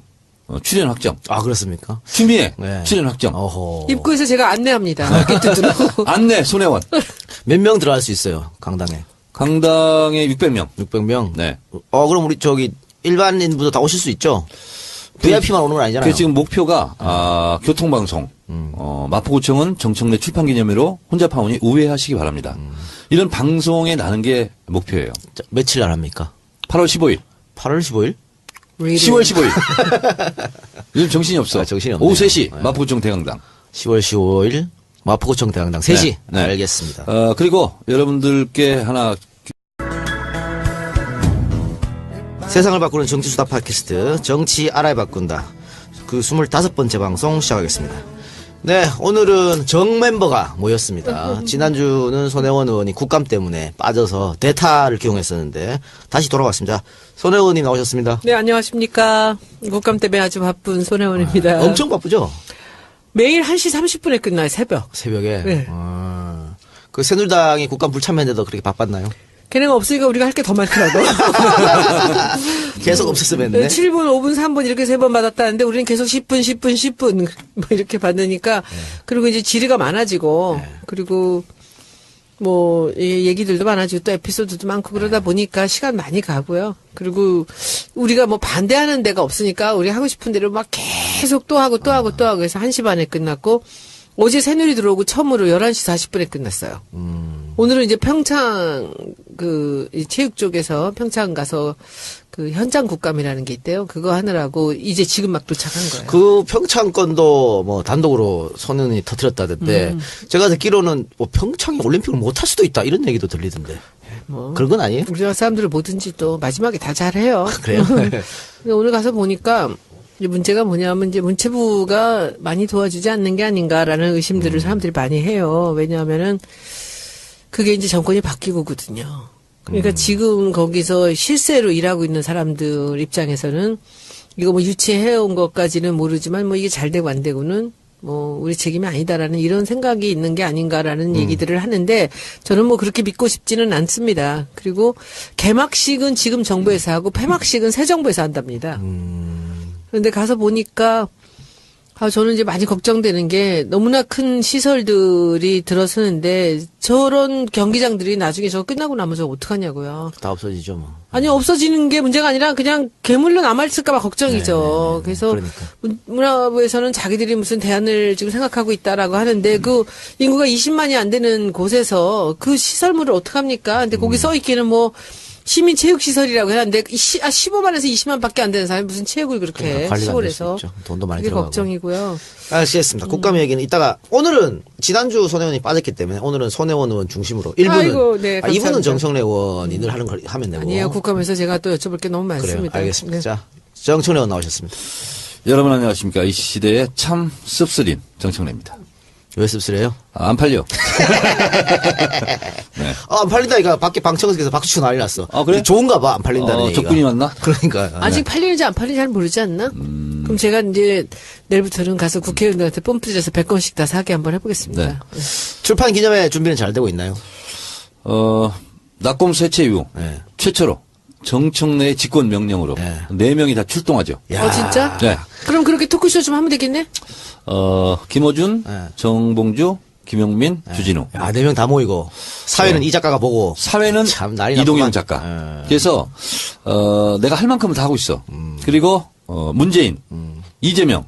출연 확정. 아, 그렇습니까? 추미애 네. 출연 확정. 어허. 입구에서 제가 안내합니다. 게트드로. 안내 손혜원. 몇 명 들어갈 수 있어요, 강당에? 강당에 600명. 600명? 네. 그럼 우리 일반인분도 다 오실 수 있죠? VIP만 오는 건 아니잖아요. 그 지금 목표가 교통방송, 마포구청은 정청래 출판기념회로 혼자 파오니 우회하시기 바랍니다. 이런 방송에 나는 게 목표예요. 자, 며칠 날 합니까? 8월 15일, 8월 15일? 10월 15일. 요즘 정신이 없어. 아, 정신이 없네요. 오후 3시 네. 마포구청 대강당. 10월 15일 마포구청 대강당 3시. 네, 네. 알겠습니다. 그리고 여러분들께 하나 세상을 바꾸는 정치수다 팟캐스트 정치 알아야 바꾼다. 그 25번째 방송 시작하겠습니다. 네, 오늘은 정 멤버가 모였습니다. 지난주는 손혜원 의원이 국감 때문에 빠져서 대타를 기용했었는데 다시 돌아왔습니다. 손혜원 의원님 나오셨습니다. 네, 안녕하십니까. 국감 때문에 아주 바쁜 손혜원입니다. 엄청 바쁘죠? 매일 1시 30분에 끝나요, 새벽. 새벽에. 네. 그 새누리당이 국감 불참했는데도 그렇게 바빴나요? 걔네가 없으니까 우리가 할 게 더 많더라고. 계속 없었으면 했네. 7분, 5분, 3분 이렇게 3번 받았다는데 우리는 계속 10분, 10분, 10분 뭐 이렇게 받으니까 그리고 이제 질의가 많아지고 그리고 뭐 얘기들도 많아지고 또 에피소드도 많고 그러다 보니까 시간 많이 가고요. 그리고 우리가 뭐 반대하는 데가 없으니까 우리 하고 싶은 대로 막 계속 또 하고 또 하고 또 하고 해서 1시 반에 끝났고 어제 새누리 들어오고 처음으로 11시 40분에 끝났어요. 오늘은 이제 평창 이 체육 쪽에서 평창 가서 그 현장 국감이라는 게 있대요. 그거 하느라고 이제 지금 막 도착한 거예요. 그 평창 건도 뭐 단독으로 손은이 터뜨렸다던데 제가 듣기로는 뭐 평창이 올림픽을 못 할 수도 있다 이런 얘기도 들리던데. 뭐 그런 건 아니에요? 우리나라 사람들은 뭐든지 또 마지막에 다 잘해요. 그래요? 근데 오늘 가서 보니까 이제 문제가 뭐냐면 이제 문체부가 많이 도와주지 않는 게 아닌가라는 의심들을 사람들이 많이 해요. 왜냐하면은 그게 이제 정권이 바뀌고거든요. 그러니까 지금 거기서 실세로 일하고 있는 사람들 입장에서는 이거 뭐 유치해온 것까지는 모르지만 뭐 이게 잘 되고 안 되고는 뭐 우리 책임이 아니다라는 이런 생각이 있는 게 아닌가라는 얘기들을 하는데 저는 뭐 그렇게 믿고 싶지는 않습니다. 그리고 개막식은 지금 정부에서 하고 폐막식은 새 정부에서 한답니다. 그런데 가서 보니까 저는 이제 많이 걱정되는 게 너무나 큰 시설들이 들어서는데 저런 경기장들이 나중에 저거 끝나고 나면 저거 어떡하냐고요. 다 없어지죠, 뭐. 아니 없어지는 게 문제가 아니라 그냥 괴물로 남아있을까봐 걱정이죠. 그래서 그러니까. 문화부에서는 자기들이 무슨 대안을 지금 생각하고 있다라고 하는데 그 인구가 20만이 안 되는 곳에서 그 시설물을 어떡합니까? 근데 거기 써있기는 뭐 시민체육시설이라고 해놨는데 15만에서 20만 밖에 안 되는 사람이 무슨 체육을 그렇게 그러니까 관리가 안 될 수 시골에서. 있죠. 돈도 많이 그게 들어가고. 걱정이고요. 알겠습니다. 국감 얘기는 이따가 오늘은 지난주 손혜원이 빠졌기 때문에 오늘은 손혜원 의원 중심으로 1부는 아이고, 네, 2부는 감사합니다. 정청래 의원이 늘 하는 걸 하면 되고. 아니에요. 국감에서 제가 또 여쭤볼 게 너무 그래요. 많습니다. 알겠습니다. 네. 자, 정청래 의원 나오셨습니다. 여러분 안녕하십니까. 이 시대의 참 씁쓸인 정청래입니다. 왜 씁쓸해요? 안 팔려. 네. 안 팔린다. 이거 밖에 방청석에서 박수 치고 난리 났어. 아, 그래? 좋은가 봐. 안 팔린다는 얘기가. 적군이 왔나? 그러니까. 아직 팔리는지 안 팔리는지 잘 모르지 않나? 그럼 제가 이제 내일부터는 가서 국회의원들한테 뽐뿌려서 100권씩 다 사게 한번 해보겠습니다. 네. 출판 기념회 준비는 잘 되고 있나요? 낙검수 해체 이후 네. 최초로 정청래의 직권 명령으로 네. 4명이 다 출동하죠. 어, 진짜? 네. 그럼 그렇게 토크쇼 좀 하면 되겠네? 김어준, 네. 정봉주, 김용민, 주진우. 야, 4명 다 모이고 사회는 이 작가가 보고 사회는 참 난리 이동영 났구만. 작가. 예. 그래서 내가 할 만큼은 다 하고 있어. 그리고 문재인, 이재명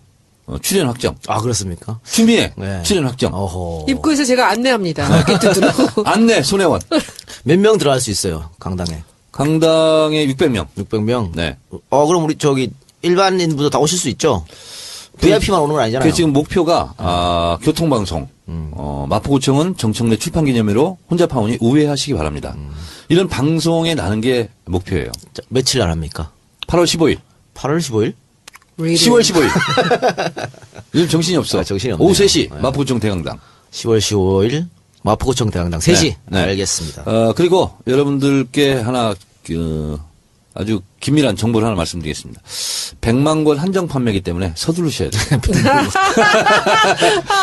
출연 확정. 아, 그렇습니까? 추미애 네. 출연 확정. 어허. 입구에서 제가 안내합니다. 게트드로. 안내 손혜원. 몇 명 들어갈 수 있어요, 강당에? 강당에 600명. 600명? 네. 그럼 우리 저기 일반인분도 다 오실 수 있죠? VIP만 오는 건 아니잖아요. 그 지금 목표가 교통방송. 마포구청은 정청래 출판기념회로 혼자 파오니 우회하시기 바랍니다. 이런 방송에 나는 게 목표예요. 자, 며칠 날 합니까? 8월 15일, 8월 15일? 10월 15일. 요즘 정신이 없어. 아, 정신이 없네요. 오후 3시 네. 마포구청 대강당. 10월 15일 마포구청 대강당 3시. 네, 네. 알겠습니다. 그리고 여러분들께 하나 아주 긴밀한 정보를 하나 말씀드리겠습니다. 100만 권 한정 판매이기 때문에 서두르셔야 돼요.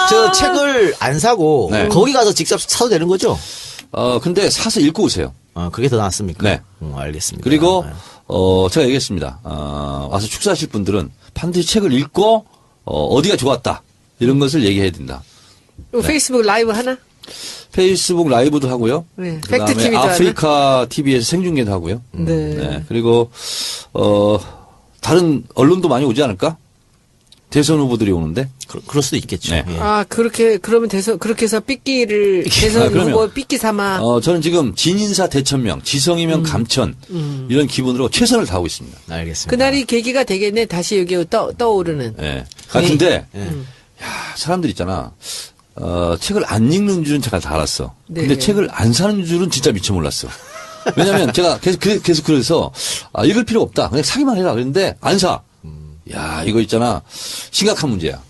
저 책을 안 사고 네. 거기 가서 직접 사도 되는 거죠? 근데 사서 읽고 오세요. 그게 더 낫습니까? 네. 알겠습니다. 그리고 네. 제가 얘기했습니다. 와서 축사하실 분들은 반드시 책을 읽고 어디가 좋았다 이런 것을 얘기해야 된다. 페이스북 라이브 하나? 페이스북 라이브도 하고요. 네. 그다음에 팩트 TV도 아프리카 TV에서 생중계도 하고요. 네. 네. 그리고 다른 언론도 많이 오지 않을까? 대선 후보들이 오는데. 그럴 수도 있겠죠. 네. 예. 그러면 그렇게 해서 삐끼를, 대선 그럼요. 후보 삐끼 삼아. 저는 지금 진인사 대천명, 지성이면 감천 이런 기분으로 최선을 다하고 있습니다. 알겠습니다. 그날이 계기가 되겠네. 다시 여기 떠오르는. 예. 근데 사람들 있잖아. 책을 안 읽는 줄은 제가 다 알았어. 근데 네. 책을 안 사는 줄은 진짜 미처 몰랐어. 왜냐면 제가 계속 그래서 읽을 필요 없다. 그냥 사기만 해라. 그랬는데 안 사. 야, 이거 있잖아. 심각한 문제야.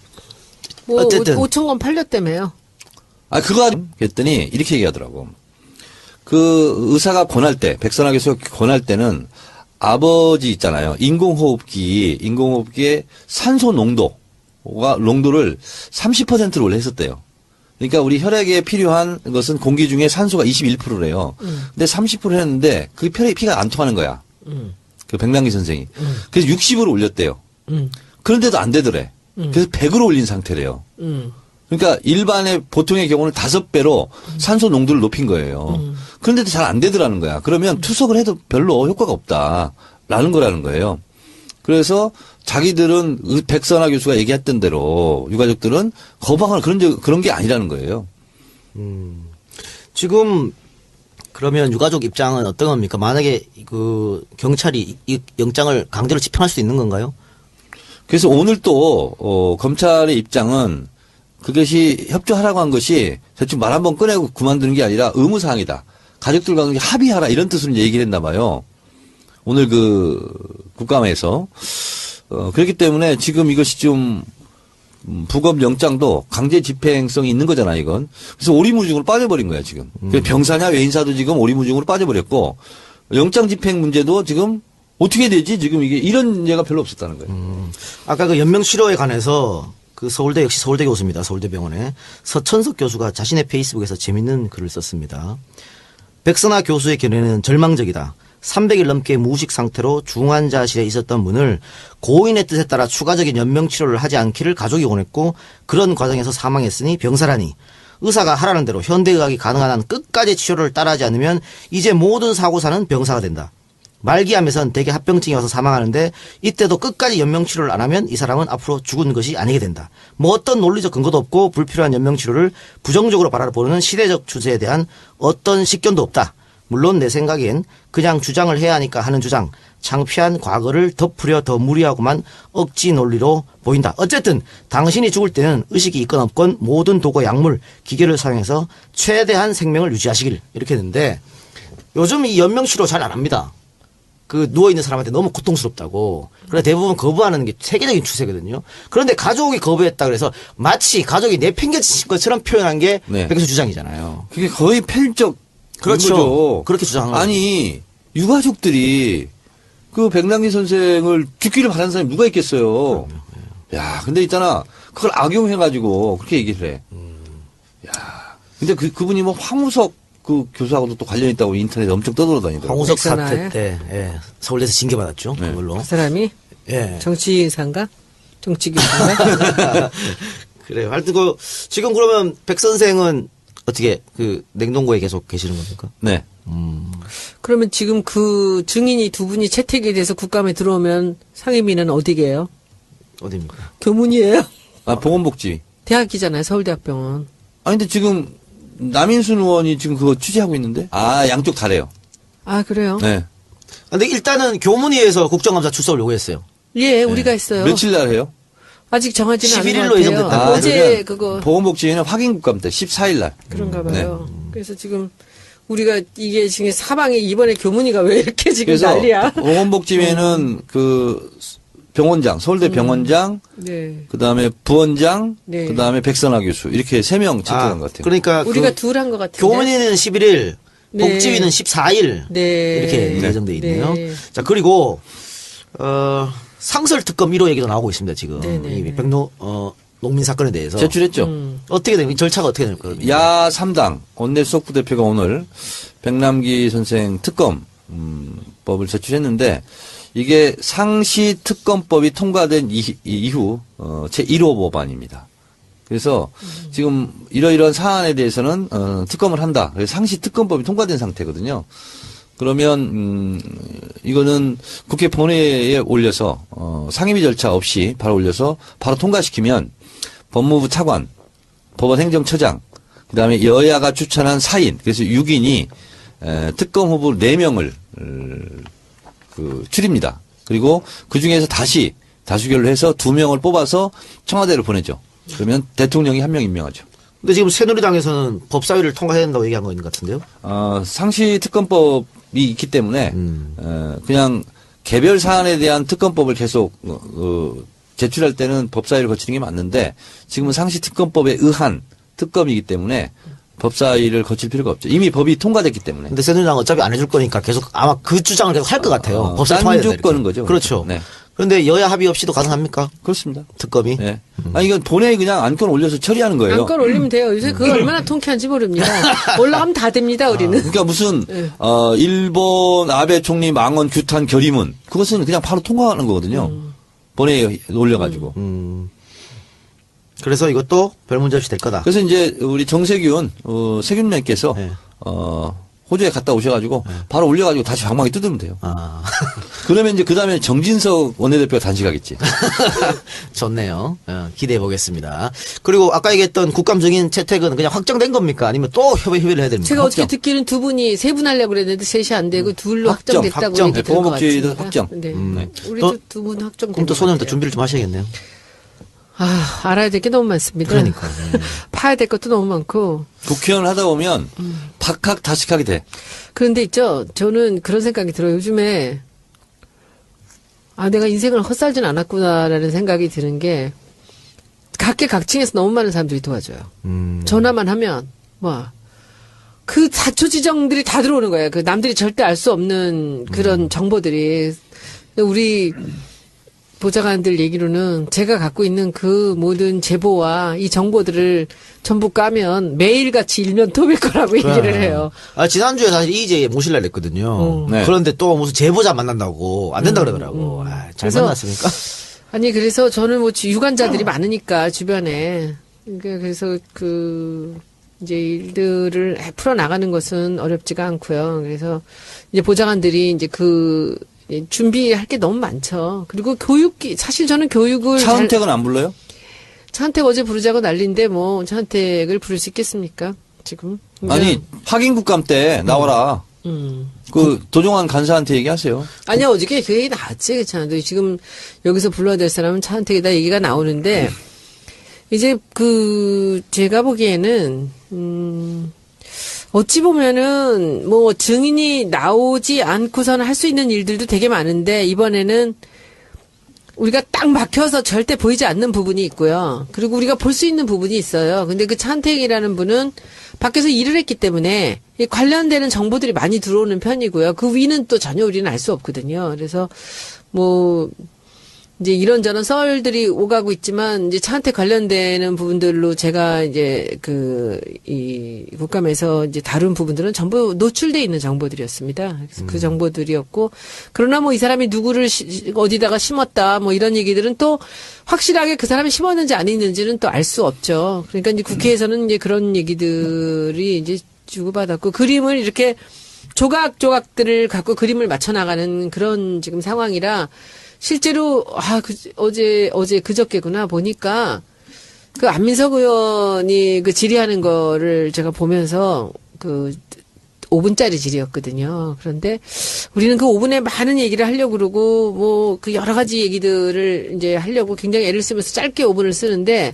뭐 어쨌든. 5천 권 팔렸다며요. 그거 그랬더니 이렇게 얘기하더라고. 그 의사가 권할 때, 백선화 교수가 권할 때는 아버지 있잖아요. 인공호흡기의 산소 농도를 30%를 원래 했었대요. 그러니까 우리 혈액에 필요한 것은 공기 중에 산소가 21%래요. 근데 30% 했는데 그 피가 안 통하는 거야. 그 백남기 선생이. 그래서 60으로 올렸대요. 그런데도 안 되더래. 그래서 100으로 올린 상태래요. 그러니까 일반의 보통의 경우는 5배로 산소 농도를 높인 거예요. 그런데도 잘 안 되더라는 거야. 그러면 투석을 해도 별로 효과가 없다라는 거라는 거예요. 그래서 자기들은 백선화 교수가 얘기했던 대로 유가족들은 거부하거나 그런 게 아니라는 거예요. 지금 그러면 유가족 입장은 어떤 겁니까? 만약에 그 경찰이 이 영장을 강제로 집행할 수 있는 건가요? 그래서 오늘 또 검찰의 입장은 그것이 협조하라고 한 것이 대충 말 한번 꺼내고 그만두는 게 아니라 의무사항이다. 가족들과 합의하라 이런 뜻으로 얘기를 했나 봐요. 오늘 그 국감에서 그렇기 때문에 지금 이것이 좀 부검 영장도 강제 집행성이 있는 거잖아 이건. 그래서 오리무중으로 빠져버린 거야 지금. 그래서 병사냐 외인사도 지금 오리무중으로 빠져버렸고 영장 집행 문제도 지금 어떻게 되지 지금 이게 이런 예가 별로 없었다는 거예요. 아까 그 연명 치료에 관해서 그 서울대 역시 서울대 교수입니다. 서울대병원에 서천석 교수가 자신의 페이스북에서 재밌는 글을 썼습니다. 백선화 교수의 견해는 절망적이다. 300일 넘게 무의식 상태로 중환자실에 있었던 분을 고인의 뜻에 따라 추가적인 연명 치료를 하지 않기를 가족이 원했고 그런 과정에서 사망했으니 병사라니 의사가 하라는 대로 현대의학이 가능한 한 끝까지 치료를 따라하지 않으면 이제 모든 사고사는 병사가 된다. 말기암에선 대개 합병증이 와서 사망하는데 이때도 끝까지 연명치료를 안 하면 이 사람은 앞으로 죽은 것이 아니게 된다. 뭐 어떤 논리적 근거도 없고 불필요한 연명치료를 부정적으로 바라보는 시대적 추세에 대한 어떤 식견도 없다. 물론 내 생각엔 그냥 주장을 해야 하니까 하는 주장, 창피한 과거를 덮으려 더 무리하고만 억지 논리로 보인다. 어쨌든 당신이 죽을 때는 의식이 있건 없건 모든 도구, 약물, 기계를 사용해서 최대한 생명을 유지하시길 이렇게 했는데 요즘 이 연명치료 잘 안 합니다. 그 누워있는 사람한테 너무 고통스럽다고. 그래 대부분 거부하는 게 세계적인 추세거든요. 그런데 가족이 거부했다 그래서 마치 가족이 내팽개친 것처럼 표현한 게 네. 백수 주장이잖아요. 그게 거의 편적 그렇죠. 거죠. 그렇게 주장한 거죠. 아니 유가족들이 그 백남기 선생을 죽기를 바라는 사람이 누가 있겠어요. 야, 근데 있잖아. 그걸 악용해가지고 그렇게 얘기를 해. 야, 근데 그분이 뭐 황우석 그 교수하고도 또 관련 있다고 인터넷에 엄청 떠돌아다니더라고요. 황우석 백선아에? 사태 때 예, 서울대에서 징계받았죠. 네. 그걸로. 그 사람이 예. 정치인사인가? 정치교수인가? 그래요. 하여튼 지금 그러면 백 선생은 어떻게 그 냉동고에 계속 계시는 겁니까? 네. 그러면 지금 그 증인이 두 분이 채택이 돼서 국감에 들어오면 상임위는 어디게요? 어디입니까? 교문이에요. 아, 보건복지. 대학이잖아요. 서울대학병원. 아니, 근데 지금 남인순 의원이 지금 그거 취재하고 있는데? 아, 양쪽 다래요. 아 그래요? 네. 근데 일단은 교문위에서 국정감사 출석을 요구했어요. 예, 우리가 했어요. 며칠 날 해요? 아직 정하지는 않은 11일로 것 같아요. 예정됐다고 어제 그러면 그거 보건복지위는 확인 국감 때 14일 날. 그런가 봐요. 그래서 지금 우리가 이게 지금 사방에 이번에 교문이가 왜 이렇게 지금 그래서 난리야? 보건복지위는 그 병원장, 서울대 병원장, 네. 그다음에 부원장, 네. 그다음에 백선아 교수 이렇게 3명 채택한 것 같아요. 그러니까 우리가 그 둘 한 것 같은데. 교문위는 11일, 네. 복지위는 14일 네. 이렇게 예정돼 있네요. 네. 자 그리고 상설 특검 1호 얘기도 나오고 있습니다 지금. 네네. 이 농민 사건에 대해서 제출했죠. 어떻게 됩니까? 절차가 어떻게 될까요? 야 3당 원내수석부 대표가 오늘 백남기 선생 특검 법을 제출했는데 이게 상시 특검법이 통과된 이후 제1호 법안입니다. 그래서 지금 이러이러한 사안에 대해서는 특검을 한다. 그래서 상시 특검법이 통과된 상태거든요. 그러면 이거는 국회 본회의에 올려서 상임위 절차 없이 바로 올려서 바로 통과시키면 법무부 차관, 법원 행정처장, 그다음에 여야가 추천한 사인, 그래서 6인이 특검 후보 4명을 추립니다. 그리고 그 중에서 다시 다수결로 해서 2명을 뽑아서 청와대로 보내죠. 그러면 대통령이 1명 임명하죠. 근데 지금 새누리당에서는 법사위를 통과해야 된다고 얘기한 거 있는 것 같은데요? 상시 특검법이 있기 때문에 그냥 개별 사안에 대한 특검법을 계속 제출할 때는 법사위를 거치는 게 맞는데 지금은 상시 특검법에 의한 특검이기 때문에 법사위를 거칠 필요가 없죠. 이미 법이 통과됐기 때문에. 근데 새누리당은 어차피 안 해줄 거니까 계속 아마 그 주장을 계속 할 것 같아요. 법사위 통과해야 된다. 딴죽 거는 거죠. 그렇죠. 네. 그런데 여야 합의 없이도 가능합니까? 그렇습니다. 특검이? 네. 이건 본회의 그냥 안건 올려서 처리하는 거예요. 안건 올리면 돼요. 요새 그거 얼마나 통쾌한지 모릅니다. 올라가면 다 됩니다, 우리는. 그러니까 무슨 일본 아베 총리 망언 규탄 결의문 그것은 그냥 바로 통과하는 거거든요. 본회의에 올려가지고. 그래서 이것도 별 문제 없이 될 거다. 그래서 이제 우리 정세균 세균님께서 네. 호주에 갔다 오셔가지고 바로 올려가지고 다시 방망이 뜯으면 돼요. 아. 그러면 이제 그 다음에 정진석 원내대표가 단식하겠지. 좋네요. 기대해 보겠습니다. 그리고 아까 얘기했던 국감 증인 채택은 그냥 확정된 겁니까? 아니면 또 협의를 해야 됩니까? 제가 어떻게 확정. 듣기는 두 분이 세 분 하려고 그랬는데 셋이 안 되고 둘로 확정, 확정됐다고 확정. 얘기 네, 들은 것 보건복지위도 같습니다. 확정. 네. 또- 우리도 두 분 확정된 그럼 또 것 소년 또 같아요. 준비를 좀 하셔야겠네요. 알아야 될 게 너무 많습니다. 그러니까. 파야 될 것도 너무 많고. 국회의원 하다 보면 박학 다식하게 돼. 그런데 있죠. 저는 그런 생각이 들어요. 요즘에 내가 인생을 헛살진 않았구나라는 생각이 드는 게 각계각층에서 너무 많은 사람들이 도와줘요. 전화만 하면 그 자초지정들이 다 들어오는 거예요. 그 남들이 절대 알 수 없는 그런 정보들이. 우리 보좌관들 얘기로는 제가 갖고 있는 그 모든 제보와 이 정보들을 전부 까면 매일같이 일면톱일 거라고 얘기를 해요. 지난주에 사실 이제 모실라 그랬거든요. 네. 그런데 또 무슨 제보자 만난다고 안 된다 그러더라고. 잘 그래서- 만났습니까? 아니 그래서 저는 유관자들이 많으니까 주변에 그래서 이제 일들을 풀어 나가는 것은 어렵지가 않고요. 그래서 이제 보좌관들이 이제 준비할 게 너무 많죠. 그리고 사실 저는 교육을 차은택은 안 불러요? 차은택 어제 부르자고 난리인데 차은택을 부를 수 있겠습니까? 지금 아니 확인 국감 때 나와라. 그 도종환 간사한테 얘기하세요. 아니야 어저께 그 얘기 나왔지 괜찮아. 지금 여기서 불러야 될 사람은 차은택이다 얘기가 나오는데 이제 제가 보기에는 어찌 보면은 증인이 나오지 않고서는 할 수 있는 일들도 되게 많은데 이번에는 우리가 딱 막혀서 절대 보이지 않는 부분이 있고요. 그리고 우리가 볼 수 있는 부분이 있어요. 근데 그 차은택이라는 분은 밖에서 일을 했기 때문에 이 관련되는 정보들이 많이 들어오는 편이고요. 그 위는 또 전혀 우리는 알 수 없거든요. 그래서 이제 이런저런 썰들이 오가고 있지만 이제 차한테 관련되는 부분들로 제가 이제 이 국감에서 이제 다룬 부분들은 전부 노출돼 있는 정보들이었습니다. 그래서 그 정보들이었고 그러나 뭐 이 사람이 누구를 어디다가 심었다 뭐 이런 얘기들은 또 확실하게 그 사람이 심었는지 아니는지는 또 알 수 없죠. 그러니까 이제 국회에서는 이제 그런 얘기들이 이제 주고받았고 그림을 이렇게 조각조각들을 갖고 그림을 맞춰 나가는 그런 지금 상황이라 실제로 어제 그저께구나 보니까 그 안민석 의원이 그 질의하는 거를 제가 보면서 5분짜리 질의였거든요. 그런데 우리는 그 5분에 많은 얘기를 하려고 그러고 뭐 그 여러 가지 얘기들을 이제 하려고 굉장히 애를 쓰면서 짧게 5분을 쓰는데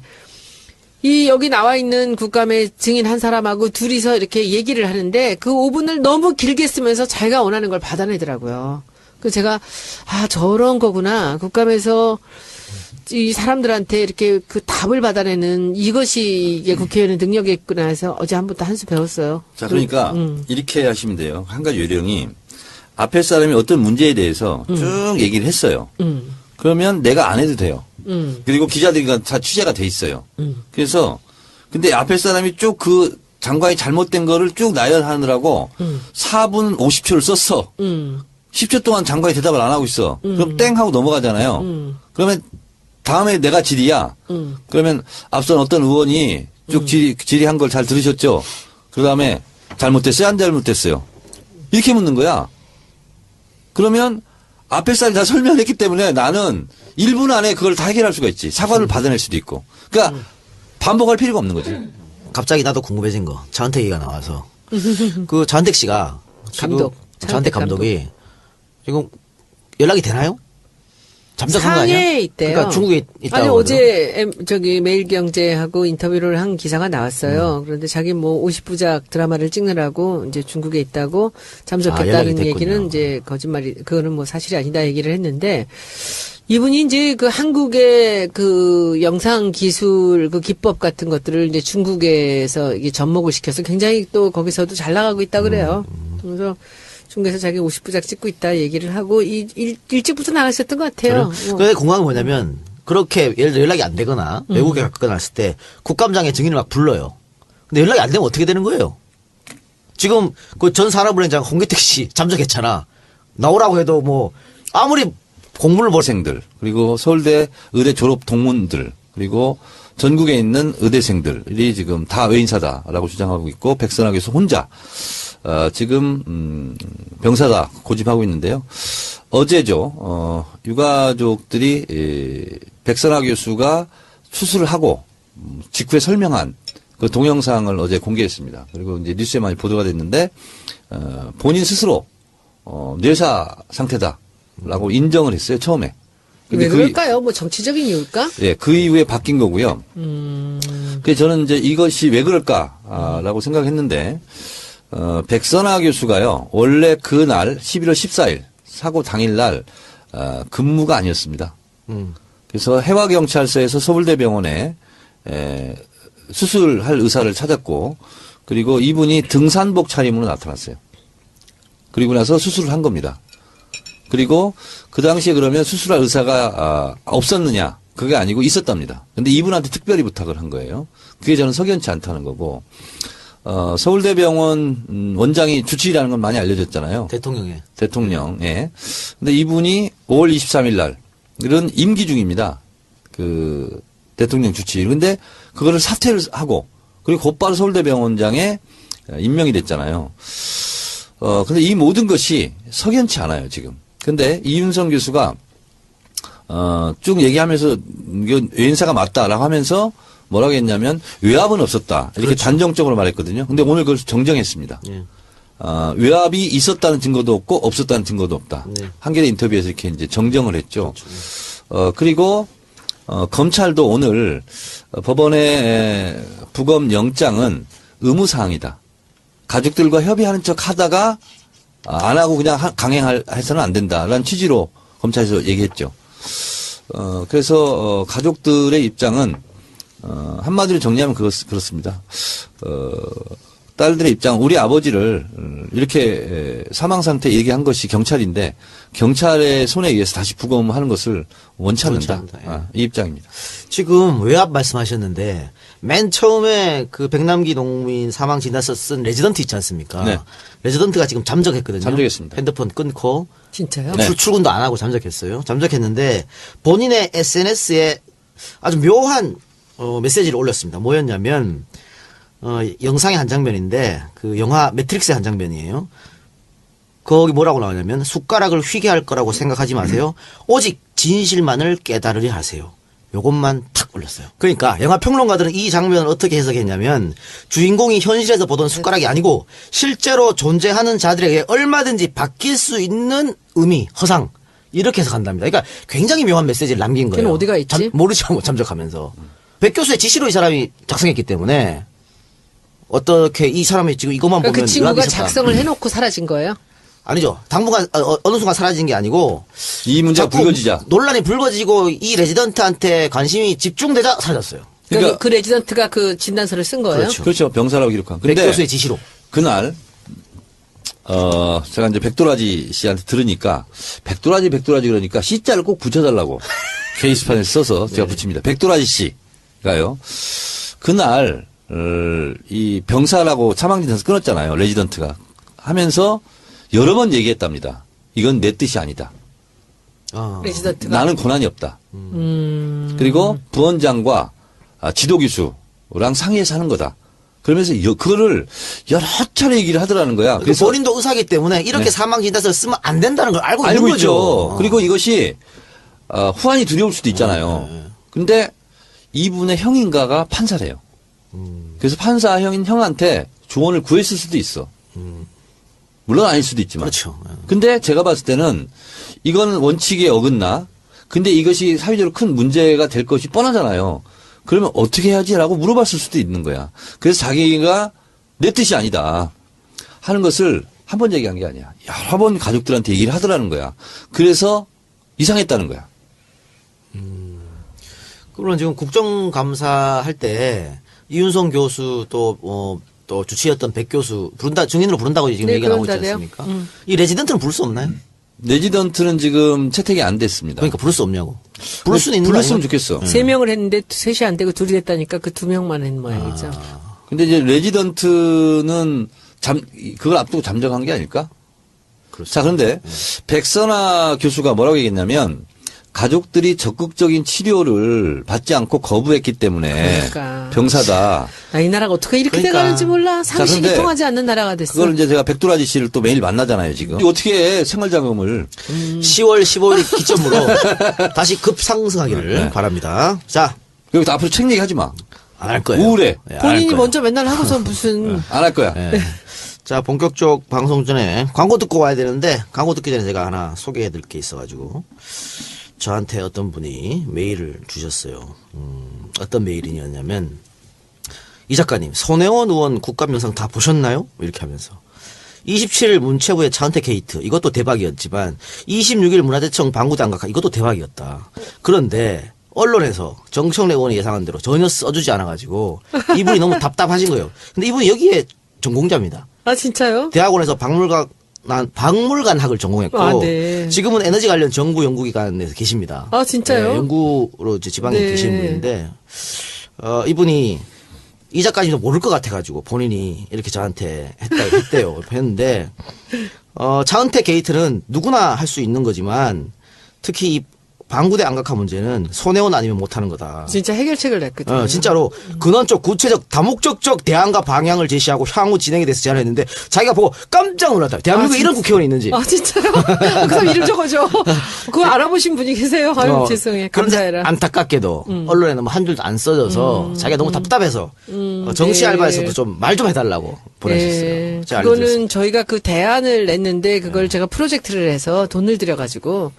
여기 나와 있는 국감의 증인 한 사람하고 둘이서 이렇게 얘기를 하는데 그 5분을 너무 길게 쓰면서 자기가 원하는 걸 받아내더라고요. 그래서 제가, 저런 거구나. 국감에서 이 사람들한테 이렇게 그 답을 받아내는 이것이 이게 국회의원의 능력이겠구나 해서 어제 한번도 한 수 배웠어요. 자, 그러니까 이렇게 하시면 돼요. 한 가지 요령이 앞에 사람이 어떤 문제에 대해서 쭉 얘기를 했어요. 그러면 내가 안 해도 돼요. 그리고 기자들이 다 취재가 돼 있어요. 그래서 근데 앞에 사람이 쭉 그 장관이 잘못된 거를 쭉 나열하느라고 4분 50초를 썼어. 10초 동안 장관이 대답을 안 하고 있어. 그럼 땡 하고 넘어가잖아요. 그러면 다음에 내가 질의야. 그러면 앞선 어떤 의원이 쭉 질의한 걸 잘 들으셨죠? 그 다음에 잘못됐어요? 안 잘못됐어요? 이렇게 묻는 거야. 그러면 앞에 사람이 다 설명했기 때문에 나는 1분 안에 그걸 다 해결할 수가 있지. 사과를 받아낼 수도 있고. 그러니까 반복할 필요가 없는 거지. 갑자기 나도 궁금해진 거. 차은택 얘기가 나와서. 그 차은택 씨가 차은택 감독이 지금 연락이 되나요? 잠적한 거 아니야? 상해에 있대요. 그러니까 중국에 있다고. 아니 어제 매일경제하고 인터뷰를 한 기사가 나왔어요. 그런데 자기 뭐 50부작 드라마를 찍느라고 이제 중국에 있다고 잠적했다는 연락이 얘기는 됐군요. 이제 거짓말이 그거는 뭐 사실이 아니다 얘기를 했는데 이분이 이제 그 한국의 그 영상 기술 그 기법 같은 것들을 이제 중국에서 이게 접목을 시켜서 굉장히 또 거기서도 잘 나가고 있다 그래요. 그래서 중국에서 자기 50부작 찍고 있다 얘기를 하고 일찍부터 나가셨던 것 같아요. 그래 궁금한 게 뭐냐면 그렇게 예를 들어 연락이 안 되거나 외국에 갔거나 했을 때 국감장에 증인을 막 불러요. 근데 연락이 안 되면 어떻게 되는 거예요? 지금 그 전 산업은행장 홍기택 씨 잠적했잖아. 나오라고 해도 뭐 아무리 공문을 학생들 그리고 서울대 의대 졸업 동문들 그리고 전국에 있는 의대생들이 지금 다 외인사다라고 주장하고 있고 백선학 교수 혼자 지금 병사다 고집하고 있는데요. 어제죠. 유가족들이 백선학 교수가 수술을 하고 직후에 설명한 그 동영상을 어제 공개했습니다. 그리고 이제 뉴스에 많이 보도가 됐는데 본인 스스로 뇌사 상태다라고 인정을 했어요. 처음에. 왜 그럴까요? 뭐 정치적인 이유일까? 예, 그 이후에 바뀐 거고요. 그래서 저는 이제 이것이 왜 그럴까라고 생각했는데 백선하 교수가요, 원래 그날 11월 14일 사고 당일날 근무가 아니었습니다. 그래서 해와경찰서에서 서울대병원에 수술할 의사를 찾았고, 그리고 이분이 등산복 차림으로 나타났어요. 그리고 나서 수술을 한 겁니다. 그리고 그 당시에 그러면 수술할 의사가 없었느냐? 그게 아니고 있었답니다. 근데 이분한테 특별히 부탁을 한 거예요. 그게 저는 석연치 않다는 거고, 서울대병원 원장이 주치의라는 건 많이 알려졌잖아요. 대통령에. 대통령, 예. 근데 이분이 5월 23일 날, 이런 임기 중입니다. 그, 대통령 주치의. 근데 그거를 사퇴를 하고, 그리고 곧바로 서울대병원장에 임명이 됐잖아요. 근데 이 모든 것이 석연치 않아요, 지금. 근데 이윤성 교수가, 쭉 얘기하면서, 이건 외인사가 맞다라고 하면서 뭐라고 했냐면, 외압은 없었다. 이렇게 그렇죠. 단정적으로 말했거든요. 근데 오늘 그걸 정정했습니다. 예. 외압이 있었다는 증거도 없고, 없었다는 증거도 없다. 네. 한겨레 인터뷰에서 이렇게 이제 정정을 했죠. 그리고, 검찰도 오늘 법원의 부검 영장은 의무사항이다. 가족들과 협의하는 척 하다가 안 하고 그냥 강행해서는 안 된다라는 취지로 검찰에서 얘기했죠. 그래서 가족들의 입장은 한마디로 정리하면 그렇습니다. 딸들의 입장, 우리 아버지를 이렇게 사망 상태 얘기한 것이 경찰인데 경찰의 손에 의해서 다시 부검하는 것을 원치 않는다. 원치 않는다. 예. 이 입장입니다. 지금 외압 말씀하셨는데 맨 처음에 그 백남기 농민 사망 진단서 쓴 레지던트 있지 않습니까? 네. 레지던트가 지금 잠적했거든요. 잠적했습니다. 핸드폰 끊고 진짜요? 네. 출근도 안 하고 잠적했어요. 잠적했는데 본인의 SNS에 아주 묘한 메시지를 올렸습니다. 뭐였냐면 영상의 한 장면인데 그 영화 매트릭스의 한 장면이에요. 거기 뭐라고 나오냐면 숟가락을 휘게 할 거라고 생각하지 마세요. 오직 진실만을 깨달으려 하세요. 요것만 탁 올렸어요. 그러니까 영화 평론가들은 이 장면을 어떻게 해석했냐면 주인공이 현실에서 보던 숟가락이 아니고 실제로 존재하는 자들에게 얼마든지 바뀔 수 있는 의미, 허상 이렇게 해석한답니다. 그러니까 굉장히 묘한 메시지를 남긴 거예요. 걔는 어디가 있지? 모르죠. 뭐 잠적하면서. 백 교수의 지시로 이 사람이 작성했기 때문에 어떻게 이 사람이 지금 이것만 그러니까 보면 그 친구가 의아하게 싶다. 작성을 해놓고 사라진 거예요? 아니죠. 당분간 어느 순간 사라진 게 아니고 이 문제가 자꾸 불거지자. 논란이 불거지고 이 레지던트한테 관심이 집중되자 사라졌어요. 그러니까 그 레지던트가 그 진단서를 쓴 거예요? 그렇죠. 그렇죠. 병사라고 기록한. 백 근데 교수의 지시로. 그날 제가 이제 백도라지 씨한테 들으니까 백도라지 그러니까 C자를 꼭 붙여달라고 게시판에 써서 제가 붙입니다. 백도라지 씨가요. 그날 이 병사라고 사망진단서 끊었잖아요. 레지던트가 하면서 여러 번 얘기했답니다. 이건 내 뜻이 아니다. 레지던트가? 나는 권한이 없다. 그리고 부원장과 지도기수랑 상의해서 하는 거다. 그러면서 그거를 여러 차례 얘기를 하더라는 거야. 그래서 본인도 의사기 때문에 이렇게 사망 진단서를 쓰면 안 된다는 걸 알고 있는 알고 거죠. 있죠. 그리고 이것이 후환이 두려울 수도 있잖아요. 근데 이분의 형인가가 판사래요. 그래서 판사 형한테 조언을 구했을 수도 있어. 물론 아닐 수도 있지만. 그렇죠. 근데 제가 봤을 때는 이건 원칙에 어긋나. 근데 이것이 사회적으로 큰 문제가 될 것이 뻔하잖아요. 그러면 어떻게 해야지라고 물어봤을 수도 있는 거야. 그래서 자기가 내 뜻이 아니다 하는 것을 한 번 얘기한 게 아니야. 여러 번 가족들한테 얘기를 하더라는 거야. 그래서 이상했다는 거야. 그러면 지금 국정감사 할 때 이윤성 교수 또 주치였던 백 교수 증인으로 부른다고 지금 네, 얘기가 나오고 있지 그런다네요. 않습니까? 이 레지던트는 부를 수 없나요? 레지던트는 지금 채택이 안 됐습니다. 그러니까 부를 수 없냐고. 부를 수는 있는 거 불렀으면 아니에요? 좋겠어. 3명을 했는데 3이 안 되고 2이 됐다니까 그 2명만 한 모양이죠. 근데 이제 레지던트는 그걸 앞두고 잠적한 게 아닐까? 그렇습니다. 자, 그런데 백선아 교수가 뭐라고 얘기했냐면 가족들이 적극적인 치료를 받지 않고 거부했기 때문에 그러니까. 병사다. 이 나라가 어떻게 이렇게 그러니까. 돼가는지 몰라. 상식이 근데 통하지 않는 나라가 됐어. 그걸 이제 제가 백도라지 씨를 또 매일 만나잖아요, 지금. 어떻게 해, 생활자금을. 10월 15일 기점으로 다시 급상승하기를 바랍니다. 자, 여기 앞으로 책 얘기하지 마. 안 할 거예요. 우울해. 예, 안할 본인이 거예요. 먼저 맨날 하고서 무슨 안 할 거야. 예. 자, 본격적 방송 전에 광고 듣고 와야 되는데 광고 듣기 전에 제가 하나 소개해 드릴 게 있어가지고 저한테 어떤 분이 메일을 주셨어요. 어떤 메일이냐면 이 작가님 손혜원 의원 국감 영상 다 보셨나요? 이렇게 하면서 27일 문체부의 차은택 게이트 이것도 대박이었지만 26일 문화재청 방구대 안각화 이것도 대박이었다. 그런데 언론에서 정청래 의원이 예상한 대로 전혀 써주지 않아가지고 이분이 너무 답답하신 거예요. 근데 이분이 여기에 전공자입니다. 아 진짜요? 대학원에서 박물관학을 전공했고 아, 네. 지금은 에너지 관련 정부 연구기관에서 계십니다. 아, 진짜요? 네, 연구로 이제 지방에 네. 계신 분인데 이분이 이 작가님도 모를 것 같아가지고 본인이 이렇게 저한테 했대요. 했는데 차은택 게이트는 누구나 할 수 있는 거지만 특히 이 방구대 안각화 문제는 손혜원 아니면 못하는 거다. 진짜 해결책을 냈거든요. 진짜로 근원적 구체적 다목적적 대안과 방향을 제시하고 향후 진행에 대해서 제안했는데 자기가 보고 깜짝 놀랐다. 대한민국에 이런 국회의원이 있는지. 아 진짜요? 그럼 이름 적어줘. 그거 알아보신 분이 계세요. 아유 죄송해. 그런데 감사해라. 안타깝게도 언론에 너무 한 줄도 안 써져서 자기가 너무 답답해서 정치 네. 알바에서도 좀 말 좀 해달라고 보내셨어요. 네. 제가 그거는 알려드렸습니다. 저희가 그 대안을 냈는데 그걸 제가 프로젝트를 해서 돈을 들여가지고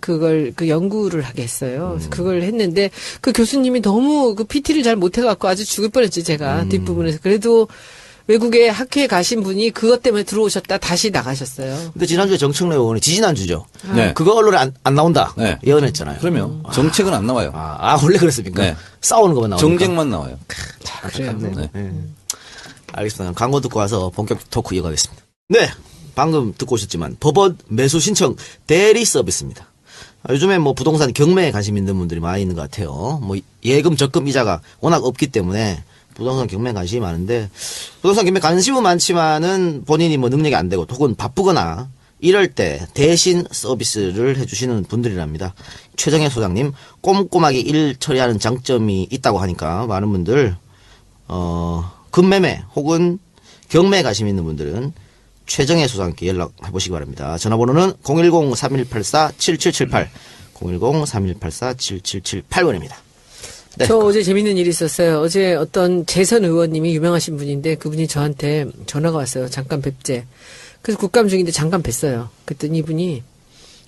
그걸 그 연구를 하게 했어요. 그래서 그걸 했는데 그 교수님이 너무 그 PT를 잘 못해갖고 아주 죽을 뻔했지 제가 뒷부분에서. 그래도 외국에 학회에 가신 분이 그것 때문에 들어오셨다 다시 나가셨어요. 근데 지난주에 정청래 의원이 지지난주죠. 네. 그거 언론에 안 나온다. 네. 예언했잖아요. 그러면 정책은 안 나와요. 원래 그랬습니까? 네. 싸우는 것만 나오니까. 정쟁만 나와요. 그래요. 네. 네. 알겠습니다. 광고 듣고 와서 본격 토크 이어가겠습니다. 네, 방금 듣고 오셨지만 법원 매수 신청 대리 서비스입니다. 요즘에 뭐 부동산 경매에 관심 있는 분들이 많이 있는 것 같아요. 뭐 예금, 적금, 이자가 워낙 없기 때문에 부동산 경매에 관심이 많은데, 부동산 경매 관심은 많지만은 본인이 뭐 능력이 안 되고 혹은 바쁘거나 이럴 때 대신 서비스를 해주시는 분들이랍니다. 최정혜 소장님, 꼼꼼하게 일 처리하는 장점이 있다고 하니까 많은 분들 금매매 혹은 경매에 관심 있는 분들은 최정혜 소장님께 연락해 보시기 바랍니다. 전화번호는 010-3184-7778 010-3184-7778번입니다. 네. 저 어제 재밌는 일이 있었어요. 어제 어떤 재선 의원님이 유명하신 분인데 그분이 저한테 전화가 왔어요. 잠깐 뵙재. 그래서 국감 중인데 잠깐 뵀어요. 그랬더니 이분이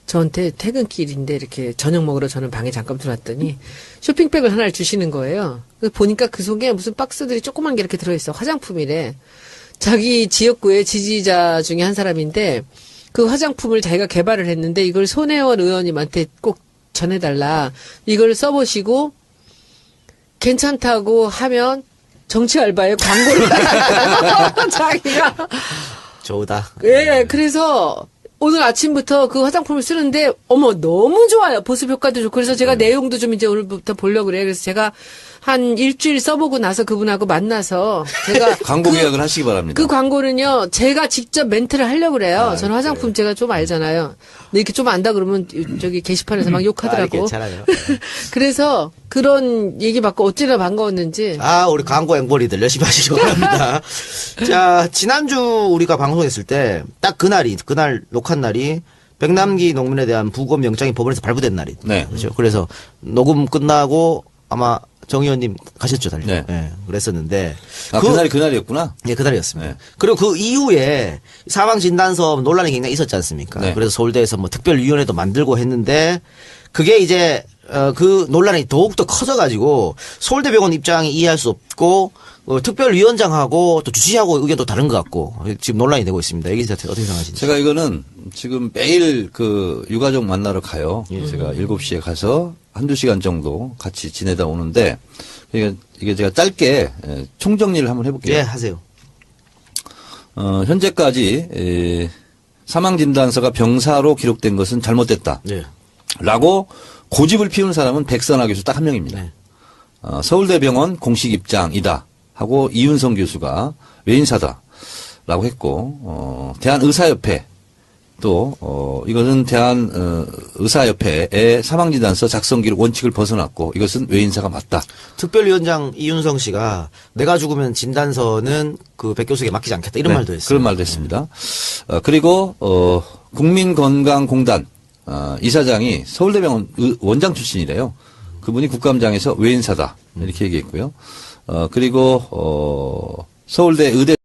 저한테 퇴근길인데 이렇게 저녁 먹으러 저는 방에 잠깐 들어왔더니 쇼핑백을 하나를 주시는 거예요. 그래서 보니까 그 속에 무슨 박스들이 조그만 게 이렇게 들어있어. 화장품이래. 자기 지역구의 지지자 중에 한 사람인데 그 화장품을 자기가 개발을 했는데 이걸 손혜원 의원님한테 꼭 전해달라. 이걸 써보시고 괜찮다고 하면 정치 알바에 광고를 자기가. 좋다. 예, 그래서 오늘 아침부터 그 화장품을 쓰는데 어머 너무 좋아요. 보습 효과도 좋고. 그래서 제가 내용도 좀 이제 오늘부터 보려고 그래요. 그래서 제가 한 일주일 써보고 나서 그분하고 만나서 제가 광고 계약을 하시기 바랍니다. 그 광고는요 제가 직접 멘트를 하려고 그래요. 저는 화장품 제가 좀 알잖아요. 근데 이렇게 좀 안다 그러면 저기 게시판에서 막 욕하더라고. 괜찮아요. 그래서 그런 얘기 받고 어찌나 반가웠는지. 우리 광고 앵벌이들 열심히 하시기 바랍니다. 자, 지난주 우리가 방송했을 때 딱 그날 녹화한 날이 백남기 농민에 대한 부검 영장이 법원에서 발부된 날이. 네. 그렇죠. 그래서 녹음 끝나고 아마 정 의원님 가셨죠, 달리. 네. 네, 그랬었는데. 그날이 그날이었구나. 예, 그날이었습니다. 네. 그리고 그 이후에 사망진단서 논란이 굉장히 있었지 않습니까? 네. 그래서 서울대에서 뭐 특별위원회도 만들고 했는데 그게 이제 그 논란이 더욱더 커져가지고 서울대병원 입장이 이해할 수 없고 특별위원장하고 또 주치의하고 의견도 다른 것 같고 지금 논란이 되고 있습니다. 여기 어떻게 생각하시는지? 제가 이거는 지금 매일 그 유가족 만나러 가요. 제가 7시에 가서 한두 시간 정도 같이 지내다 오는데 이게 제가 짧게 총정리를 한번 해볼게요. 예, 하세요. 현재까지 사망진단서가 병사로 기록된 것은 잘못됐다. 예. 라고 고집을 피우는 사람은 백선하 교수 딱 한 명입니다. 네. 서울대병원 공식 입장이다 하고 이윤성 교수가 외인사다 라고 했고 대한의사협회 또 이것은 대한의사협회의 사망진단서 작성기록 원칙을 벗어났고 이것은 외인사가 맞다. 특별위원장 이윤성 씨가 내가 죽으면 진단서는 그 백 교수에게 맡기지 않겠다 이런 말도 했어요. 그런 말도 했습니다. 그리고 국민건강공단 이사장이 서울대병원 원장 출신이래요. 그분이 국감장에서 외인사다 이렇게 얘기했고요. 그리고 서울대 의대